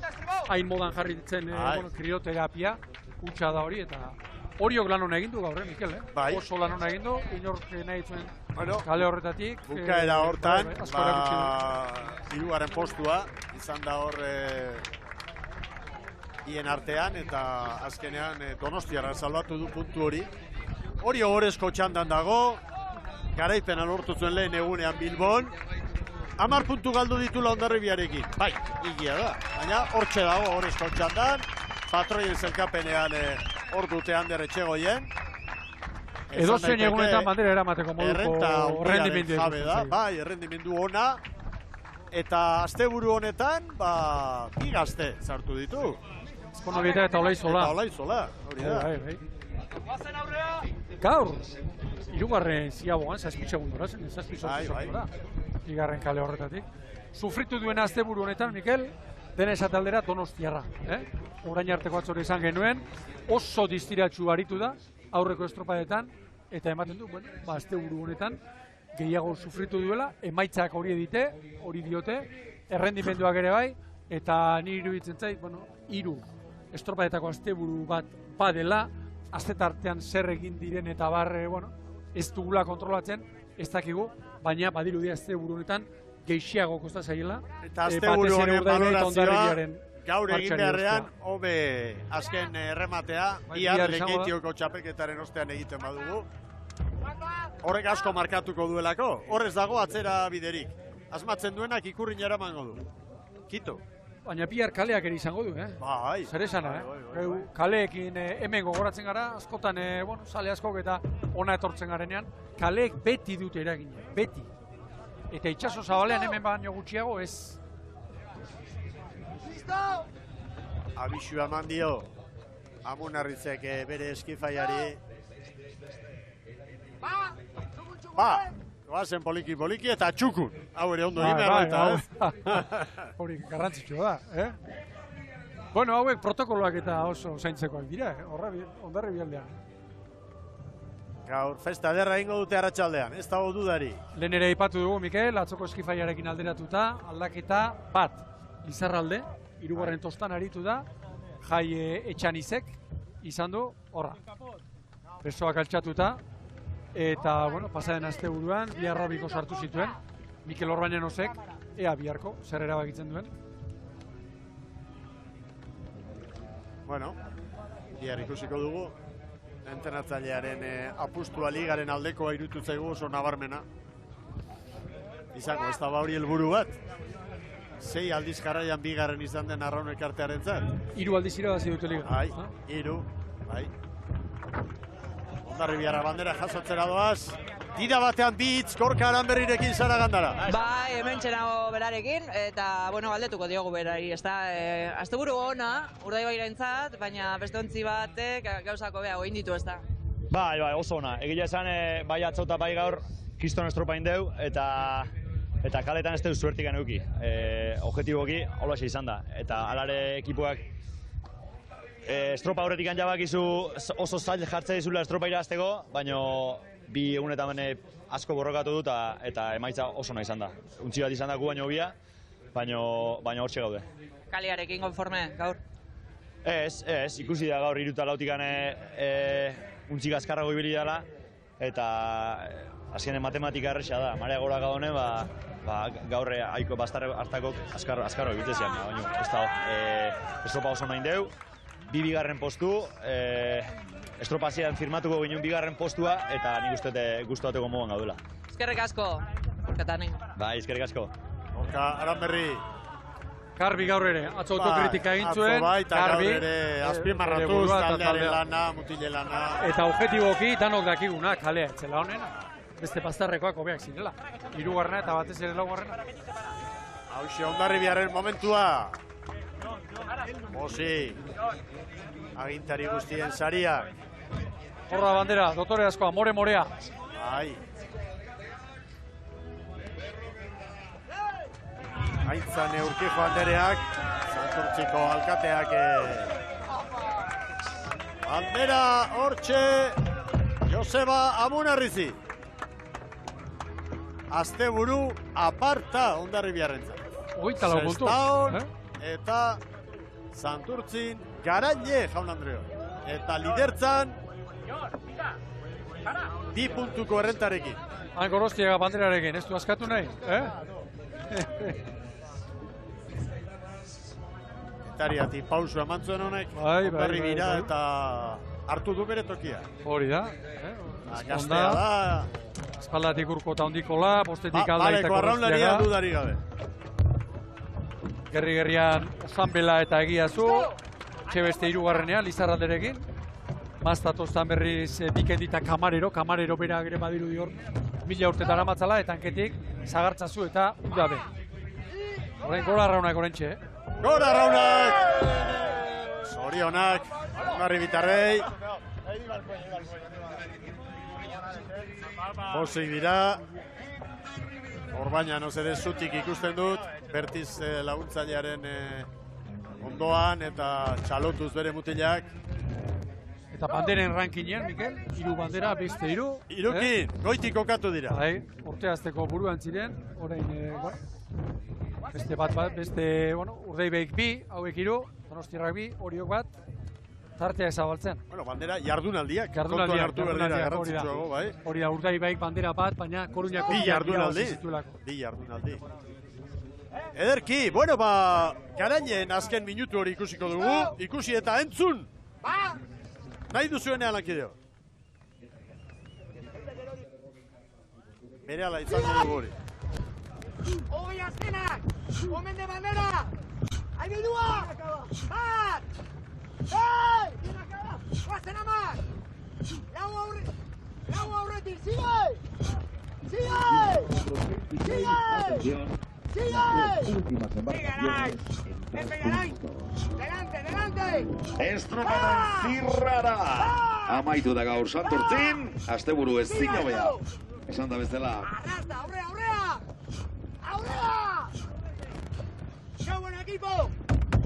Speaker 2: hain modan jarri ditzen krioterapia, hutsa da hori, eta horiok lan hona egin du gaur, Mikel, oso lan hona egin du, inork nahi zuen kale horretatik.
Speaker 1: Bukaera hortan, 3. postua, izan da hor hien artean, eta azkenean Donostiarra salbatu du puntu hori. Hori ohorezko txandan dago, garaipena lortu zuen lehen egunean Bilbon, 10 puntu galdu ditula Hondarribiarekin. Bai, igia da, baina hortxe dago ohorezko txandan, patroien zelkapenean hor dute Ander Etxegoien.
Speaker 2: Edo zein egunetan bandera eramateko moduko errendimendu
Speaker 1: jabe da, bai, errendimendu ona, eta asteburu honetan, bi gazte sartu ditu.
Speaker 2: Azkonobieta eta Olaizola.
Speaker 1: Eta Olaizola, hori da.
Speaker 2: Gaur, 3. ziaboan, 7 segundora zen, 7 segundora. Bigarren kale horretatik. Sufritu duena asteburu honetan, Mikel, dena esataldera Donostiarra. Orain arteko atzore izan genuen, oso distiratsu aritu da, aurreko estropadetan, eta ematen du, asteburu honetan, gehiago sufritu duela, emaitzak hori diote, errendimenduak ere bai, eta ni iruditzen zait, 3 estropadetako asteburu bat badela, astetartean zer egin diren eta barre, ez dugula kontrolatzen, ez dakigu, baina badirudi asteburu honetan geixiago kosta zaiela.
Speaker 1: Eta asteburu honen valorazioa, gaur egin beharrean, hobe azken errematea, iar lekeitioko txapelketaren ostean egiten badugu. Horrek asko markatuko duelako, horrez dago atzera biderik. Asmatzen duenak Ikurrin eramango du. Kito.
Speaker 2: Baina bihar kaleak ere izango du,
Speaker 1: Bai.
Speaker 2: Zer esana, kaleekin hemen gogoratzen gara, askotan, sale askok eta ona etortzen garenean, kaleek beti dute eragina, beti. Eta itxaso zabalean hemen baino gutxiago ez.
Speaker 1: Abixua eman dio, Amunarrizek bere eskifaiari. Goazen poliki eta txukun. Hau ere ondo egin behar baita,
Speaker 2: Hori garrantzitsua da, Bueno, hauek protokoloak eta oso zaintzekoak dira, Hondarribialdean.
Speaker 1: Gaur, festa derra ingo dute arratsaldean, ez dago dudari.
Speaker 2: Lehen ere aipatu dugu, Mikel, atzoko eskifaiarekin alderatuta, aldaketa bat, Lizarralde, 3. tostan aritu da, Jai Etxanizek izan du, horra. Besoak altxatuta, eta, pasaren asteburuan, biharra biko sartu zituen, Mikel Orbañanosek, ea biharko, zer erabakitzen duen.
Speaker 1: Bihar ikusiko dugu, entrenatzailearen apustua ligaren aldekoa irutu zaigu oso nabarmena. Izango, ez da hori helburu bat. 6 aldiz jarraian bigarren izan den Arraun Elkartearen zat.
Speaker 2: 3 aldiz irabazi dute liga.
Speaker 1: Bai, 3, bai. Hondarribiarra bandera jasotzera doaz. Tira batean bitz, Gorka Aranberrirekin zara gandara.
Speaker 3: Bai, hemen txenago berarekin, eta, galdetuko diogu berari, ez da, asteburu ona, Urdaibairarentzat, baina beste ontzi batek gauzako beha goin ditu, ez da.
Speaker 12: Bai, oso ona. Egia esan, bai atzauta bai gaur, kiston estropain deu, eta kaletan ez deu suertik euki. Objetiboki, holaxe izan da. Eta alare ekipuak estropa horretik jabakizu oso zail jartzea dizula estropaira azteko, baina bi egunetan asko borrokatu dut eta emaitza oso nahi izan da. Untzi bat izan daku baino bia, baina hortxe gaude.
Speaker 3: Kaliarekin konforme, gaur?
Speaker 12: Ez, ikusi da gaur 3 eta 4 untzi gazkarrago ibili dela, eta azkenen matematika erresa da. Marea gora gaudone, gaur haiko bastar hartako azkarro ibitezian, baina ez da, estropa oso nahi deu, 2 bigarren postu, estropazian firmatuko ginen 2. postua, eta nik uste gustatuko moduan gaudela.
Speaker 3: Eskerrik asko. Orkatani.
Speaker 12: Bai, eskerrik asko.
Speaker 1: Orka, Aranberri.
Speaker 2: Garbi gaur ere, atzo autokritika egin zuen.
Speaker 1: Atzo bai, eta gaur ere azpimarratuz, taldearen lana, mutile lana.
Speaker 2: Eta objetiboki danok dakiguna, kalea etzela honena. Beste pastarrekoak hobeak zirela. Hirugarrena eta batez ere laugarrena.
Speaker 1: Hauxe, Hondarribiaren momentua. Mosi. Agintari guztien sariak.
Speaker 2: Horra bandera, dotore askoa, morea.
Speaker 1: Bai. Aintzan Urkijo Andereak, Santurtziko alkateak. Bandera, hortxe, Joseba Amunarrizi. Asteburu aparta Hondarribiarrentzat.
Speaker 2: 24 puntu.
Speaker 1: Sestaon eta Santurtzin Garaile, jaun Andreo. Eta lidertzan 2 puntuko errentarekin.
Speaker 2: Han Gorostiaga banderarekin, ez du askatu nahi?
Speaker 1: Etariati pausu eman zuen honek, Hondarribira eta hartu du bere tokia.
Speaker 2: Hori da.
Speaker 1: Gaztea da.
Speaker 2: Espaldatik urkota hondikola, bostetik aldaitako
Speaker 1: Baleko arraunlaria dudari gabe.
Speaker 2: Gerri-gerrian Ozanbela eta Egiazu, Txebeste hirugarrenean, Lizarralderekin. Maztatoztan berriz Bikendita Kamarero bera ere badiru dior 1000 urtetara matzala, eta hanketik Zagartzazu eta Udabe. Horrein gora arraunak orentxe,
Speaker 1: Gora arraunak! Zorionak, Hondarribitarrei. Bosei dira. Orbaina noz ere zutik ikusten dut, Bertiz laguntzailearen ondoan eta txalotuz bere mutilak.
Speaker 2: Eta banderen rankinean, Mikel, 3 bandera, beste 3.
Speaker 1: Irukin, goitik kokatu dira.
Speaker 2: Bai, urteazteko buruan ziren, orain, beste Urdaibeik 2, hauek 3, Donostiarrak 2, Oriok 1, tarteak zabaltzen.
Speaker 1: Bueno, bandera jardunaldiak, kontuan hartu berdira garrantzitsuago, bai.
Speaker 2: Hori da, Urdaibaik bandera 1, baina Koruñako
Speaker 1: Bi jardunaldi. Ederki, bueno, Garailen azken minutu hori ikusiko dugu, ikusi eta entzun! Nahi duzuenean lankideo. Bere ala izango dugu hori.
Speaker 10: Hogei azkenak! Omen de bandera! Hai bildua! Bat! Ei! Guazen amak! Lau aurretik, sigue! Sigue! Sigue! Sigue! Delante!
Speaker 13: Estropadan zirrara! Amaitu da gaur Santurtzin, asteburu ez zinobea. Esan da bezala.
Speaker 10: Arrasta, aurrea! ¡Qué buen equipo!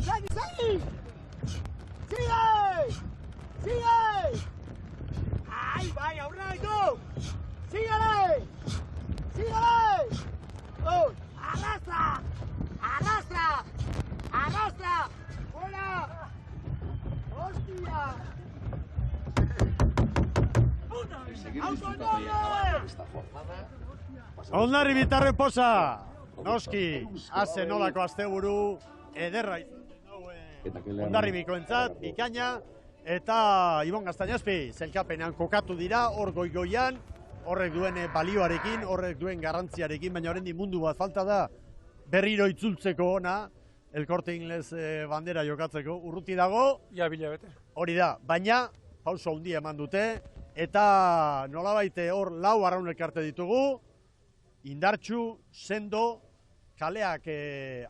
Speaker 10: ¡Segui! ¡Sigue! ¡Ay, vaya, aurrea y tú! ¡Síguele! ¡Oh! ¡Arrastra! ¡Fuera! ¡Hostia!
Speaker 1: Hondarribitarren posa! Noski, haze nolako asteburu ederra Hondarribikoentzat, bikaina, eta Ibon Gaztañazpi zelkapenean kokatu dira, hor goigoian, horrek duen balioarekin, horrek duen garrantziarekin, baina horrendi mundu bat falta da berriro itzultzeko ona, El Corte Inglés bandera jokatzeko, urruti dago.
Speaker 2: Ia bilabete.
Speaker 1: Hori da, baina pauso handia eman dute, eta nolabait hor 4 arraunek arte ditugu, indartsu, sendo, kaleak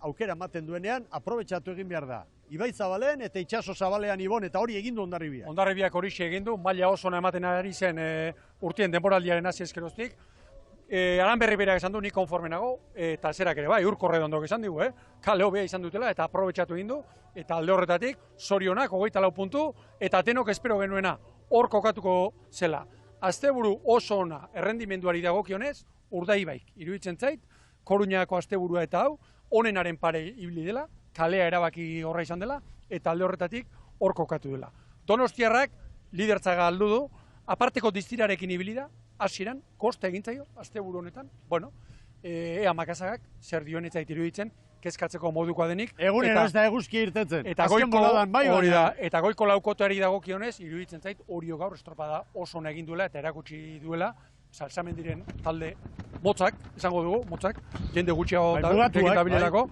Speaker 1: aukera ematen duenean, aprobetxatu egin behar da. Ibai Zabalen eta Itxaso Zabalean Ibon, eta hori egin du Hondarribiak.
Speaker 2: Hondarribiak horixe egin du, maila oso ona ematen ari zen urtien denboraldiaren hasi ezkeroztik. Aranberri berak esan du, ni konforme nago, eta zerak ere bai, Urkorredondok esan digu, kale hobea izan dutela, eta aprobetxatu egin du, eta alde horretatik, zorionak, 24 puntu, eta denok espero genuena, hor kokatuko zela. Asteburu oso ona errendimenduari dagokionez, Urdaibaik iruditzen zait, Koruñako asteburua eta hau, onenaren pare ibili dela, kalea erabaki horra izan dela, eta alde horretatik hor kokatu dela. Donostiarrak lidertzaga aldu du, aparteko distirarekin ibili da, hasieran kosta egin zaio asteburu honetan. Bueno, ea Makazagak zer dioen ez zait iruditzen, kezkatzeko modukoa denik.
Speaker 1: Egunero ez da eguzki irtetzen.
Speaker 2: Eta goiko laukoteari dagokionez, iruditzen zait Orio gaur estropada oso ona egin duela eta erakutsi duela salsamen diren talde motzak, esango dugu, motzak, jende gutxiago
Speaker 1: mugatuak,
Speaker 2: dabilelako,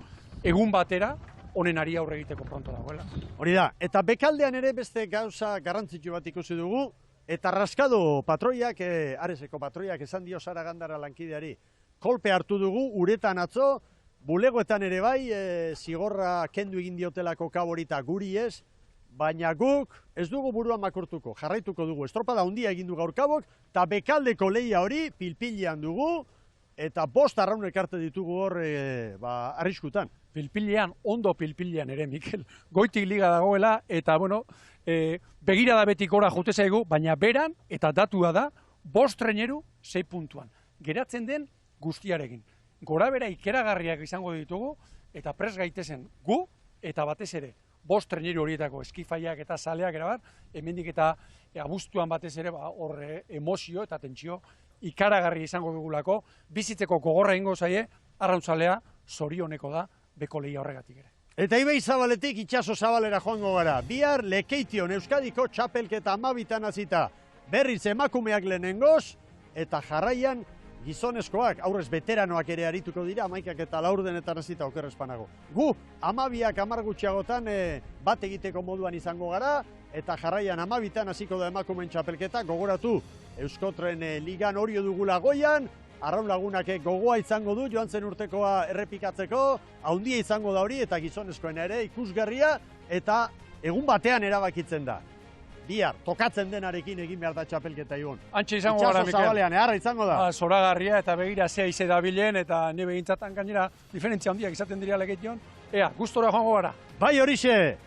Speaker 2: egun batera, honen ari aurre egiteko pronto dagoela.
Speaker 1: Hori da, eta bekaldean ere beste gauza garrantzitsu bat ikusi dugu, eta Raskado patroiak, Areseko patroiak esan dio Sara Gandara lankideari, kolpe hartu dugu, uretan atzo, bulegoetan ere bai, zigorra kendu egin diotelako kaborita guri ez, baina guk ez dugu buruan makurtuko, jarraituko dugu, estropada handia egin du gaur kabok, eta bekaldeko lehia hori pilpilean dugu, eta 5 arraunek arte ditugu hor arriskutan.
Speaker 2: Pilpilean, ondo pilpilean ere, Mikel. Goitik liga dagoela, eta, bueno, begirada betik gora jute zaigu, baina beran, eta datua da, 5 treneru 6 puntuan. Geratzen den guztiarekin. Gora bera ikeragarriak izango ditugu, eta pres gaitezen gu, eta batez ere, 5 treneru horietako eskifaiak eta saleak erabat, hemendik eta abuztuan batez ere, hor emozio eta tentsio ikaragarri izango dugulako, bizitzeko gogorra ingo zaie, arrauntzalea zorioneko da, beko lehia horregatik ere.
Speaker 1: Eta Ibei Zabaletik itxaso zabalera joango gara. Bihar Lekeition Euskadiko txapelketa 12 hasita. Berriz emakumeak lehenengoz, eta jarraian gizonezkoak, aurrez veteranoak ere arituko dira, 11 eta 4 hasita okerrezpanago. Gu, 12 10 gutxiagotan bat egiteko moduan izango gara, eta jarraian 12 hasiko da emakumeen txapelketa, gogoratu Euskotren ligan hori dugula goian, Arraun Lagunak gogoa izango du joan zen urtekoa errepikatzeko, haundia izango da hori eta gizonezkoen ere ikusgarria eta egun batean erabakitzen da. Bihar, tokatzen denarekin egin behar da txapelketa igon.
Speaker 2: Antxe izango gara, Mikel.
Speaker 1: Itxaso zabalean, eharra izango da.
Speaker 2: Zoragarria eta begira zea ize dabilen eta nire begintzatan gainera diferentzia handiak izaten dira Lekeition. Ea, gustora joango gara.
Speaker 1: Bai horixe!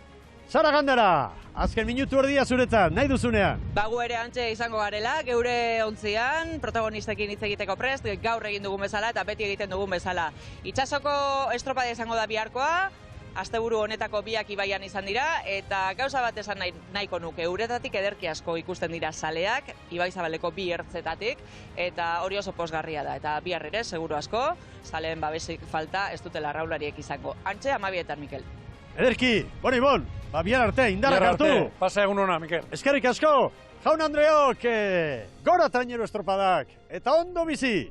Speaker 1: Sara Gandara, azken minutu erdia zuretzat, nahi duzunean.
Speaker 3: Gu ere antxe izango garela, geure ontzian, protagonistekin hitz egiteko prest, gaur egin dugun bezala eta beti egiten dugun bezala. Itsasoko estropada izango da biharkoa, asteburu honetako biak ibaian izan dira, eta gauza bat esan nahiko nuke, uretatik ederki asko ikusten dira saleak, Ibai Zabaleko 2 ertzetatik, eta hori oso pozgarria da, eta bihar ere, seguru asko, saleen babesik falta ez dutela arraunlariek izango. Antxe, 12etan, Mikel.
Speaker 1: Ederki, Ibon, bihar arte, indarrak hartu.
Speaker 2: Pasa egun hona, Mikel.
Speaker 1: Eskerrik asko, jaun Andreok, gora trainero estropadak, eta ondo bizi!